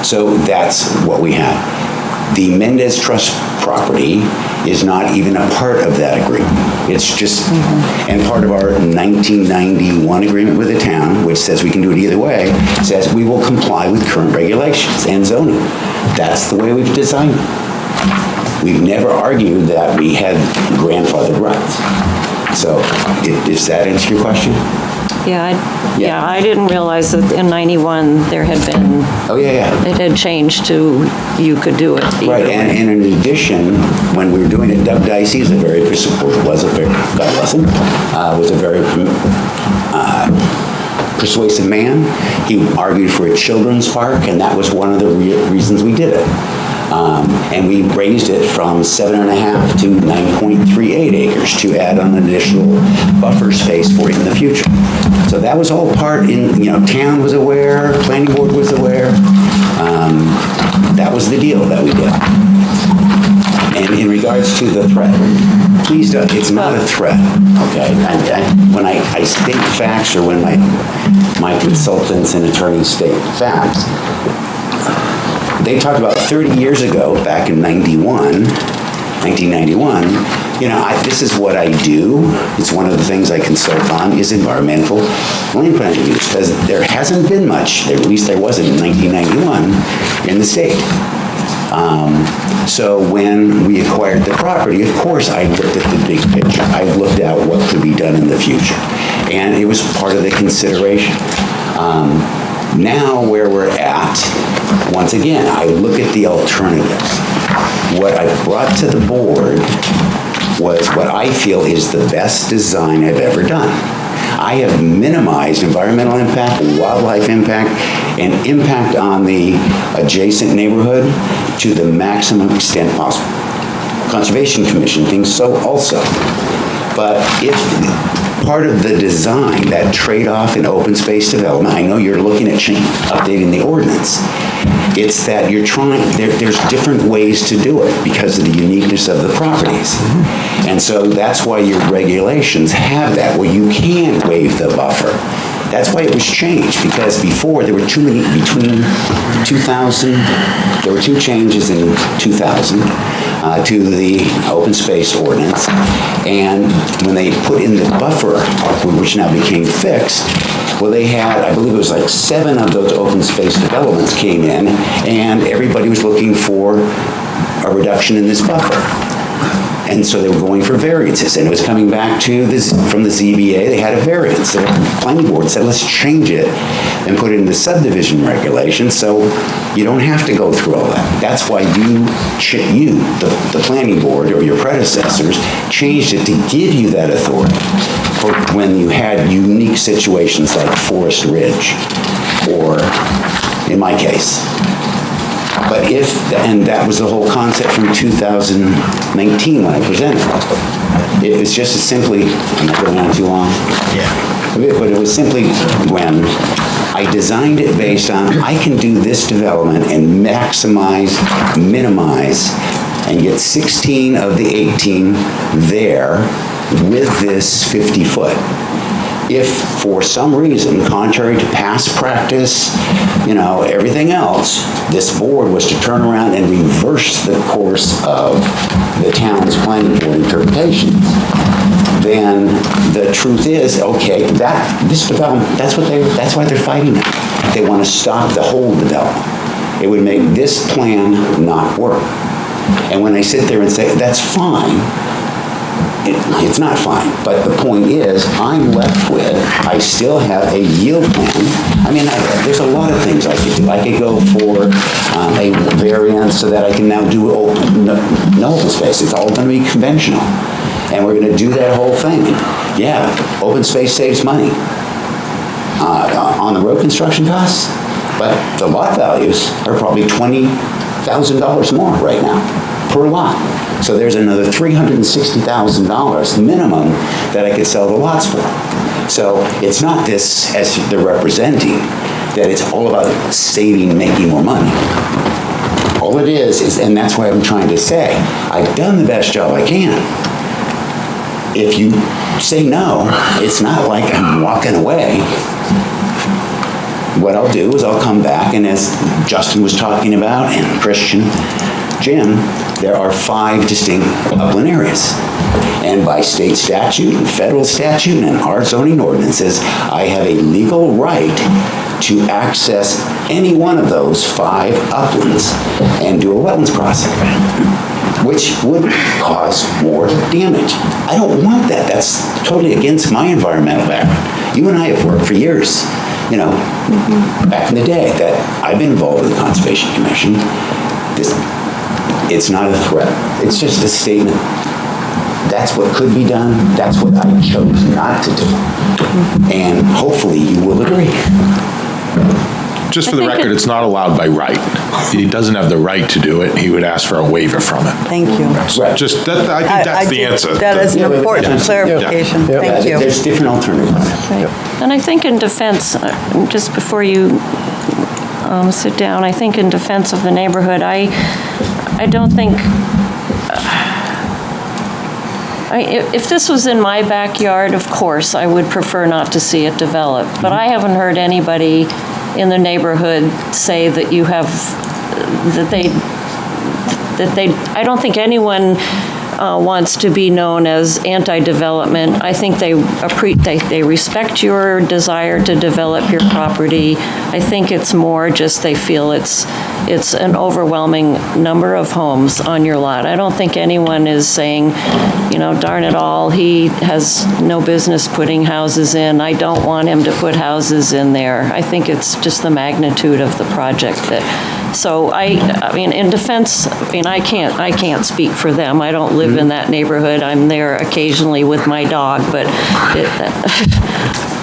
So that's what we had. The Mendes Trust property is not even a part of that agreement. It's just, and part of our 1991 agreement with the town, which says we can do it either way, says we will comply with current regulations and zoning. That's the way we've designed it. We've never argued that we had grandfathered rights. So, does that answer your question? Yeah, I didn't realize that in 91 there had been. Oh, yeah. It had changed to you could do it. Right, and in addition, when we were doing it, Doug Dicey was a very persuasive man. He argued for a children's park, and that was one of the reasons we did it. And we raised it from 7.5 to 9.38 acres to add an additional buffer space for it in the future. So that was all part town was aware, planning board was aware. That was the deal that we did. And in regards to the threat, please don't, it's not a threat, okay? When I state facts, or when my consultants and attorneys state facts, they talked about 30 years ago, back in 1991, this is what I do. It's one of the things I consult on is environmental land planning use, because there hasn't been much, at least there wasn't in 1991, in the state. So when we acquired the property, of course, I looked at the big picture. I looked at what could be done in the future, and it was part of the consideration. Now where we're at, once again, I look at the alternatives. What I brought to the board was what I feel is the best design I've ever done. I have minimized environmental impact, wildlife impact, and impact on the adjacent neighborhood to the maximum extent possible. Conservation Commission thinks so also. But if part of the design, that trade-off in open space development, I know you're looking at updating the ordinance. It's that you're there's different ways to do it because of the uniqueness of the properties. And so that's why your regulations have that, where you can waive the buffer. That's why it was changed, because before there were too many, between 2000, there were two changes in 2000 to the open space ordinance. And when they put in the buffer, which now became fixed, well, they had, I believe it was like 7 of those open space developments came in, and everybody was looking for a reduction in this buffer. And so they were going for variances, and it was coming back to this, from the ZBA, they had a variance. So the planning board said, let's change it and put it in the subdivision regulations so you don't have to go through all that. That's why the planning board, or your predecessors, changed it to give you that authority for when you had unique situations like Forest Ridge, or in my case. But and that was the whole concept from 2019 when I presented. It was just as simply, I'm not going on too long. Yeah. But it was simply when I designed it based on, I can do this development and maximize, minimize, and get 16 of the 18 there with this 50-foot. If for some reason, contrary to past practice, everything else, this board was to turn around and reverse the course of the town's planning board interpretations, then the truth is, okay, this development, that's why they're fighting it. They want to stop the whole development. It would make this plan not work. And when I sit there and say, that's fine, it's not fine, but the point is, I'm left with, I still have a yield plan. I mean, there's a lot of things I could do. I could go for a variance so that I can now do no open space. It's all going to be conventional. And we're going to do that whole thing. Yeah, open space saves money on the road construction costs, but the lot values are probably $20,000 more right now per lot. So there's another $360,000 minimum that I could sell the lots for. So it's not this, as they're representing, that it's all about saving, making more money. All it is, and that's why I'm trying to say, I've done the best job I can. If you say no, it's not like I'm walking away. What I'll do is I'll come back, and as Justin was talking about, and Christian, Jim, there are 5 distinct upland areas. And by state statute and federal statute and our zoning ordinances, I have a legal right to access any one of those 5 uplands and do a wetlands crossing. which would cause more damage. I don't want that. That's totally against my environmental background. You and I have worked for years, you know, back in the day that I've been involved with the Conservation Commission. It's not a threat. It's just a statement. That's what could be done. That's what I chose not to do. And hopefully you will agree. Just for the record, it's not allowed by right. He doesn't have the right to do it. He would ask for a waiver from it. Thank you. Just, that, I think that's the answer. That is an important clarification. Thank you. There's different alternatives. Right. And I think in defense, just before you sit down, I think in defense of the neighborhood, I don't think, if this was in my backyard, of course, I would prefer not to see it develop. But I haven't heard anybody in the neighborhood say that you have, I don't think anyone wants to be known as anti-development. I think they respect your desire to develop your property. I think it's more just they feel it's an overwhelming number of homes on your lot. I don't think anyone is saying, you know, darn it all, he has no business putting houses in. I don't want him to put houses in there. I think it's just the magnitude of the project that. So I mean, in defense, I mean, I can't speak for them. I don't live in that neighborhood. I'm there occasionally with my dog, but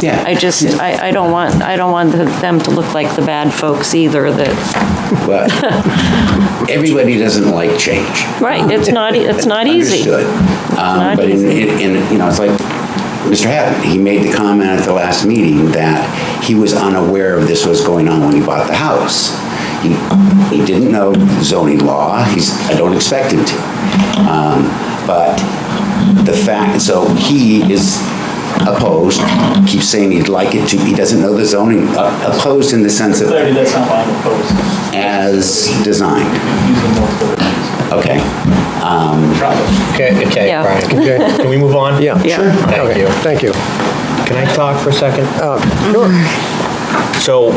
yeah. I don't want them to look like the bad folks either. But everybody doesn't like change. Right. It's not easy. Understood. But in you know, it's like Mr. Hatton, he made the comment at the last meeting that he was unaware of this was going on when he bought the house. He didn't know zoning law. I don't expect him to. But the fact, so he is opposed, keeps saying he'd like it to, he doesn't know the zoning, opposed in the sense of That's not why I'm opposed. as designed. Okay. Okay, Yeah. Brian. Can we move on? Yeah. Yeah. Sure. Thank Okay, you. Thank you. Can I talk for a second? Sure. So,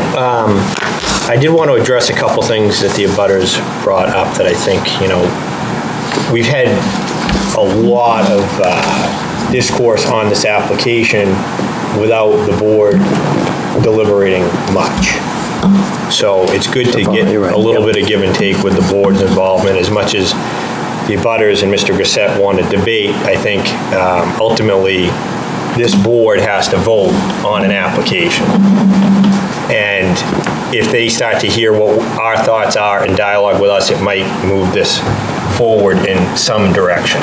I did want to address a couple things that the abutters brought up that I think, you know, we've had a lot of discourse on this application without the board deliberating much. So it's good to get a little bit of give and take with the board's involvement. As much as the abutters and Mr. Grissett want to debate, I think ultimately this board has to vote on an application. And if they start to hear what our thoughts are and dialogue with us, it might move this forward in some direction.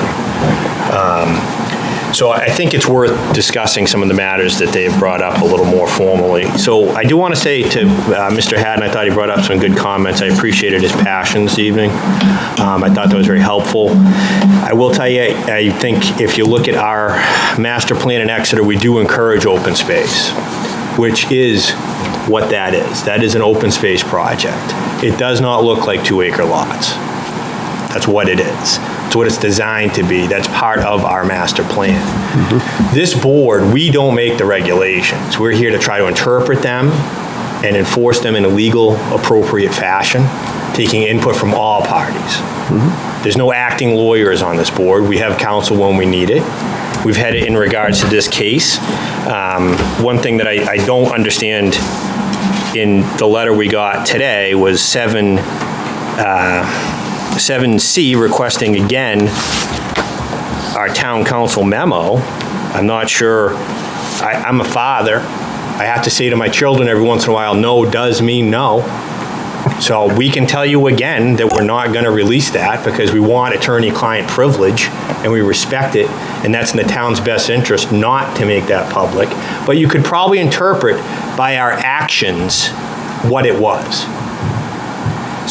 So I think it's worth discussing some of the matters that they've brought up a little more formally. So I do want to say to Mr. Haddon, I thought he brought up some good comments. I appreciated his passion this evening. I thought that was very helpful. I will tell you, I think if you look at our master plan in Exeter, we do encourage open space, which is what that is. That is an open space project. It does not look like 2-acre lots. That's what it is. It's what it's designed to be. That's part of our master plan. This board, we don't make the regulations. We're here to try to interpret them and enforce them in a legal, appropriate fashion, taking input from all parties. There's no acting lawyers on this board. We have counsel when we need it. We've had it in regards to this case. One thing that I don't understand in the letter we got today was 7C requesting again our town council memo. I'm not sure, I'm a father. I have to say to my children every once in a while, no does mean no. So we can tell you again that we're not going to release that because we want attorney-client privilege and we respect it, and that's in the town's best interest not to make that public. But you could probably interpret by our actions what it was.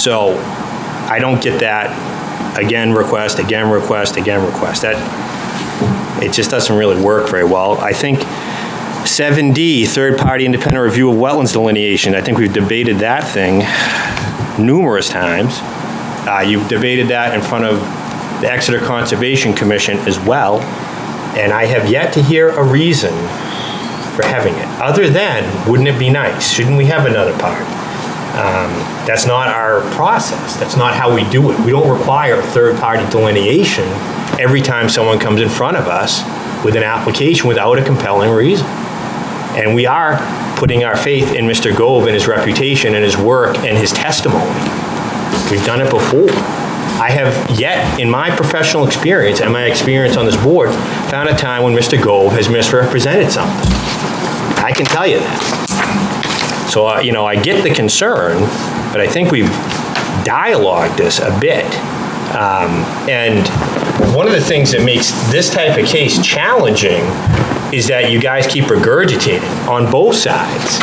So I don't get that again request, again request, again request. That, it just doesn't really work very well. I think 7D, third-party independent review of wetlands delineation, I think we've debated that thing numerous times. You've debated that in front of the Exeter Conservation Commission as well, and I have yet to hear a reason for having it, other than, wouldn't it be nice? Shouldn't we have another party? That's not our process. That's not how we do it. We don't require a third-party delineation every time someone comes in front of us with an application without a compelling reason. And we are putting our faith in Mr. Gove and his reputation and his work and his testimony. We've done it before. I have yet, in my professional experience and my experience on this board, found a time when Mr. Gove has misrepresented something. I can tell you that. So, I get the concern, but I think we've dialogued this a bit. And one of the things that makes this type of case challenging is that you guys keep regurgitating on both sides.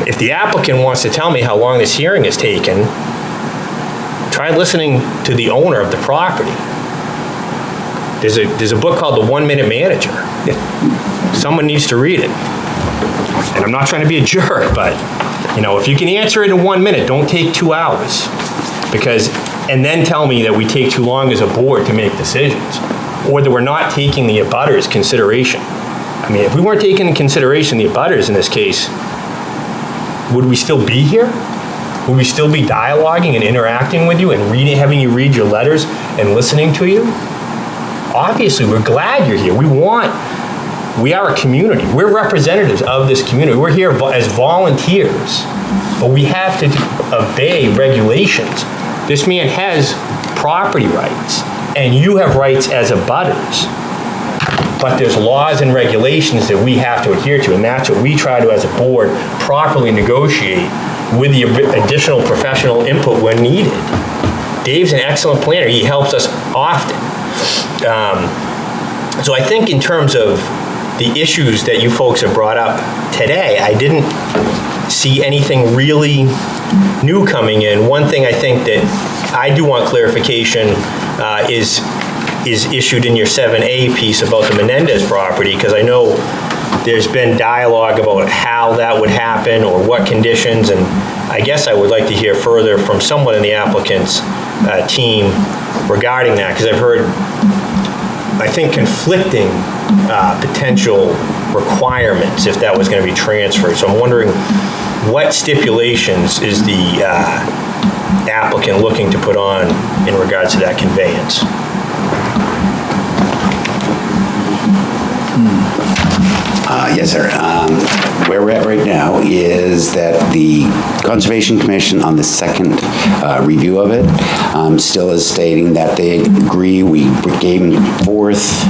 If the applicant wants to tell me how long this hearing has taken, try listening to the owner of the property. There's a book called The 1 Minute Manager. Someone needs to read it. And I'm not trying to be a jerk, but if you can answer it in 1 minute, don't take 2 hours. And then tell me that we take too long as a board to make decisions, or that we're not taking the abutters consideration. I mean, if we weren't taking in consideration the abutters in this case, would we still be here? Would we still be dialoguing and interacting with you and having you read your letters and listening to you? Obviously, we're glad you're here. We are a community. We're representatives of this community. We're here as volunteers, but we have to obey regulations. This man has property rights, and you have rights as abutters. But there's laws and regulations that we have to adhere to, and that's what we try to, as a board, properly negotiate with the additional professional input when needed. Dave's an excellent planner. He helps us often. So I think in terms of the issues that you folks have brought up today, I didn't see anything really new coming in. One thing I think that I do want clarification is issued in your 7A piece about the Menendez property, because I know there's been dialogue about how that would happen or what conditions, and I guess I would like to hear further from someone in the applicant's team regarding that, because I've heard, I think, conflicting potential requirements if that was going to be transferred. So I'm wondering what stipulations is the applicant looking to put on in regards to that conveyance? Yes, sir. Where we're at right now is that the Conservation Commission, on the second review of it, still is stating that they agree. We gave forth.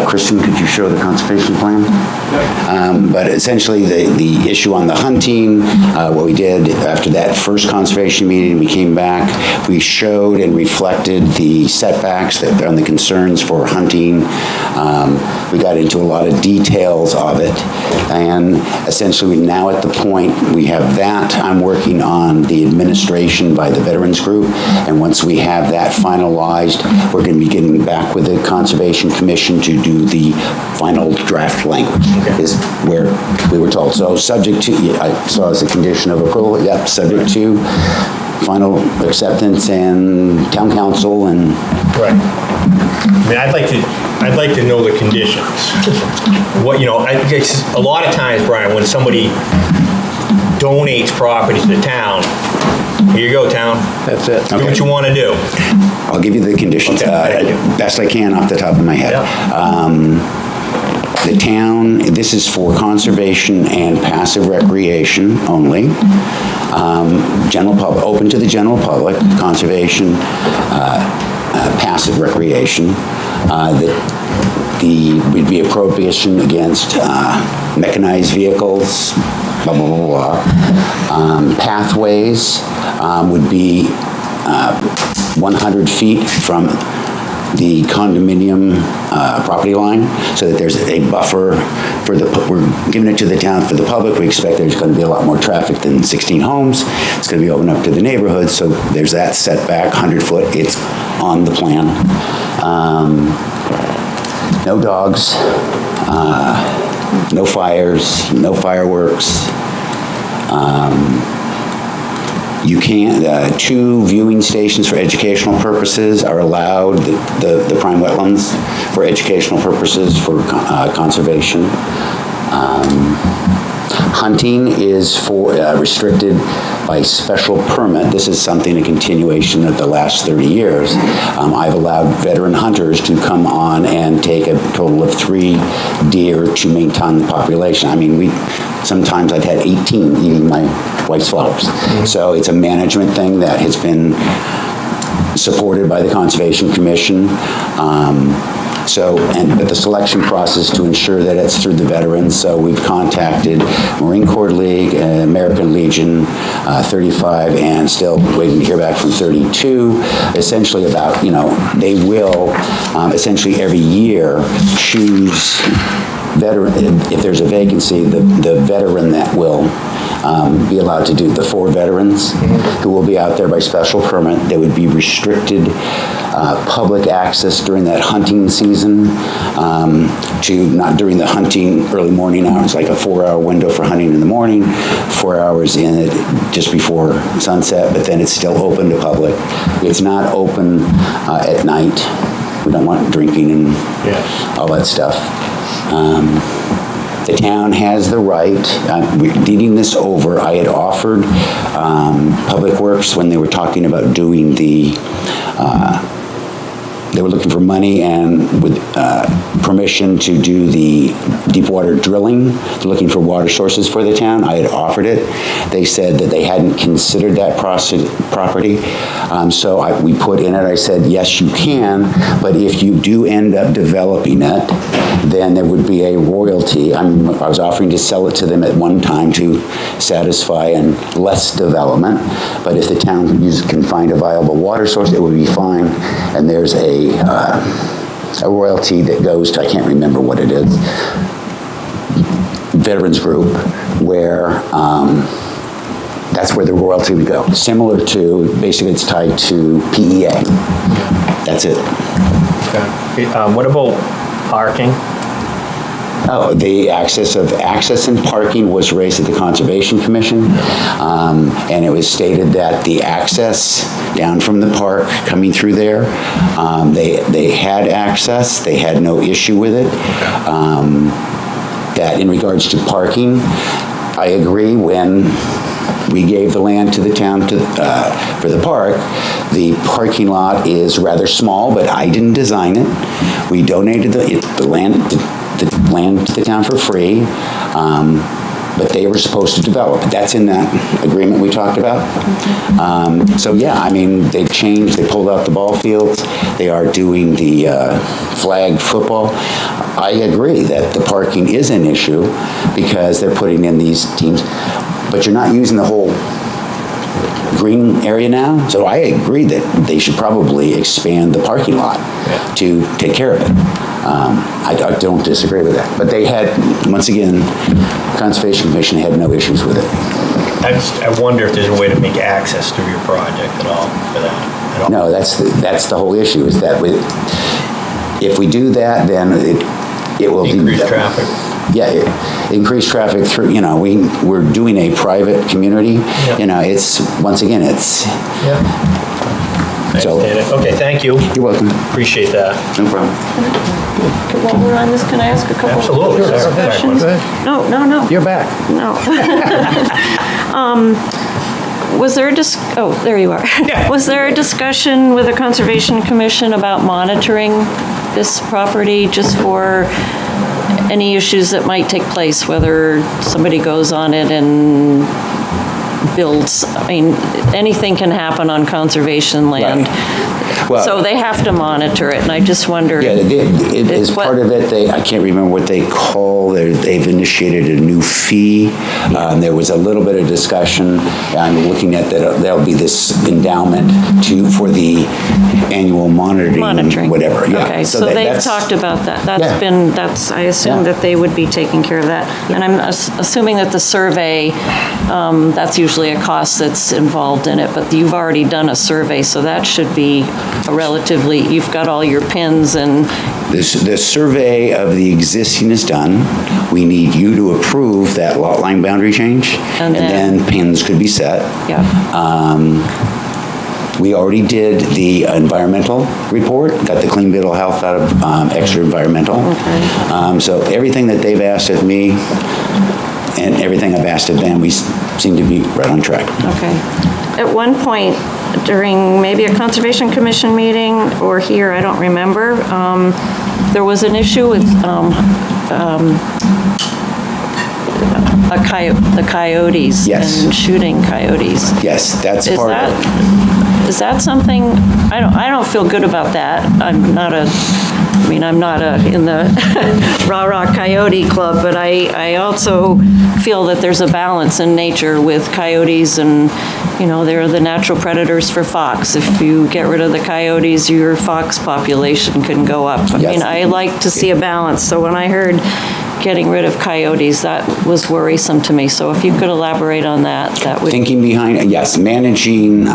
Kristen, could you show the conservation plan? But essentially, the issue on the hunting, what we did after that first conservation meeting, we came back, we showed and reflected the setbacks on the concerns for hunting. We got into a lot of details of it, and essentially now at the point we have that, I'm working on the administration by the Veterans Group, and once we have that finalized, we're going to be getting back with the Conservation Commission to do the final draft language, is where we were told. So subject to, I saw as a condition of approval, yep, subject to final acceptance and town council and... Right. I mean, I'd like to know the conditions. What, a lot of times, Brian, when somebody donates property to the town, here you go, town. That's it. Do what you want to do. I'll give you the conditions, best I can off the top of my head. The town, this is for conservation and passive recreation only. General public, open to the general public, conservation, passive recreation. Would be a prohibition against mechanized vehicles, blah, blah, blah, blah. Pathways would be 100 feet from the condominium property line, so that there's a buffer for we're giving it to the town for the public. We expect there's going to be a lot more traffic than 16 homes. It's going to be open up to the neighborhood, so there's that setback, 100 foot. It's on the plan. No dogs, no fires, no fireworks. You can't, 2 viewing stations for educational purposes are allowed, the prime wetlands for educational purposes for conservation. Hunting is restricted by special permit. This is something, a continuation of the last 30 years. I've allowed veteran hunters to come on and take a total of 3 deer to maintain the population. I mean, sometimes I've had 18 eating my wife's flowers. So it's a management thing that has been supported by the Conservation Commission. But the selection process to ensure that it's through the veterans, so we've contacted Marine Corps League, American Legion, 35, and still waiting to hear back from 32, essentially about, they will essentially every year choose veteran, if there's a vacancy, the veteran that will be allowed to do, the 4 veterans who will be out there by special permit. They would be restricted public access during that hunting season to not during the hunting early morning hours, like a 4-hour window for hunting in the morning, 4 hours in it just before sunset, but then it's still open to public. It's not open at night. We don't want drinking and all that stuff. The town has the right, deeding this over, I had offered Public Works when they were talking about doing they were looking for money and with permission to do the deep water drilling, looking for water sources for the town. I had offered it. They said that they hadn't considered that property. So we put in it, I said, yes, you can, but if you do end up developing it, then there would be a royalty. I was offering to sell it to them at one time to satisfy and less development, but if the town can find a viable water source, it would be fine. And there's a royalty that goes to, I can't remember what it is, Veterans Group, where that's where the royalty would go. Similar to, basically it's tied to PEA. That's it. Okay. What about parking? Oh, the access and parking was raised at the Conservation Commission, and it was stated that the access down from the park coming through there, they had access, they had no issue with it. That in regards to parking, I agree when we gave the land to the town for the park. The parking lot is rather small, but I didn't design it. We donated the land to the town for free, but they were supposed to develop it. That's in that agreement we talked about. So yeah, I mean, they've changed, they pulled out the ball fields, they are doing the flag football. I agree that the parking is an issue because they're putting in these teams, but you're not using the whole green area now, so I agree that they should probably expand the parking lot to take care of it. I don't disagree with that, but they had, once again, Conservation Commission had no issues with it. I wonder if there's a way to make access through your project at all for that. At all. No, that's the whole issue, is that if we do that, then it will increase traffic. Yeah, increase traffic through, we're doing a private community. Yeah. It's, once again, it's... Yeah. So, okay, thank you. You're welcome. Appreciate that. No problem. While we're on this, can I ask a couple Absolutely. of questions? No. You're back. No. Was there a there you are. Yeah. Was there a discussion with the Conservation Commission about monitoring this property just for any issues that might take place, whether somebody goes on it and builds? I mean, anything can happen on conservation land. Right. Well, so they have to monitor it, and I just wonder. Yeah, as part of it, I can't remember what they call, they've initiated a new fee. There was a little bit of discussion. I'm looking at that, there'll be this endowment for the annual monitoring. Whatever. Yeah. Okay, so they've talked about that. I assume that they would be taking care of that. Yeah. And I'm assuming that the survey, that's usually a cost that's involved in it, but you've already done a survey, so that should be you've got all your pins and... The survey of the existing is done. We need you to approve that lot line boundary change, and then pins could be set. Yeah. We already did the environmental report, got the clean bill of health out of Exeter Environmental. Okay. So everything that they've asked of me, and everything I've asked of them, we seem to be right on track. Okay. At one point, during maybe a Conservation Commission meeting or here, I don't remember, there was an issue with the coyotes. Yes. And shooting coyotes. Yes, that's part of it. Is that something, I don't feel good about that. I'm not in the rah-rah coyote club, but I also feel that there's a balance in nature with coyotes, and, they're the natural predators for fox. If you get rid of the coyotes, your fox population can go up. I like to see a balance, so when I heard getting rid of coyotes, that was worrisome to me. So if you could elaborate on that, that would... Thinking behind it, yes, managing,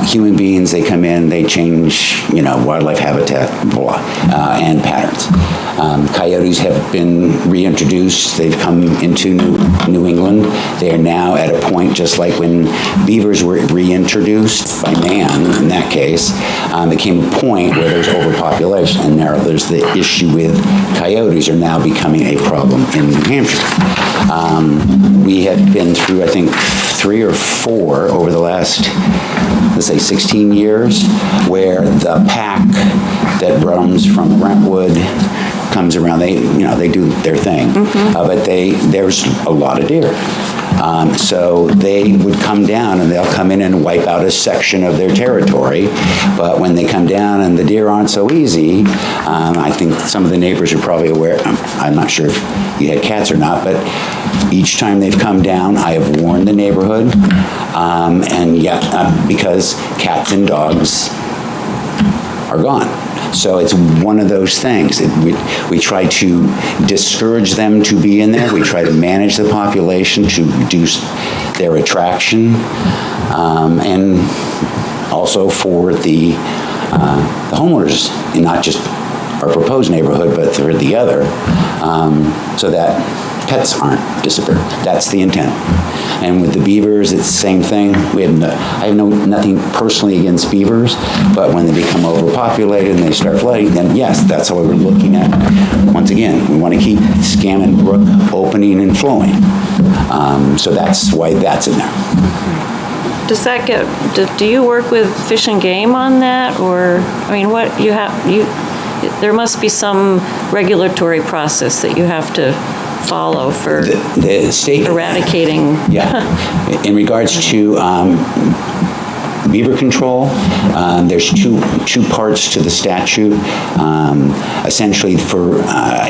human beings, they come in, they change, wildlife habitat, blah, and patterns. Coyotes have been reintroduced. They've come into New England. They are now at a point, just like when beavers were reintroduced by man, in that case, there came a point where there's overpopulation, and now there's the issue with coyotes are now becoming a problem in New Hampshire. We have been through, I think, 3 or 4 over the last, let's say, 16 years, where the pack that roams from Brentwood comes around. They do their thing, but there's a lot of deer. So they would come down and they'll come in and wipe out a section of their territory. But when they come down and the deer aren't so easy, I think some of the neighbors are probably aware. I'm not sure if you had cats or not, but each time they've come down, I have warned the neighborhood. Because cats and dogs are gone. So it's one of those things. We try to discourage them to be in there. We try to manage the population to reduce their attraction. And also for the homeowners, and not just our proposed neighborhood, but for the other, so that pets aren't disappeared. That's the intent. And with the beavers, it's the same thing. I have nothing personally against beavers, but when they become overpopulated and they start flooding, then yes, that's what we're looking at. Once again, we want to keep Scammon Brook opening and flowing. So that's why that's in there. Does that do you work with Fish and Game on that? Or, there must be some regulatory process that you have to follow for the state eradicating. Yeah. In regards to beaver control, there's two parts to the statute. Essentially, for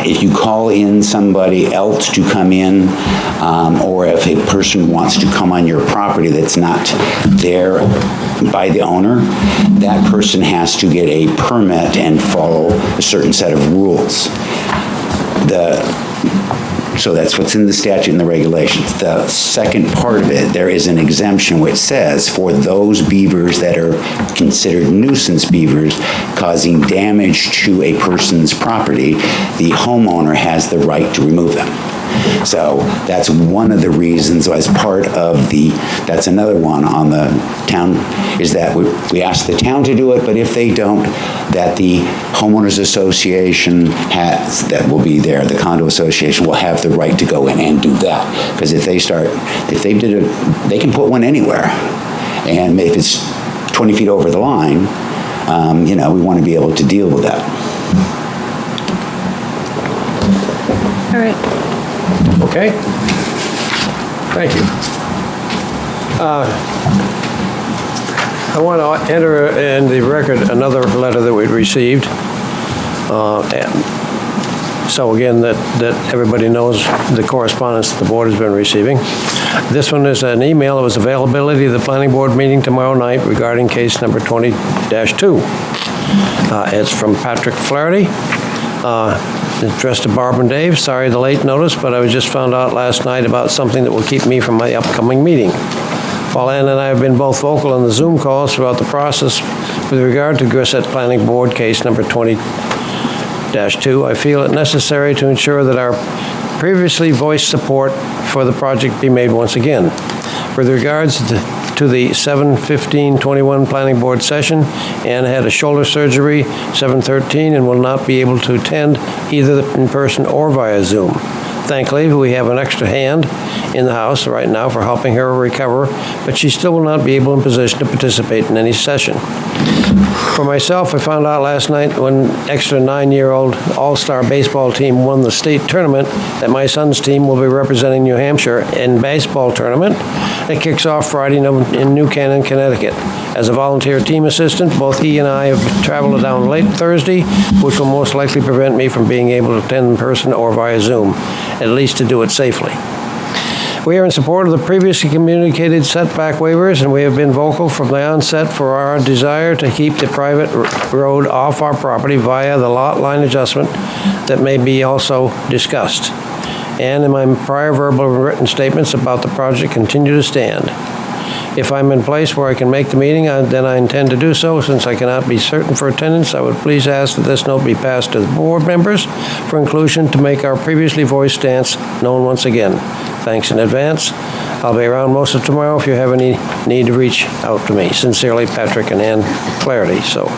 if you call in somebody else to come in, or if a person wants to come on your property that's not there by the owner, that person has to get a permit and follow a certain set of rules. So that's what's in the statute and the regulations. The second part of it, there is an exemption which says for those beavers that are considered nuisance beavers causing damage to a person's property, the homeowner has the right to remove them. So that's one of the reasons, as part of that's another one on the town, is that we ask the town to do it, but if they don't, that the homeowners association that will be there, the condo association will have the right to go in and do that. Because if they can put one anywhere. And if it's 20 feet over the line, we want to be able to deal with that. All right. Okay. Thank you. I want to enter in the record another letter that we received. So again, that everybody knows the correspondence that the board has been receiving. This one is an email. It was availability of the planning board meeting tomorrow night regarding case number 20-2. It's from Patrick Flaherty. Addressed to Barb and Dave. Sorry the late notice, but I was just found out last night about something that will keep me from my upcoming meeting. While Ann and I have been both vocal on the Zoom calls throughout the process with regard to Grisette Planning Board case number 20-2, I feel it necessary to ensure that our previously voiced support for the project be made once again. With regards to the 7/15/21 Planning Board session, Ann had a shoulder surgery 7/13 and will not be able to attend either in person or via Zoom. Thankfully, we have an extra hand in the House right now for helping her recover, but she still will not be able in position to participate in any session. For myself, I found out last night when Exeter 9-year-old all-star baseball team won the state tournament that my son's team will be representing New Hampshire in baseball tournament that kicks off Friday in New Canaan, Connecticut. As a volunteer team assistant, both he and I have traveled down late Thursday, which will most likely prevent me from being able to attend in person or via Zoom, at least to do it safely. We are in support of the previously communicated setback waivers, and we have been vocal from the onset for our desire to keep the private road off our property via the lot line adjustment that may be also discussed. And in my prior verbal and written statements about the project continue to stand. If I'm in place where I can make the meeting, then I intend to do so. Since I cannot be certain for attendance, I would please ask that this note be passed to the board members for inclusion to make our previously voiced stance known once again. Thanks in advance. I'll be around most of tomorrow if you have any need to reach out to me. Sincerely, Patrick and Ann Flaherty. So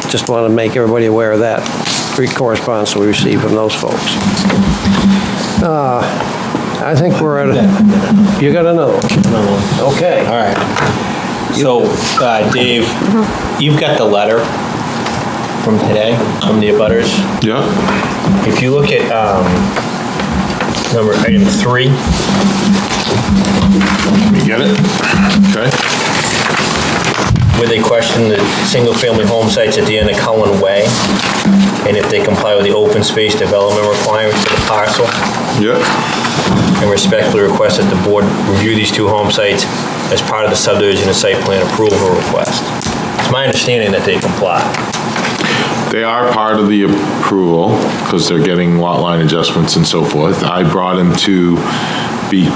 just want to make everybody aware of that correspondence we received from those folks. I think we're at you got another one? Okay. All right. So, Dave, you've got the letter from today, from the abutters. Yeah. If you look at item 3. You get it? Okay. Where they question the single-family home sites at the end of Cullen Way, and if they comply with the open space development requirements of the parcel. Yeah. And respectfully request that the board review these 2 home sites as part of the subdivision and site plan approval request. It's my understanding that they comply. They are part of the approval because they're getting lot line adjustments and so forth. I brought him to be,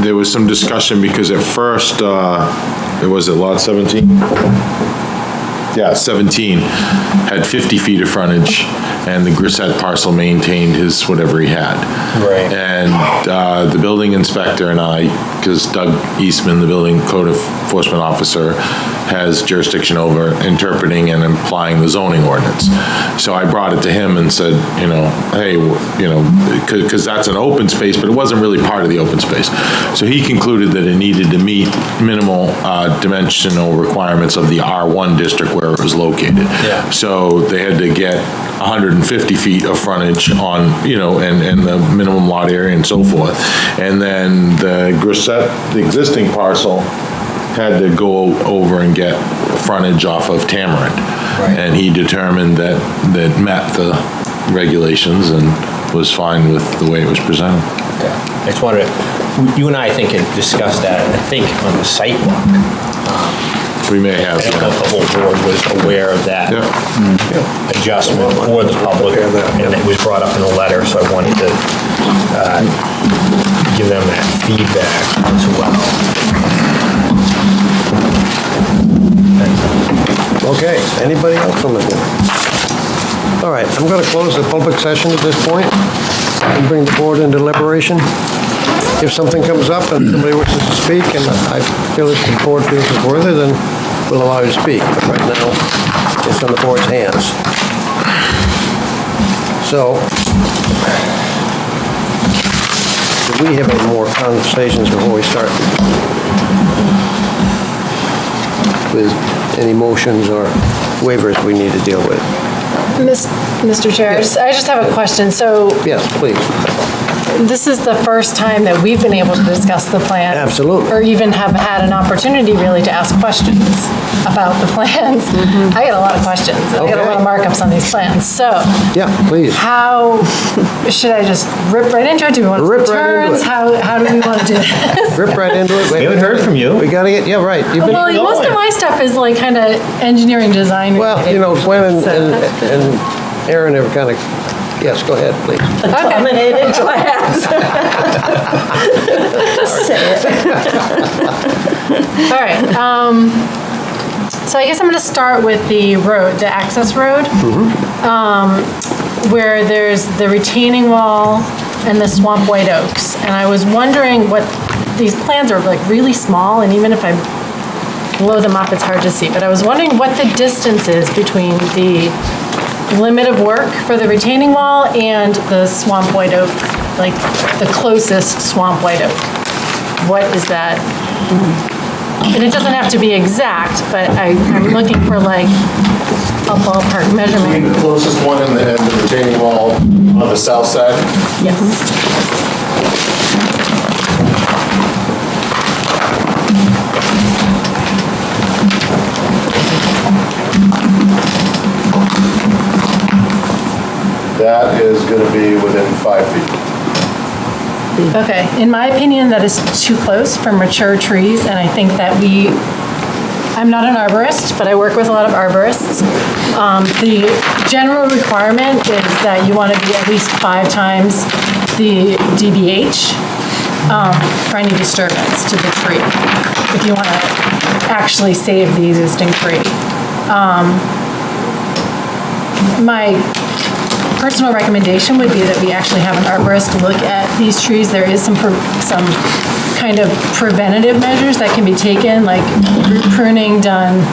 there was some discussion because at first, was it lot 17? Yeah, 17 had 50 feet of frontage, and the Grissett parcel maintained his whatever he had. Right. And the building inspector and I, because Doug Eastman, the building code enforcement officer, has jurisdiction over interpreting and applying the zoning ordinance. So I brought it to him and said, hey, because that's an open space, but it wasn't really part of the open space. So he concluded that it needed to meet minimal dimensional requirements of the R1 district where it was located. Yeah. So they had to get 150 feet of frontage on, and the minimum lot area and so forth. And then the Grissett, the existing parcel, had to go over and get frontage off of Tamarind. Right. And he determined that met the regulations and was fine with the way it was presented. Okay. I just wanted to, you and I think had discussed that, I think on the sidewalk. We may have. I don't know if the whole board was aware of that adjustment for the public, and it was brought up in the letter, so I wanted to give them that feedback as well. Okay, anybody else on the board? All right, I'm going to close the public session at this point and bring the board into deliberation. If something comes up and somebody wishes to speak, and I feel that the board feels it's worthy, then we'll allow you to speak. But right now, it's on the board's hands. So, do we have any more conversations before we start with any motions or waivers we need to deal with? Mr. Chair, I just have a question. So, yes, please. This is the first time that we've been able to discuss the plan. Absolutely. Or even have had an opportunity really to ask questions about the plans. I got a lot of questions. I got a lot of markups on these plans. So, yeah, please. How should I just rip right into it? Do we want to rip turns? Right into it. How do we want to do this? Rip right into it. We haven't heard from you. We got to get, right. You've been well, most of my stuff is like kind of engineering design. Well, Gwen and Aaron have kind of, yes, go ahead, please. Dominated class. Say it. All right. So I guess I'm going to start with the road, the access road, where there's the retaining wall and the swamp white oaks. And I was wondering what these plans are like really small, and even if I blow them up, it's hard to see. But I was wondering what the distance is between the limit of work for the retaining wall and the swamp white oak, like the closest swamp white oak. What is that? And it doesn't have to be exact, but I'm looking for like a ballpark measurement. The closest one in the retaining wall on the south side? Yes. That is going to be within 5 feet. Okay, in my opinion, that is too close for mature trees, and I think that I'm not an arborist, but I work with a lot of arborists. The general requirement is that you want to be at least 5 times the DBH for any disturbance to the tree, if you want to actually save the existing tree. My personal recommendation would be that we actually have an arborist look at these trees. There is some kind of preventative measures that can be taken, like root pruning done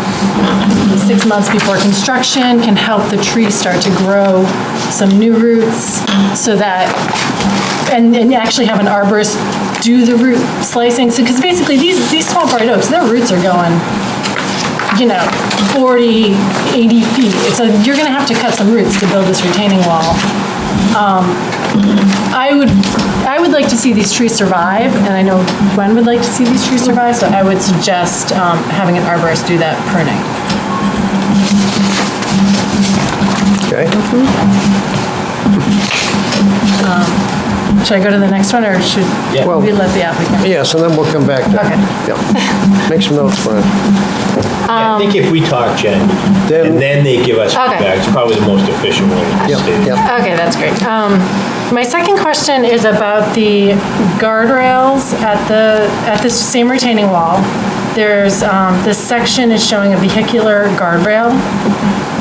6 months before construction can help the tree start to grow some new roots, so that, and actually have an arborist do the root slicing. So, because basically these swamp white oaks, their roots are going 40, 80 feet. So you're going to have to cut some roots to build this retaining wall. I would like to see these trees survive, and I know Gwen would like to see these trees survive, so I would suggest having an arborist do that pruning. Okay. Should I go to the next one, or should we let the applicant? Yes, and then we'll come back to Okay. Yeah. Make some notes, Brian. I think if we talk, Jen, and then they give us Okay. feedback, it's probably the most efficient way to state it. Okay, that's great. My second question is about the guardrails at this same retaining wall. There's, this section is showing a vehicular guardrail.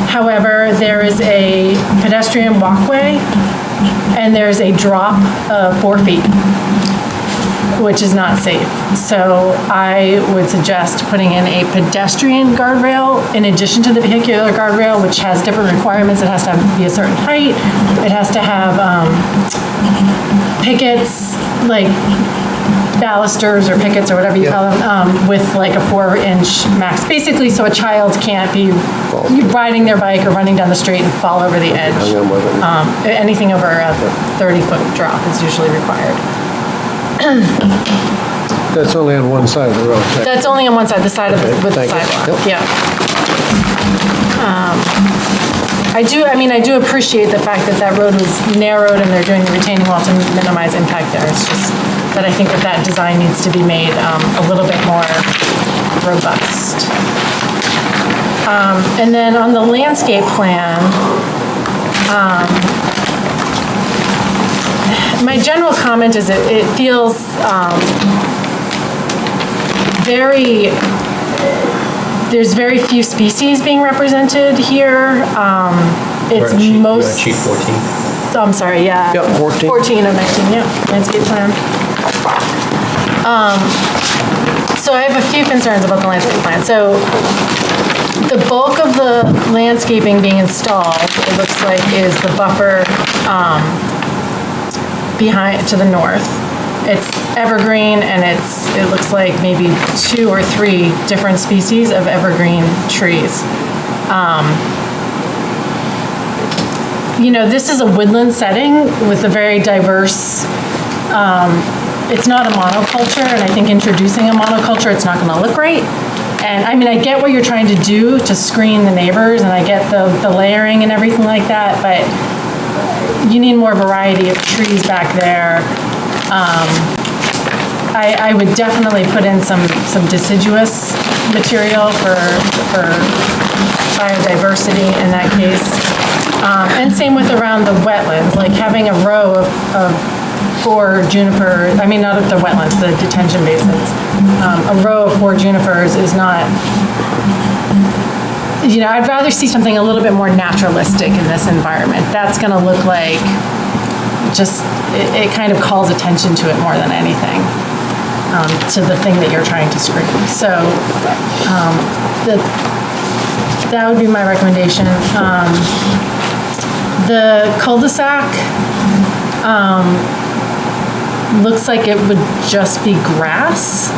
However, there is a pedestrian walkway and there's a drop of 4 feet, which is not safe. So I would suggest putting in a pedestrian guardrail in addition to the vehicular guardrail, which has different requirements. It has to be a certain height. It has to have pickets, like balusters or pickets or whatever you call them, with like a 4-inch max. Basically, so a child can't be riding their bike or running down the street and fall over the edge. Anything over a 30-foot drop is usually required. That's only on one side of the road. That's only on one side, the side of with the sidewalk. Yeah. I do appreciate the fact that that road was narrowed and they're doing the retaining wall to minimize impact there. It's just that I think that design needs to be made a little bit more robust. And then on the landscape plan, my general comment is it feels there's very few species being represented here. It's most... Sheet 14. Oh, I'm sorry, yeah. Yep, 14. 14 of 19, yeah, landscape plan. So I have a few concerns about the landscape plan. So the bulk of the landscaping being installed, it looks like, is the buffer behind to the north. It's evergreen, and it looks like maybe 2 or 3 different species of evergreen trees. This is a woodland setting with a very diverse, it's not a monoculture, and I think introducing a monoculture, it's not gonna look great. And I get what you're trying to do to screen the neighbors, and I get the layering and everything like that, but you need more variety of trees back there. I would definitely put in some deciduous material for biodiversity in that case. And same with around the wetlands, like having a row of 4 juniper, not the wetlands, the detention basins. A row of 4 junipers is not, I'd rather see something a little bit more naturalistic in this environment. That's gonna look like it kind of calls attention to it more than anything, to the thing that you're trying to screen. So that would be my recommendation. the cul-de-sac looks like it would just be grass.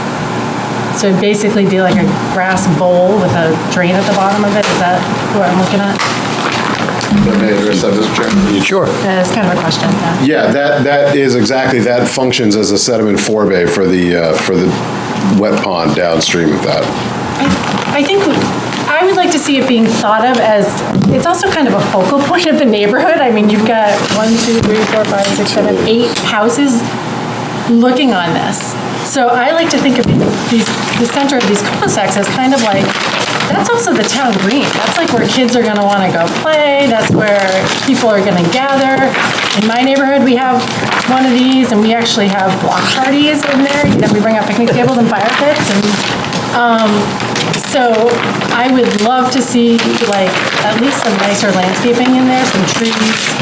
So it'd basically be like a grass bowl with a drain at the bottom of it. Is that what I'm looking at? May I address that, Mr. Chairman? Sure. It's kind of a question, yeah. Yeah, that is exactly, that functions as a sediment forebay for the wet pond downstream of that. I think I would like to see it being thought of as, it's also kind of a focal point of the neighborhood. I mean, you've got 1, 2, 3, 4, 5, 6, 7, 8 houses looking on this. So I like to think of the center of these cul-de-sacs as kind of like, that's also the town green. That's like where kids are gonna wanna go play. That's where people are gonna gather. In my neighborhood, we have one of these, and we actually have block parties in there. You know, we bring out picnic tables and fire pits, and so I would love to see like at least some nicer landscaping in there, some trees.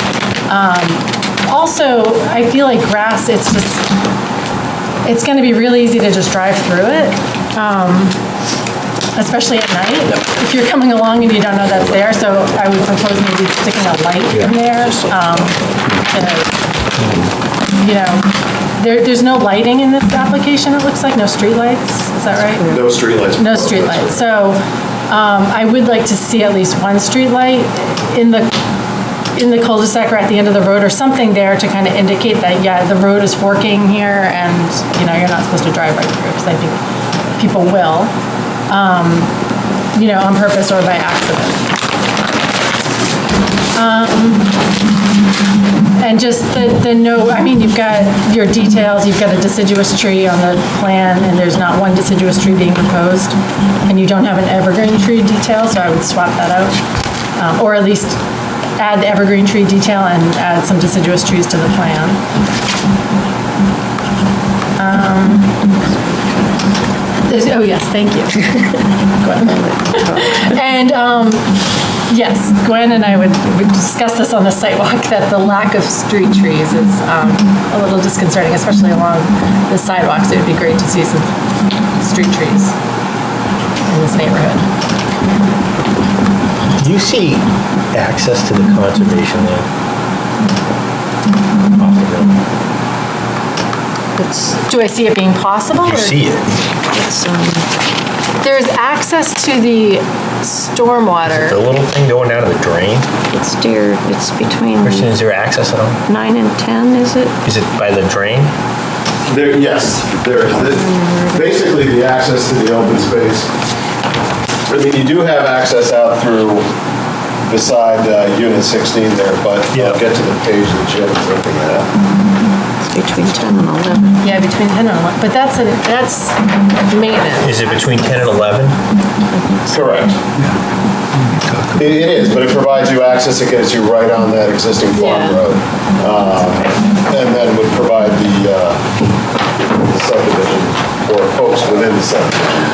Also, I feel like grass, it's going to be really easy to just drive through it, especially at night, if you're coming along and you don't know that's there. So I would propose maybe sticking a light in there. There's no lighting in this application, it looks like, no street lights, is that right? No street lights. No street lights. So I would like to see at least one street light in the cul-de-sac or at the end of the road or something there to kind of indicate that, yeah, the road is forking here and, you're not supposed to drive right through, because I think people will, on purpose or by accident. And just you've got your details, you've got a deciduous tree on the plan, and there's not one deciduous tree being proposed, and you don't have an evergreen tree detail, so I would swap that out, or at least add the evergreen tree detail and add some deciduous trees to the plan. Oh, yes, thank you. Gwen. And yes, Gwen and I would discuss this on the sidewalk, that the lack of street trees is a little disconcerting, especially along the sidewalks. It would be great to see some street trees in this neighborhood. Do you see access to the conservation land? Off the road? Do I see it being possible? Do you see it? There's access to the stormwater. The little thing going down to the drain? It's between Christian, is there access at all? 9 and 10, is it? Is it by the drain? Yes, there is. Basically, the access to the open space. I mean, you do have access out through beside Unit 16 there, but I'll get to the page that Jim is looking at. Between 10 and 11. Yeah, between 10 and 11, but that's maintenance. Is it between 10 and 11? Correct. It is, but it provides you access. It gets you right on that existing farm road. And then would provide the subdivision, or folks within the subdivision,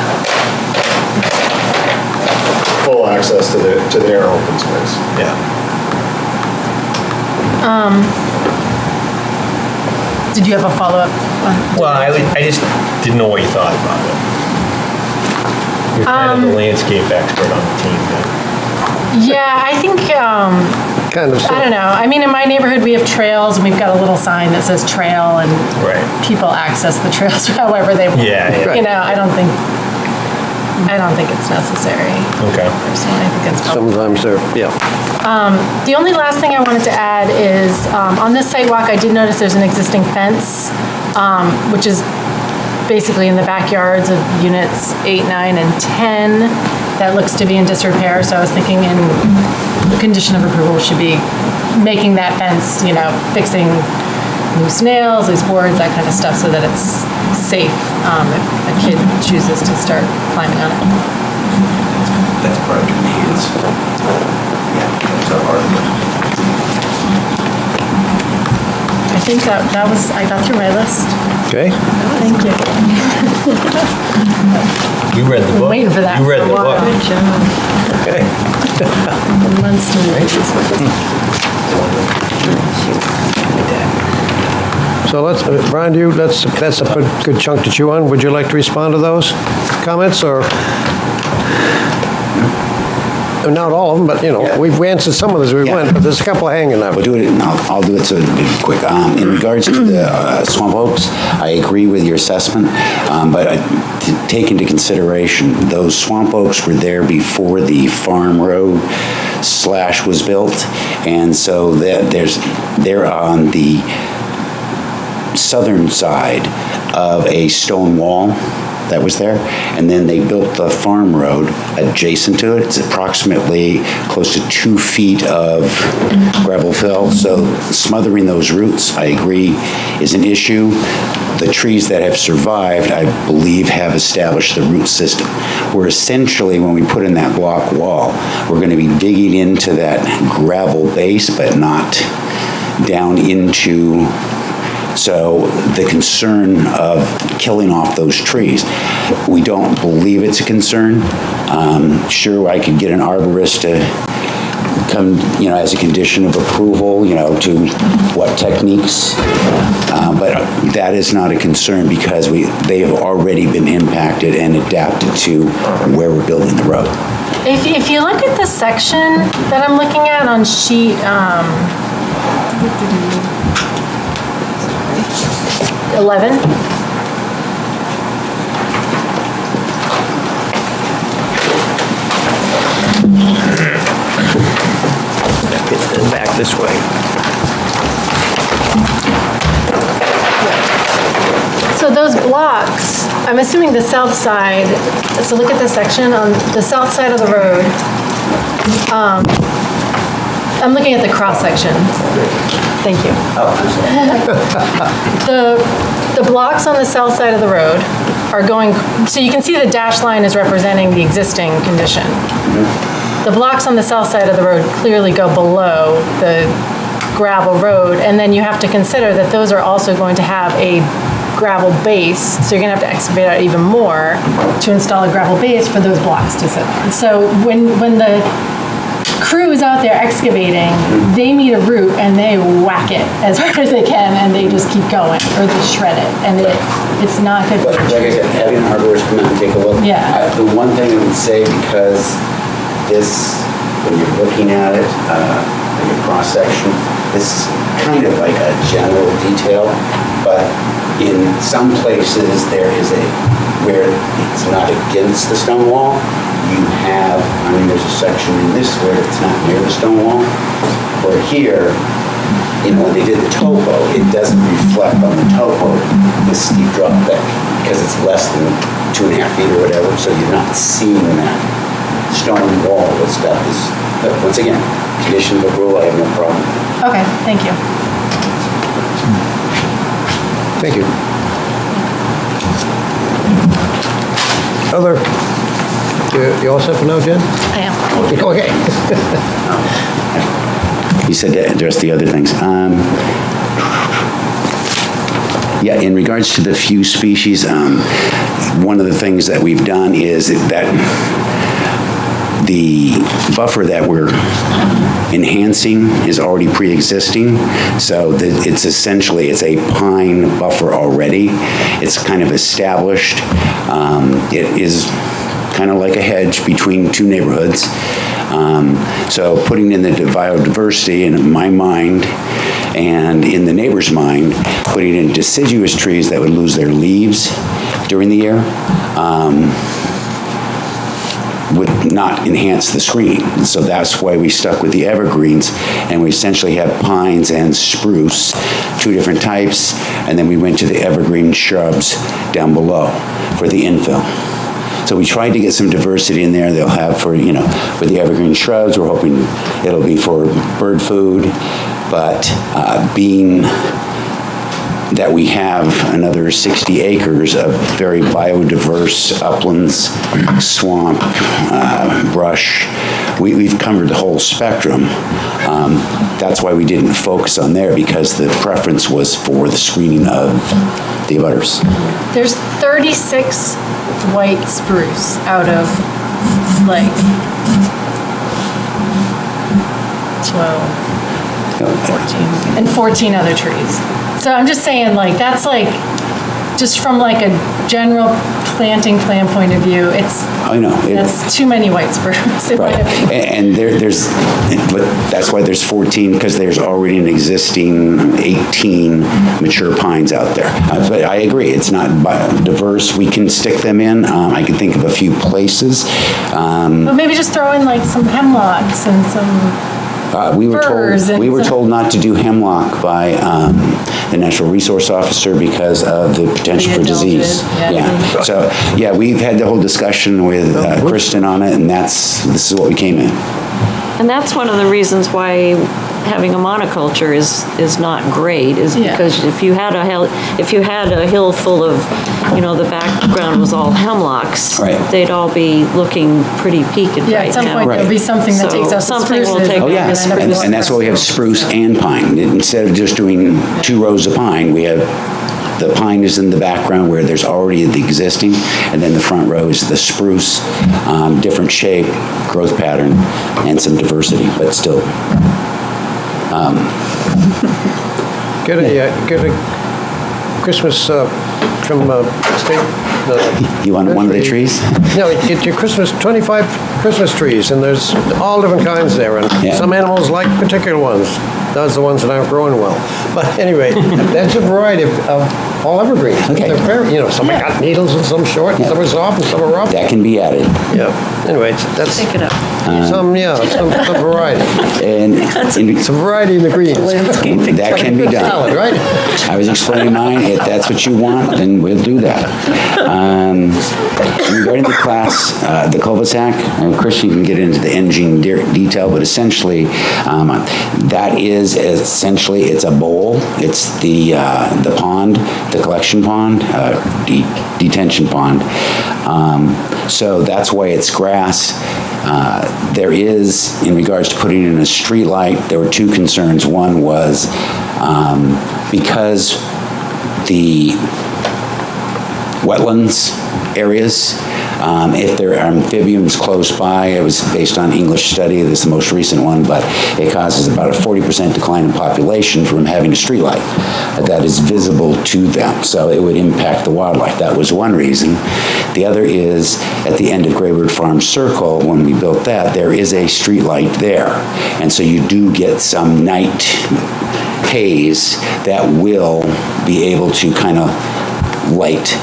full access to their open space. Yeah. Did you have a follow-up? Well, I just didn't know what you thought about it. You're kind of the landscape expert on the team then. Yeah, I think, I don't know. I mean, in my neighborhood, we have trails, and we've got a little sign that says trail, and people access the trails however they want. Yeah. I don't think it's necessary. Okay. Personally, I think it's probably. Sometimes they're, The only last thing I wanted to add is, on this sidewalk, I did notice there's an existing fence, which is basically in the backyards of units 8, 9, and 10, that looks to be in disrepair. So I was thinking in the condition of approval should be making that fence, fixing loose nails, loose boards, that kind of stuff, so that it's safe if a kid chooses to start climbing on it. That's part of the needs. Yeah, that's our part of it. I think that was, I got through my list. Okay. Thank you. You read the book. I'm waiting for that. You read for a the book. while. Good job. Okay. Months to So let's, Brian, that's a good chunk to chew on. Would you like to respond to those comments, or? not all of them, but, we've answered some of those as we went, but there's a couple hanging there. We'll do it, I'll do it so it'll be quick. In regards to the swamp oaks, I agree with your assessment, but take into consideration, those swamp oaks were there before the farm road / was built, and so they're on the southern side of a stone wall that was there, and then they built the farm road adjacent to it. It's approximately close to 2 feet of gravel fill, so smothering those roots, I agree, is an issue. The trees that have survived, I believe, have established the root system. We're essentially, when we put in that block wall, we're going to be digging into that gravel base, but not down into. So the concern of killing off those trees, we don't believe it's a concern. Sure, I could get an arborist to come, as a condition of approval, to what techniques, but that is not a concern because they have already been impacted and adapted to where we're building the road. If you look at the section that I'm looking at on sheet 11. Back this way. So those blocks, I'm assuming the south side, so look at the section on the south side of the road. I'm looking at the cross section. Thank you. The blocks on the south side of the road are going, so you can see the dashed line is representing the existing condition. The blocks on the south side of the road clearly go below the gravel road, and then you have to consider that those are also going to have a gravel base, so you're gonna have to excavate out even more to install a gravel base for those blocks to sit on. So when the crew is out there excavating, they meet a root and they whack it as hard as they can, and they just keep going, or they shred it, and it's not good. Like I said, having an arborist come out and take a look. Yeah. The one thing I would say, because this, when you're looking at it, like a cross-section, this is kind of like a general detail, but in some places there is where it's not against the stone wall, you have, there's a section in this where it's not near the stone wall, where here, when they did the topo, it doesn't reflect on the topo, this steep drop back, because it's less than 2.5 feet or whatever, so you're not seeing that stone wall that's got this, but once again, condition of approval, I have no problem. Okay, thank you. Thank you. Other, you all set for now, Jen? I am. Okay. You said to address the other things. Yeah, in regards to the few species, one of the things that we've done is that the buffer that we're enhancing is already pre-existing, so it's essentially, it's a pine buffer already. It's kind of established. It is kind of like a hedge between two neighborhoods. So putting in the biodiversity in my mind and in the neighbor's mind, putting in deciduous trees that would lose their leaves during the year would not enhance the screening. And so that's why we stuck with the evergreens, and we essentially have pines and spruce, two different types, and then we went to the evergreen shrubs down below for the infill. So we tried to get some diversity in there. They'll have for the evergreen shrubs, we're hoping it'll be for bird food, but being that we have another 60 acres of very biodiverse uplands, swamp, brush. We've covered the whole spectrum. That's why we didn't focus on there, because the preference was for the screening of the abutters. There's 36 white spruce out of 12, 14, and 14 other trees. So I'm just saying, that's just from a general planting plan point of view, I know. that's too many white spruce, in my Right. opinion. And but that's why there's 14, because there's already an existing 18 mature pines out there. But I agree, it's not diverse. We can stick them in. I can think of a few places. But maybe just throw in like some hemlocks and some We were firs and some- told not to do hemlock by the natural resource officer because of the potential for disease. yeah. So, yeah, we've had the whole discussion with Kristen on it, and this is what we came in. And that's one of the reasons why having a monoculture is not great, is Yeah. because if you had a hill full of, the background was all hemlocks, Right. they'd all be looking pretty peaked right now. Yeah, at some point there'll be something that takes out the Something will spruces. take Oh, out yeah, the spruce. and that's why we have spruce and pine. Instead of just doing 2 rows of pine, we have the pine is in the background where there's already the existing, and then the front row is the spruce, different shape, growth pattern, and some diversity, but still. Get a Christmas from state. You want one of the trees? No, get your 25 Christmas trees, and there's all different kinds there, and Yeah. some animals like particular ones. Those are the ones that aren't growing well. But anyway, that's a variety of all evergreens. Okay. They're very, some got needles and some short, and some are soft and some are rough. That can be added. Yeah. Anyway, that's Pick it up. some variety. And Some variety in the greens. that can be done. Salad, right? I was explaining mine. If that's what you want, then we'll do that. Regarding the class, the cul-de-sac, Chris, you can get into the engine detail, but essentially, that is essentially, it's a bowl. It's the pond, the collection pond, detention pond. So that's why it's grass. There is, in regards to putting in a street light, there were 2 concerns. One was because the wetlands areas, if there are amphibians close by, it was based on English study, this is the most recent one, but it causes about a 40% decline in population from having a streetlight that is visible to them. So it would impact the wildlife. That was one reason. The other is at the end of Graybird Farm Circle, when we built that, there is a streetlight there. And so you do get some night haze that will be able to kind of light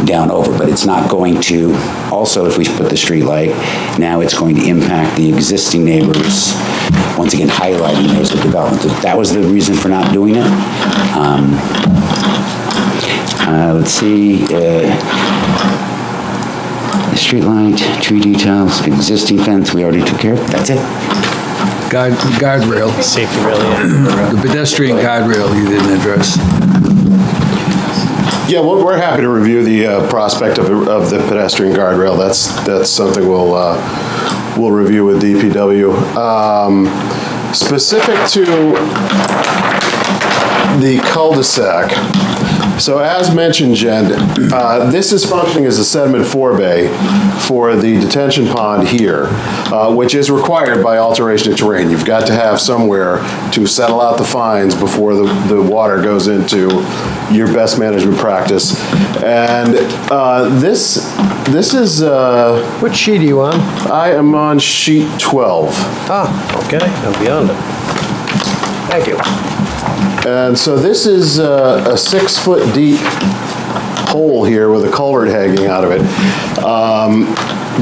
down over, but it's not going to, also if we put the street light, now it's going to impact the existing neighbors, once again highlighting there's a development. That was the reason for not doing it. Let's see, street light, tree details, existing fence, we already took care of, that's it. Guardrail. Safety really. The pedestrian guardrail you didn't address. Yeah, well, we're happy to review the prospect of the pedestrian guardrail. That's something we'll review with DPW. Specific to the cul-de-sac, so as mentioned, Jen, this is functioning as a sediment forebay for the detention pond here, which is required by alteration of terrain. You've got to have somewhere to settle out the fines before the water goes into your best management practice. And this is... What sheet are you on? I am on sheet 12. Ah, okay, I'm beyond it. Thank you. And so this is a 6-foot deep hole here with a culvert hanging out of it.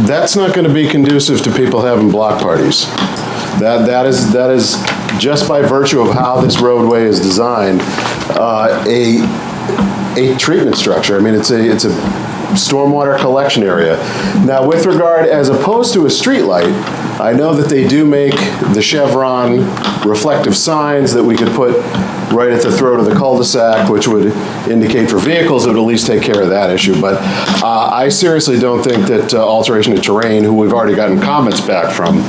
That's not going to be conducive to people having block parties. That is just by virtue of how this roadway is designed, a treatment structure. I mean, it's a stormwater collection area. Now, with regard, as opposed to a street light, I know that they do make the chevron reflective signs that we could put right at the throat of the cul-de-sac, which would indicate for vehicles, it would at least take care of that issue. But I seriously don't think that alteration of terrain, who we've already gotten comments back from,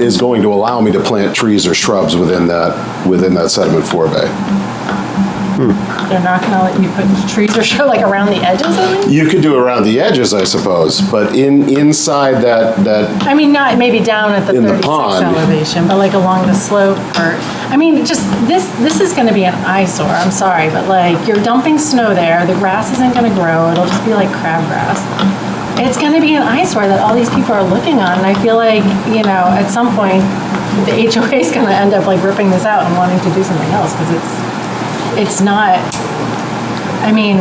is going to allow me to plant trees or shrubs within that sediment forebay. They're not gonna let you put trees or show like around the edges of it? You could do around the edges, I suppose, but inside that, I mean, not maybe down at the In the 36 pond. elevation, but like along the slope or, I mean, just this is gonna be an eyesore, I'm sorry, but like you're dumping snow there, the grass isn't gonna grow, it'll just be like crabgrass. It's gonna be an eyesore that all these people are looking on, and I feel like, you know, at some point, the HOA is gonna end up like ripping this out and wanting to do something else, because it's not, I mean,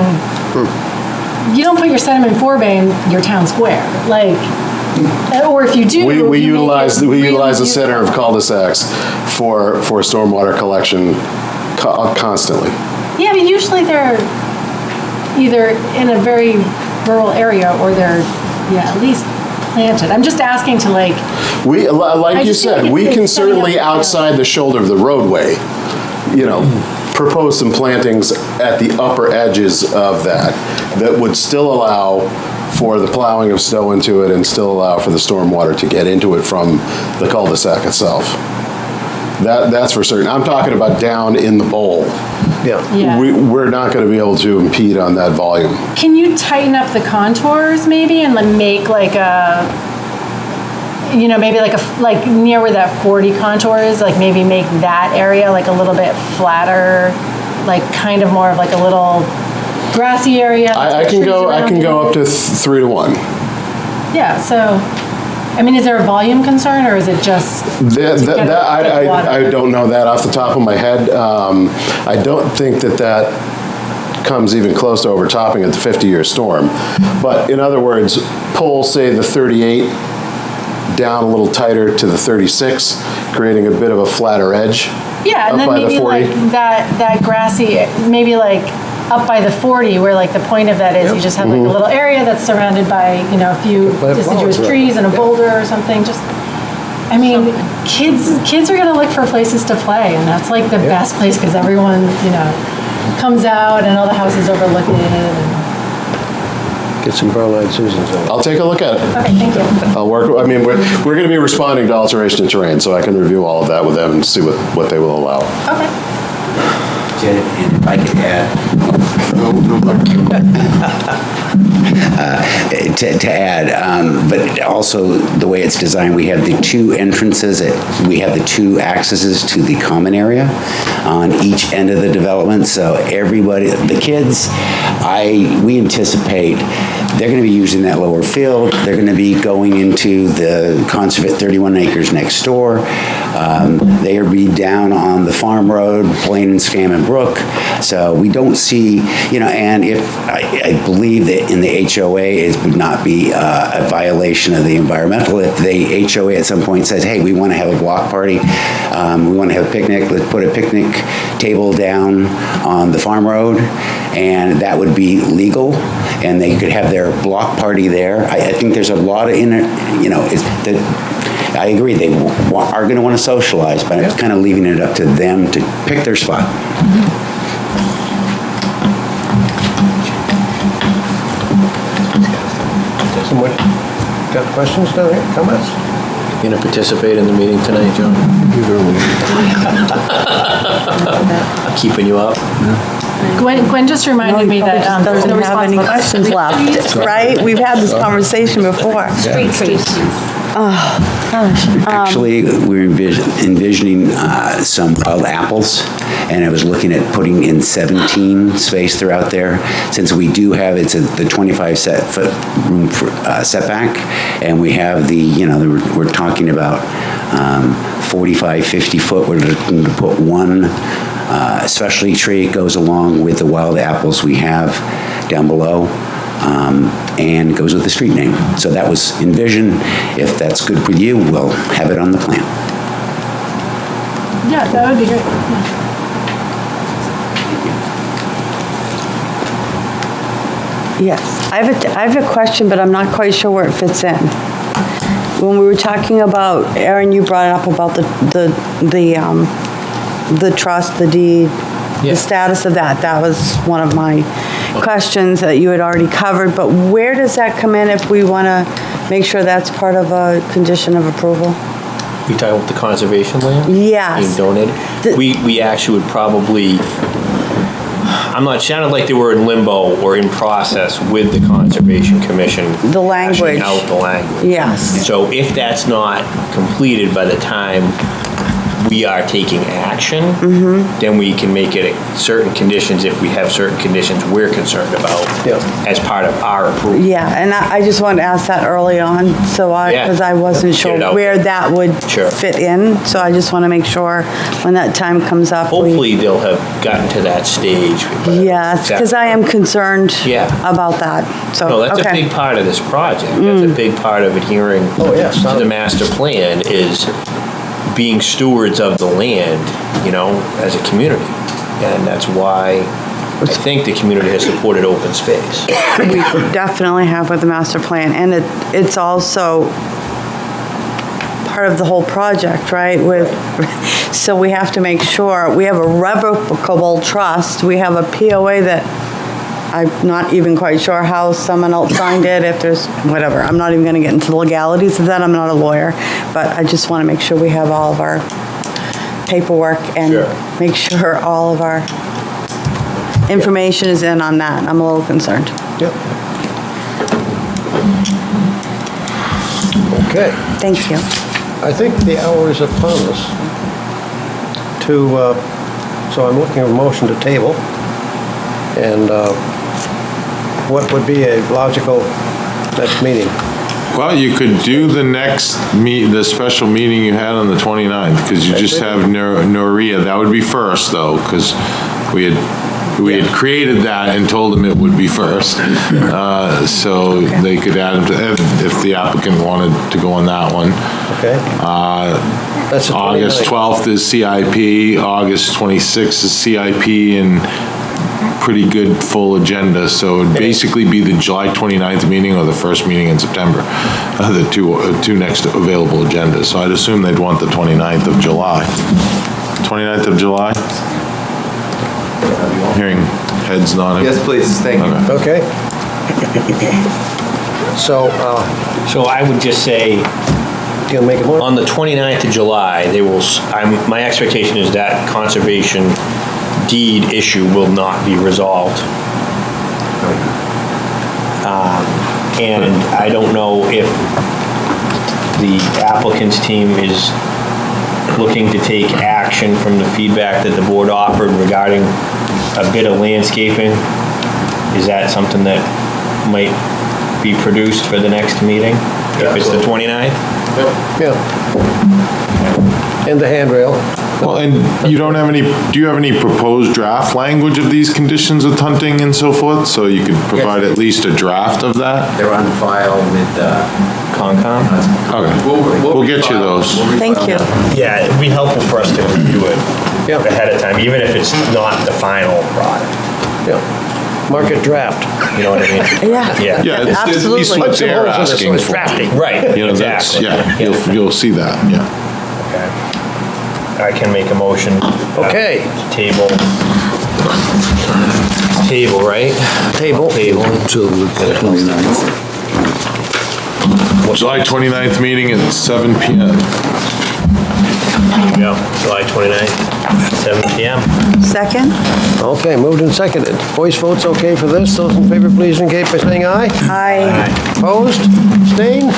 you don't put your sediment forebay in your town square, like, or if you do. we you utilize make it really the center of beautiful. cul-de-sacs for stormwater collection constantly. Yeah, but usually they're either in a very rural area or they're, yeah, at least planted. I'm just asking to like. We, like I you just feel said, like we it's can setting up certainly the- outside the shoulder of the roadway, you know, propose some plantings at the upper edges of that would still allow for the plowing of snow into it and still allow for the stormwater to get into it from the cul-de-sac itself. That's for certain. I'm talking about down in the bowl. Yeah. We're not going to be able to impede on that volume. Can you tighten up the contours maybe and like make like a, you know, maybe like near where that 40 contour is, like maybe make that area like a little bit flatter, like kind of more of like a little grassy area. I can go up to 3 to 1. Yeah, so, I mean, is there a volume concern or is it just? I don't know that off the top of my head. I don't think that comes even close to overtopping at the 50-year storm. But in other words, pull, say, the 38 down a little tighter to the 36, creating a bit of a flatter edge. Yeah, and up then by the maybe 40. like that grassy, maybe like up by the 40, where like the point of that is you just have like a little area that's surrounded by, you know, a few deciduous trees and a boulder or something, just, I mean, kids are gonna look for places to play, and that's like the best place, because everyone, you know, comes out and all the houses overlook it, and. Get some Berlin Susans on it. I'll take a look at it. Okay, thank you. I'll work, I mean, we're going to be responding to alteration of terrain, so I can review all of that with them and see what they will allow. Okay. Janet, and if I could add, to add, but also the way it's designed, we have the 2 entrances, we have the 2 accesses to the common area on each end of the development, so everybody, the kids, we anticipate they're going to be using that lower field, they're going to be going into the Conservate 31 acres next door, they are be down on the farm road, playing in Scammon Brook, so we don't see, you know, and if, I believe that in the HOA, it would not be a violation of the environmental. If the HOA at some point says, hey, we want to have a block party, we want to have a picnic, let's put a picnic table down on the farm road, and that would be legal, and they could have their block party there. I think there's a lot of, you know, I agree, they are going to want to socialize, but I'm kind of leaving it up to them to pick their spot. Someone got questions down here, comments? You gonna participate in the meeting tonight, John? Keeping you up? Gwen just reminded me that there's no Doesn't have any questions left, right? We've had this conversation before. Street trees. Oh, gosh. Actually, we're envisioning some wild apples, and I was looking at putting in 17 space throughout there. Since we do have, it's the 25 foot room for setback, and we have the, you know, we're talking about 45, 50 foot. We're looking to put one specialty tree. It goes along with the wild apples we have down below. And goes with the street name. So that was envisioned. If that's good for you, we'll have it on the plan. Yeah, that would be great. Yes, I have a question, but I'm not quite sure where it fits in. When we were talking about, Aaron, you brought it up about the trust, the deed, the status of that. That was one of my questions that you had already covered, but where does that come in if we want to make sure that's part of a condition of approval? You talking about the conservation land? Yes. Being donated? We actually would probably, sounded like they were in limbo or in process with the Conservation Commission. The language. hashing out the language. Yes. So if that's not completed by the time we are taking action, then we can make it certain conditions if we have certain conditions we're concerned about as part of our approval. Yeah, and I just wanted to ask that early on, because I wasn't Get it sure out where that would Sure. fit in, so I just want to make sure when that time comes up. Hopefully, they'll have gotten to that stage. Yes, because I am concerned about that, so, No, that's a okay. big part of this project. That's a big part of adhering to the master plan is being stewards of the land, as a community. And that's why I think the community has supported open space. We definitely have with the master plan, and it's also part of the whole project, right? So we have to make sure, we have a revocable trust, we have a POA that I'm not even quite sure how someone else signed it, if there's, whatever. I'm not even gonna get into the legalities of that, I'm not a lawyer, but I just wanna make sure we have all of our paperwork and make sure all of our information is in on that. I'm a little concerned. Yep. Okay. Thank you. I think the hour is upon us so I'm looking at a motion to table. And what would be a logical next meeting? Well, you could do the special meeting you had on the 29th, because you just have Noria. That would be first, though, because we had created that and told them it would be first. So they could add them to, if the applicant wanted to go on that one. Okay. That's the August 12th is CIP, August 26th is CIP, and pretty good full agenda, so it'd basically be the July 29th meeting or the first meeting in September, the two next available agendas. So I'd assume they'd want the 29th of July. 29th of July? Hearing heads nodding. Yes, please, thank you. Okay. So I would just say, you'll make it more? On the 29th of July, my expectation is that conservation deed issue will not be resolved. And I don't know if the applicant's team is looking to take action from the feedback that the board offered regarding a bit of landscaping. Is that something that might be produced for the next meeting? If it's the 29th? Yeah. And the handrail. Well, and do you have any proposed draft language of these conditions with hunting and so forth? So you could provide at least a draft of that? They're on file with Concom? Okay, we'll get you those. Thank you. Yeah, it'd be helpful for us to review it ahead of time, even if it's not the final product. Yeah. Market draft. You know what I mean? Yeah. Yeah, it's at least what they're asking for. Right, That's, exactly. you'll see that, yeah. Okay. I can make a motion. Okay. Table, right? Table. Until the 29th. July 29th meeting at 7 PM. There you go, July 29th, 7 PM. Second? Okay, moved and seconded. Voice vote's okay for this. Those in favor, please indicate by saying aye. Aye. Opposed? Abstained?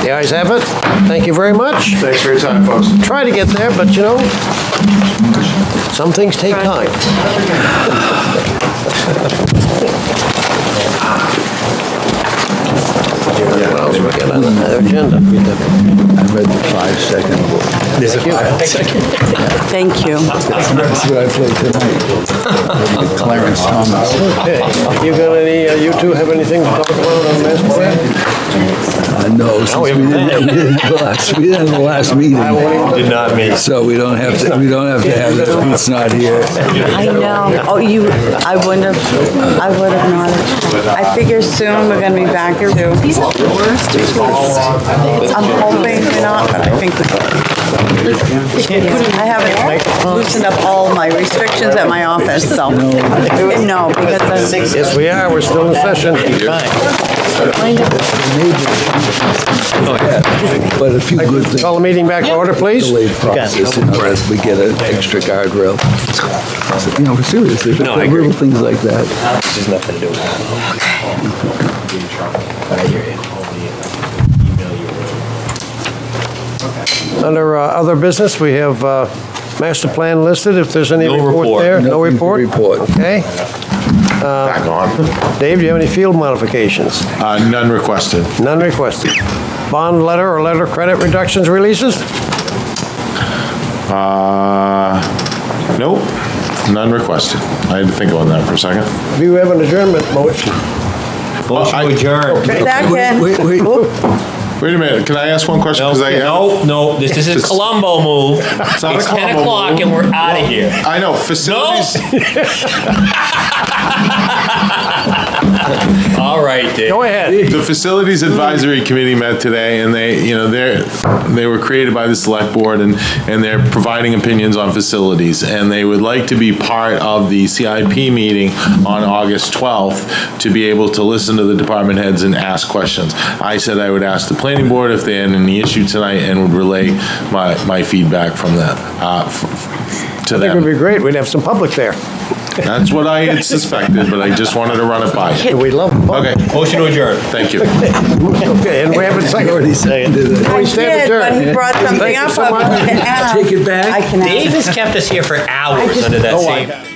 The ayes have it. Thank you very much. Thanks for your time, folks. Try to get there, but some things take time. What else we got on the agenda? I read the 5-second book. There's a 5-second. Thank you. That's what I played tonight. Clarence Thomas. Okay. You got any, you two have anything to talk about on master plan? No, since we didn't have the last meeting. Did not meet. So we don't have to have that, it's not here. I know. Oh, I would have not. I figure soon we're gonna be back to. I'm hoping we're not, but I think we will. I haven't loosened up all of my restrictions at my office, so. No, because Yes, we are. We're still in session. The But a few good things. Call the meeting back to order, please. Delayed process, as we get an extra guardrail. Seriously, No, I agree. little things like that. This has nothing to do with that. But I hear you. Under other business, we have master plan listed, if there's any No report report. there. No Nothing to report? report. Okay. Back on. Dave, do you have any field modifications? None requested. None requested. Bond letter or letter of credit reductions releases? Nope, none requested. I had to think on that for a second. Do you have an adjournment motion? Motion to adjourn. Okay. Second. Wait a minute, can I ask one question? 'Cause No, this is a Columbo move. It's not a 10 Columbo o'clock move. and we're out of here. I know, facilities. All right, Dave. Go ahead. The Facilities Advisory Committee met today, and they were created by the Select Board, and they're providing opinions on facilities, and they would like to be part of the CIP meeting on August 12th to be able to listen to the department heads and ask questions. I said I would ask the planning board if they had any issue tonight and would relay my feedback from them, to I think it would them. be great. We'd have some public there. That's what I had suspected, but I just wanted to run it by you. We love public. Okay, Motion to adjourn. thank you. Okay, and we haven't Already seconded it. I We stand did, adjourned. when he brought something Thank you up, so I much. can ask. Take it back. I can ask. Dave has kept us here for hours under that same.